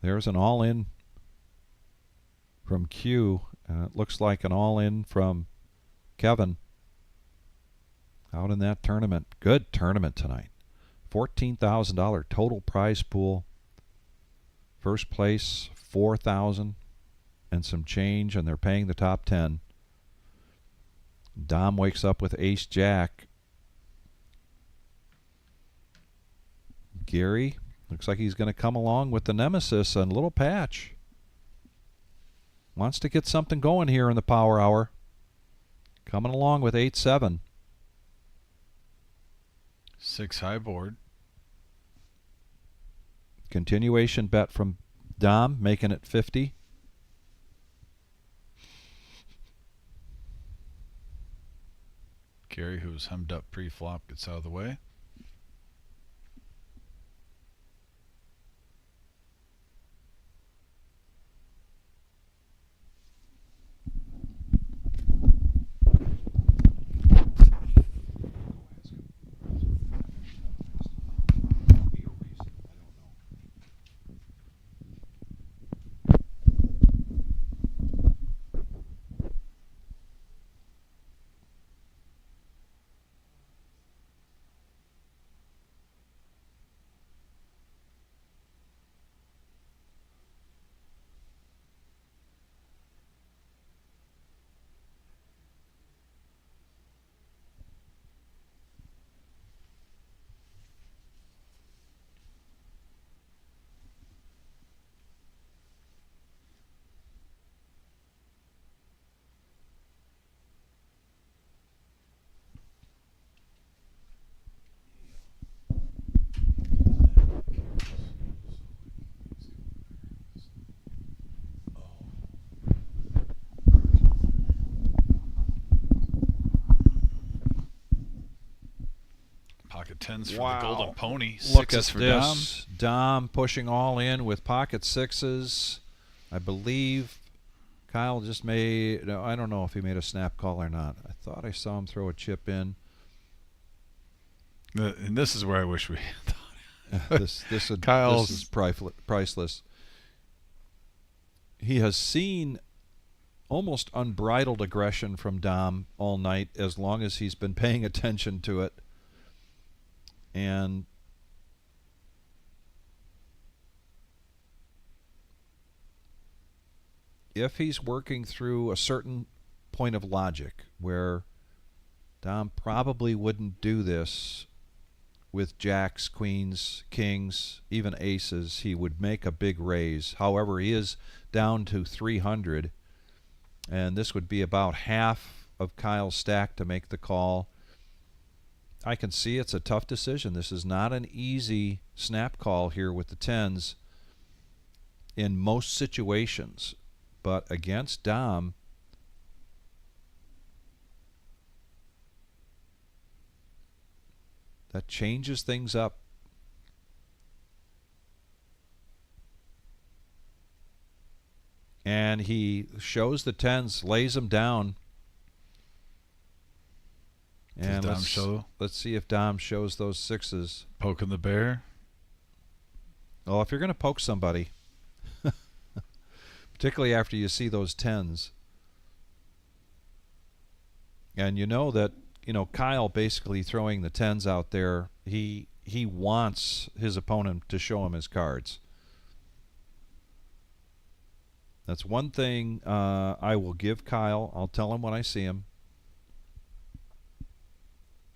There's an all-in from Q. It looks like an all-in from Kevin out in that tournament. Good tournament tonight. $14,000 total prize pool. First place, $4,000 and some change, and they're paying the top 10. Dom wakes up with ace-jack. Gary looks like he's going to come along with the nemesis and Little Patch. Wants to get something going here in the power hour. Coming along with 8-7. 6 high board. Continuation bet from Dom, making it 50. Gary, who was hemmed up pre-flop, gets out of the way. Tens for Wow. the Golden Pony. Look Sixes at for Dom. this. Dom pushing all in with pocket sixes. I believe Kyle just made, no, I don't know if he made a snap call or not. I thought I saw him throw a chip in. And this is where I wish we this is priceless. He has seen almost unbridled aggression from Dom all night as long as he's been paying attention to it. And if he's working through a certain point of logic where Dom probably wouldn't do this with jacks, queens, kings, even aces, he would make a big raise. However, he is down to 300, and this would be about half of Kyle's stack to make the call. I can see it's a tough decision. This is not an easy snap call here with the tens in most situations, but against Dom, that changes things up. And he shows the tens, lays them down. And let's see if Dom shows those sixes. Poking the bear. Well, if you're going to poke somebody, particularly after you see those tens, and you know that, Kyle basically throwing the tens out there, he wants his opponent to show him his cards. That's one thing I will give Kyle. I'll tell him when I see him.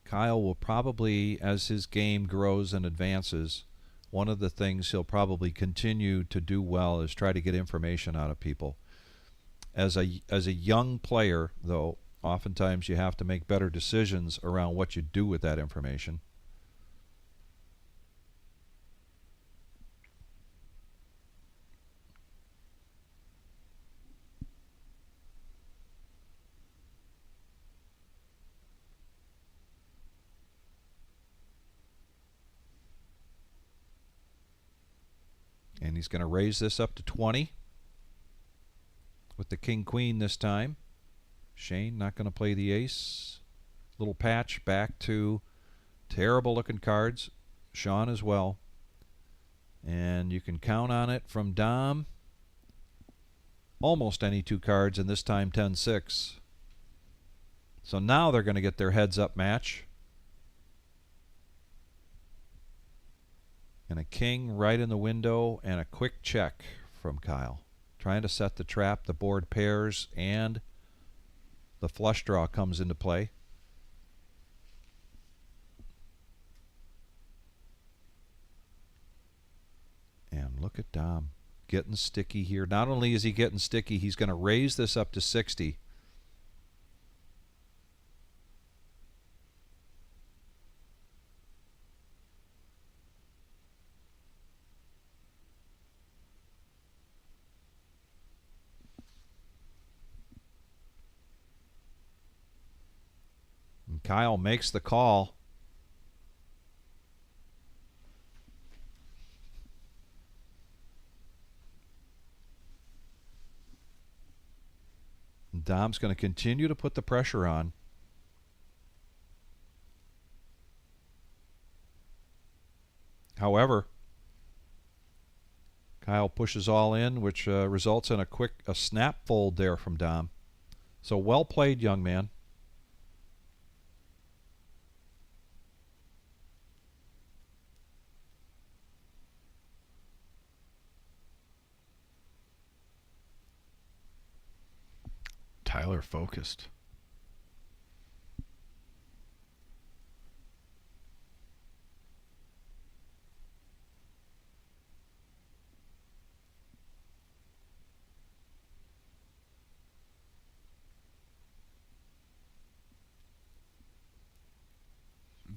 Kyle will probably, as his game grows and advances, one of the things he'll probably continue to do well is try to get information out of people. As a young player, though, oftentimes you have to make better decisions around what you do with that information. And he's going to raise this up to 20 with the king-queen this time. Shane not going to play the ace. Little patch back to terrible looking cards. Sean as well. And you can count on it from Dom. Almost any two cards, and this time 10-6. So now they're going to get their heads up match. And a king right in the window and a quick check from Kyle. Trying to set the trap. The board pairs and the flush draw comes into play. And look at Dom getting sticky here. Not only is he getting sticky, he's going to raise this up to 60. And Kyle makes the call. And Dom's going to continue to put the pressure on. However, Kyle pushes all in, which results in a snap fold there from Dom. So well played, young man. Tyler focused.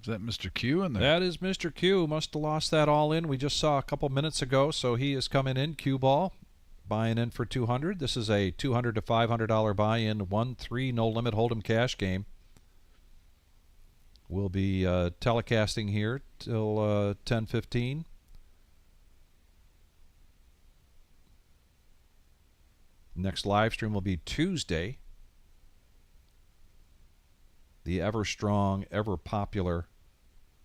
Is that Mr. Q in there? That is Mr. Q. Must have lost that all in. We just saw a couple minutes ago, so he is coming in. Q ball. Buying in for 200. This is a $200 to $500 buy-in, 1-3 no limit hold'em cash game. We'll be telecasting here till 10:15. Next live stream will be Tuesday. The ever strong, ever popular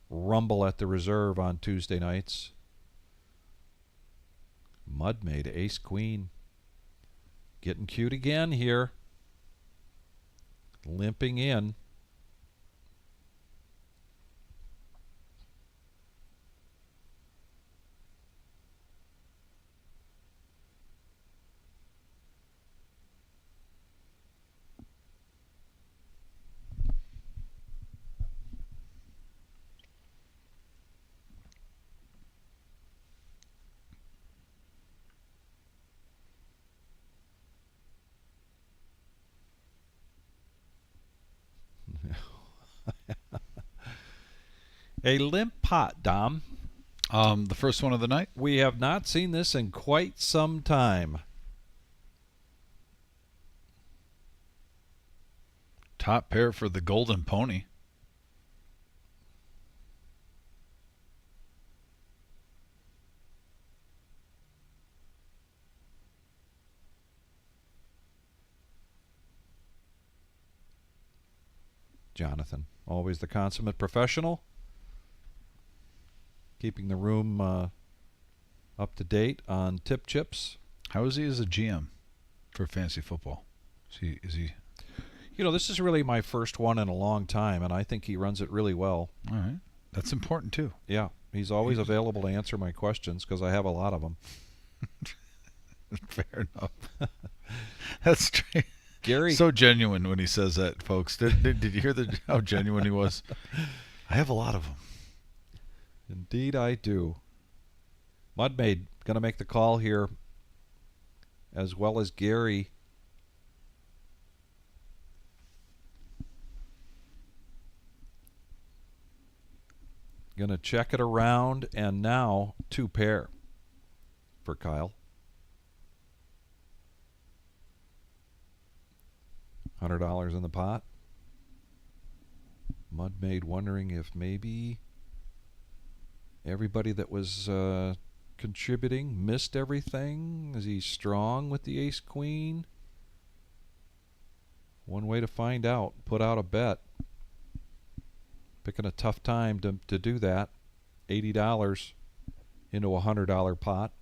Rumble at the Reserve on Tuesday nights. Mudmaid, ace queen. Getting cute again here. Limping in. A limp pot, Dom. The first one of the night. We have not seen this in quite some time. Top pair for the Golden Pony. Jonathan, always the consummate professional. Keeping the room up to date on tip chips. How is he as a GM for fantasy football? Is he? You know, this is really my first one in a long time, and I think he runs it really well. All right. That's important, too. Yeah, he's always available to answer my questions because I have a lot of them. Fair enough. That's straight. Gary, so genuine when he says that, folks. Did you hear how genuine he was? I have a lot of them. Indeed I do. Mudmaid going to make the call here, as well as Gary. Going to check it around, and now 2 pair for Kyle. $100 in the pot. Mudmaid wondering if maybe everybody that was contributing missed everything. Is he strong with the ace queen? One way to find out, put out a bet. Picking a tough time to do that. $80 into a $100 pot.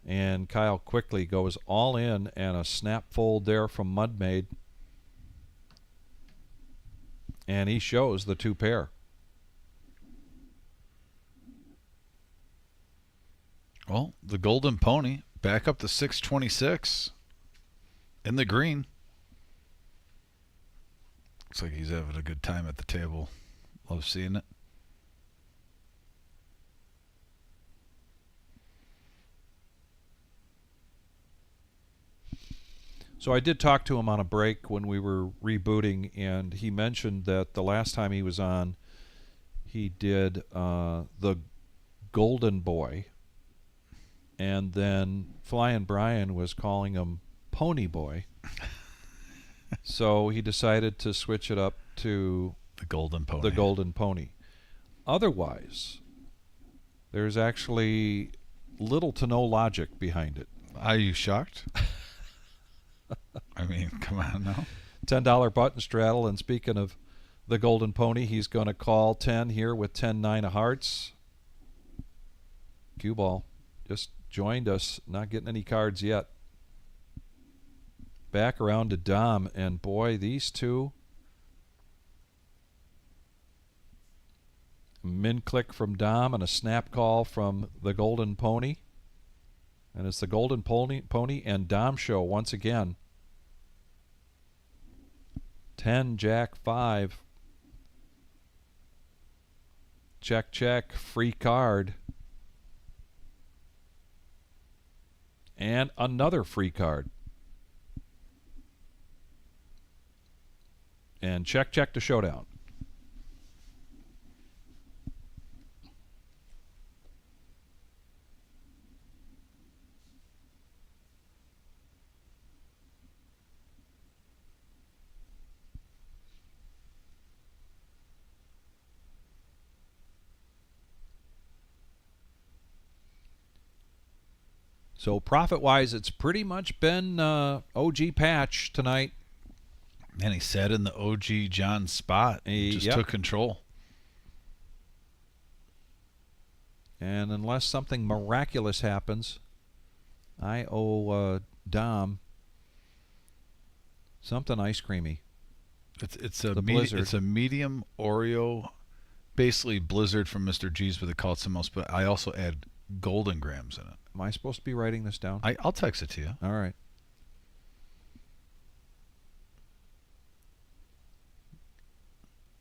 And Kyle quickly goes all in, and a snap fold there from Mudmaid. And he shows the 2 pair. Well, the Golden Pony back up to 626 in the green. Looks like he's having a good time at the table. Love seeing it. So I did talk to him on a break when we were rebooting, and he mentioned that the last time he was on, he did the Golden Boy, and then Flying Brian was calling him Pony Boy. So he decided to switch it up to the Golden Pony. The Golden Pony. Otherwise, there's actually little to no logic behind it. Are you shocked? I mean, come on now. $10 button straddle, and speaking of the Golden Pony, he's going to call 10 here with 10-9 of hearts. Cue ball just joined us, not getting any cards yet. Back around to Dom, and boy, these two. Min click from Dom and a snap call from the Golden Pony. And it's the Golden Pony and Dom show once again. 10, Jack, 5. Check, check, free card. And another free card. And check, check to showdown. So profit-wise, it's pretty much been OG Patch tonight. And he sat in the OG John spot. Just took control. And unless something miraculous happens, I owe Dom something ice creamy. It's a medium Oreo, basically Blizzard from Mr. G's, but they call it something else. But I also add Golden Grams in it. Am I supposed to be writing this down? I'll text it to you. All right.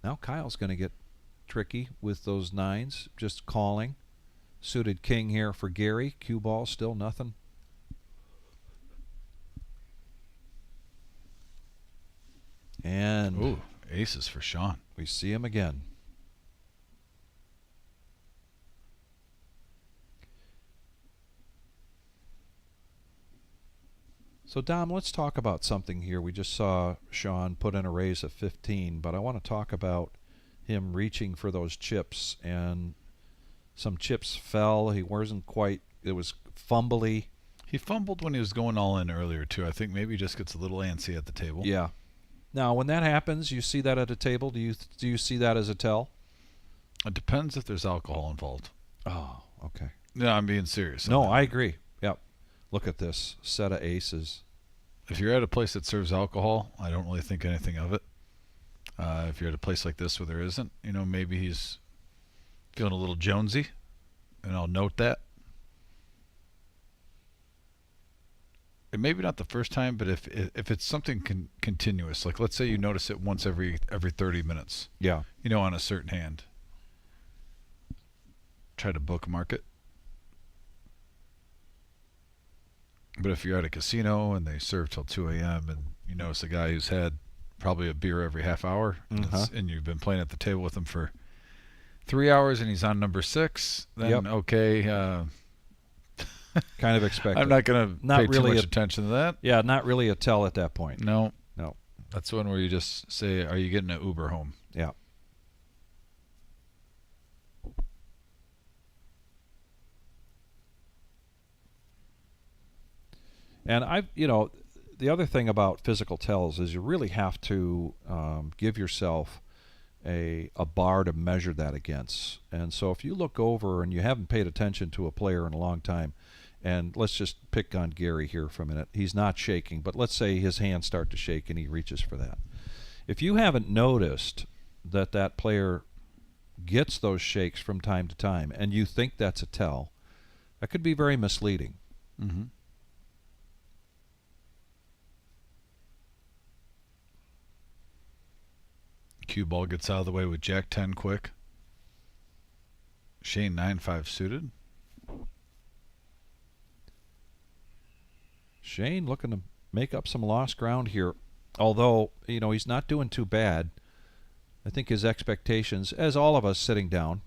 Now Kyle's going to get tricky with those nines. Just calling. Suited king here for Gary. Cue ball, still nothing. And ooh, aces for Sean. We see him again. So, Dom, let's talk about something here. We just saw Sean put in a raise of 15, but I want to talk about him reaching for those chips, and some chips fell. He wasn't quite, it was fumbly. He fumbled when he was going all in earlier, too. I think maybe he just gets a little antsy at the table. Yeah. Now, when that happens, you see that at a table. Do you see that as a tell? It depends if there's alcohol involved. Oh, okay. No, I'm being serious. No, I agree. Yep. Look at this set of aces. If you're at a place that serves alcohol, I don't really think anything of it. If you're at a place like this where there isn't, maybe he's feeling a little jonesy, and I'll note that. And maybe not the first time, but if it's something continuous, like let's say you notice it once every 30 minutes. Yeah. On a certain hand. Try to bookmark it. But if you're at a casino and they serve till 2 a.m. and you notice a guy who's had probably a beer every half hour, and you've been playing at the table with him for 3 hours and he's on number 6, then okay. Kind of expected. I'm not going to pay too much attention to that. Yeah, not really a tell at that point. No. No. That's one where you just say, are you getting an Uber home? Yeah. And the other thing about physical tells is you really have to give yourself a bar to measure that against. And so if you look over and you haven't paid attention to a player in a long time, and let's just pick on Gary here for a minute. He's not shaking, but let's say his hands start to shake and he reaches for that. If you haven't noticed that player gets those shakes from time to time and you think that's a tell, that could be very misleading. Mm-hmm. Cue ball gets out of the way with Jack 10 quick. Shane 9-5 suited. Shane looking to make up some lost ground here. Although, he's not doing too bad. I think his expectations, as all of us sitting down,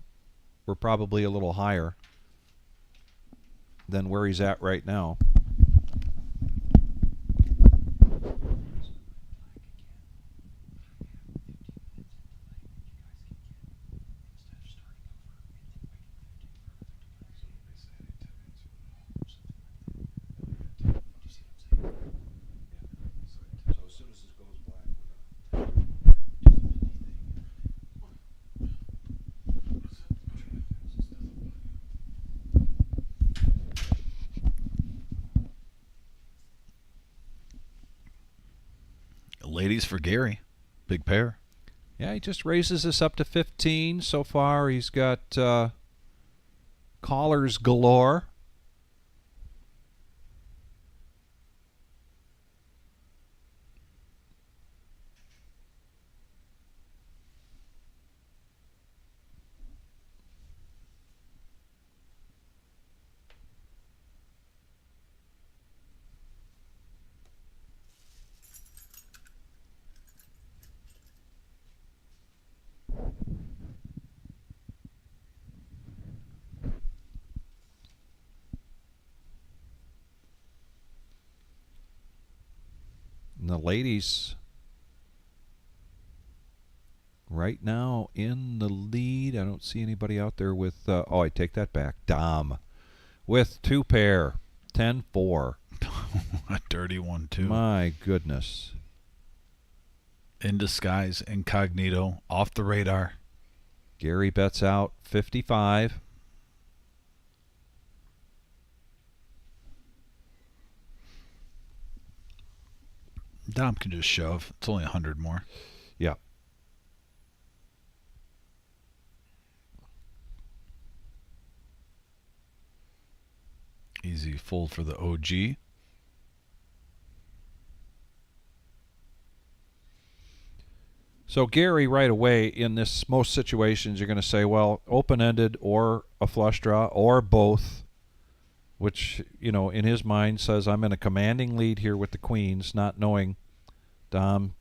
were probably a little higher than where he's at right now. Ladies for Gary. Big pair. Yeah, he just raises this up to 15. So far, he's got callers galore. And the ladies right now in the lead. I don't see anybody out there with, I take that back. Dom with 2 pair. 10-4. A dirty one, too. My goodness. In disguise, incognito, off the radar. Gary bets out 55. Dom can just shove. It's only 100 more. Yeah. Easy fold for the OG. So Gary, right away, in this most situations, you're going to say, well, open-ended or a flush draw or both, which, you know, in his mind says I'm in a commanding lead here with the queens, not knowing Dom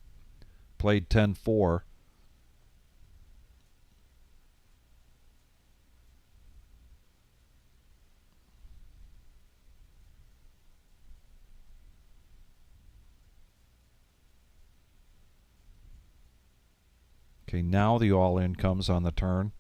played 10-4. Okay, now the all-in comes on the turn.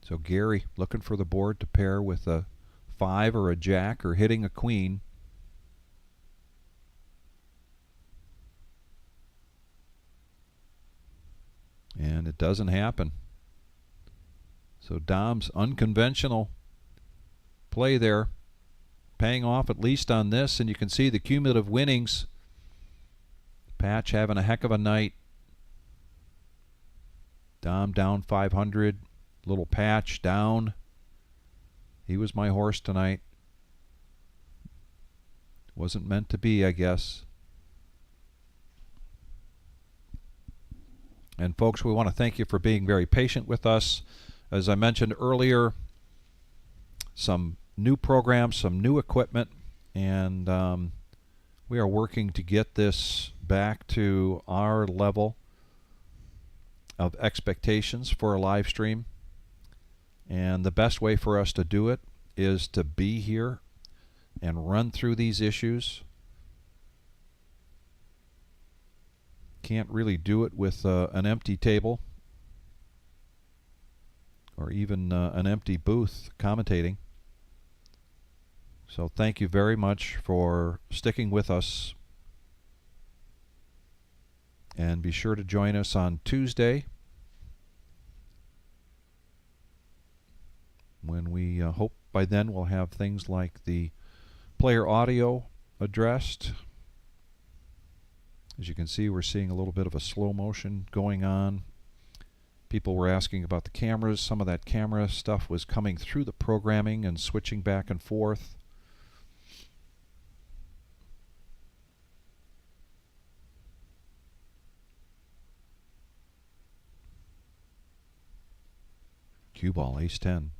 So Gary looking for the board to pair with a 5 or a jack or hitting a queen. And it doesn't happen. So Dom's unconventional play there paying off at least on this, and you can see the cumulative winnings. Patch having a heck of a night. Dom down 500. Little Patch down. He was my horse tonight. Wasn't meant to be, I guess. And folks, we want to thank you for being very patient with us. As I mentioned earlier, some new programs, some new equipment, and we are working to get this back to our level of expectations for a live stream. And the best way for us to do it is to be here and run through these issues. Can't really do it with an empty table or even an empty booth commentating. So thank you very much for sticking with us. And be sure to join us on Tuesday when we hope by then we'll have things like the player audio addressed. As you can see, we're seeing a little bit of a slow motion going on. People were asking about the cameras. Some of that camera stuff was coming through the programming and switching back and forth. Cue ball, ace 10.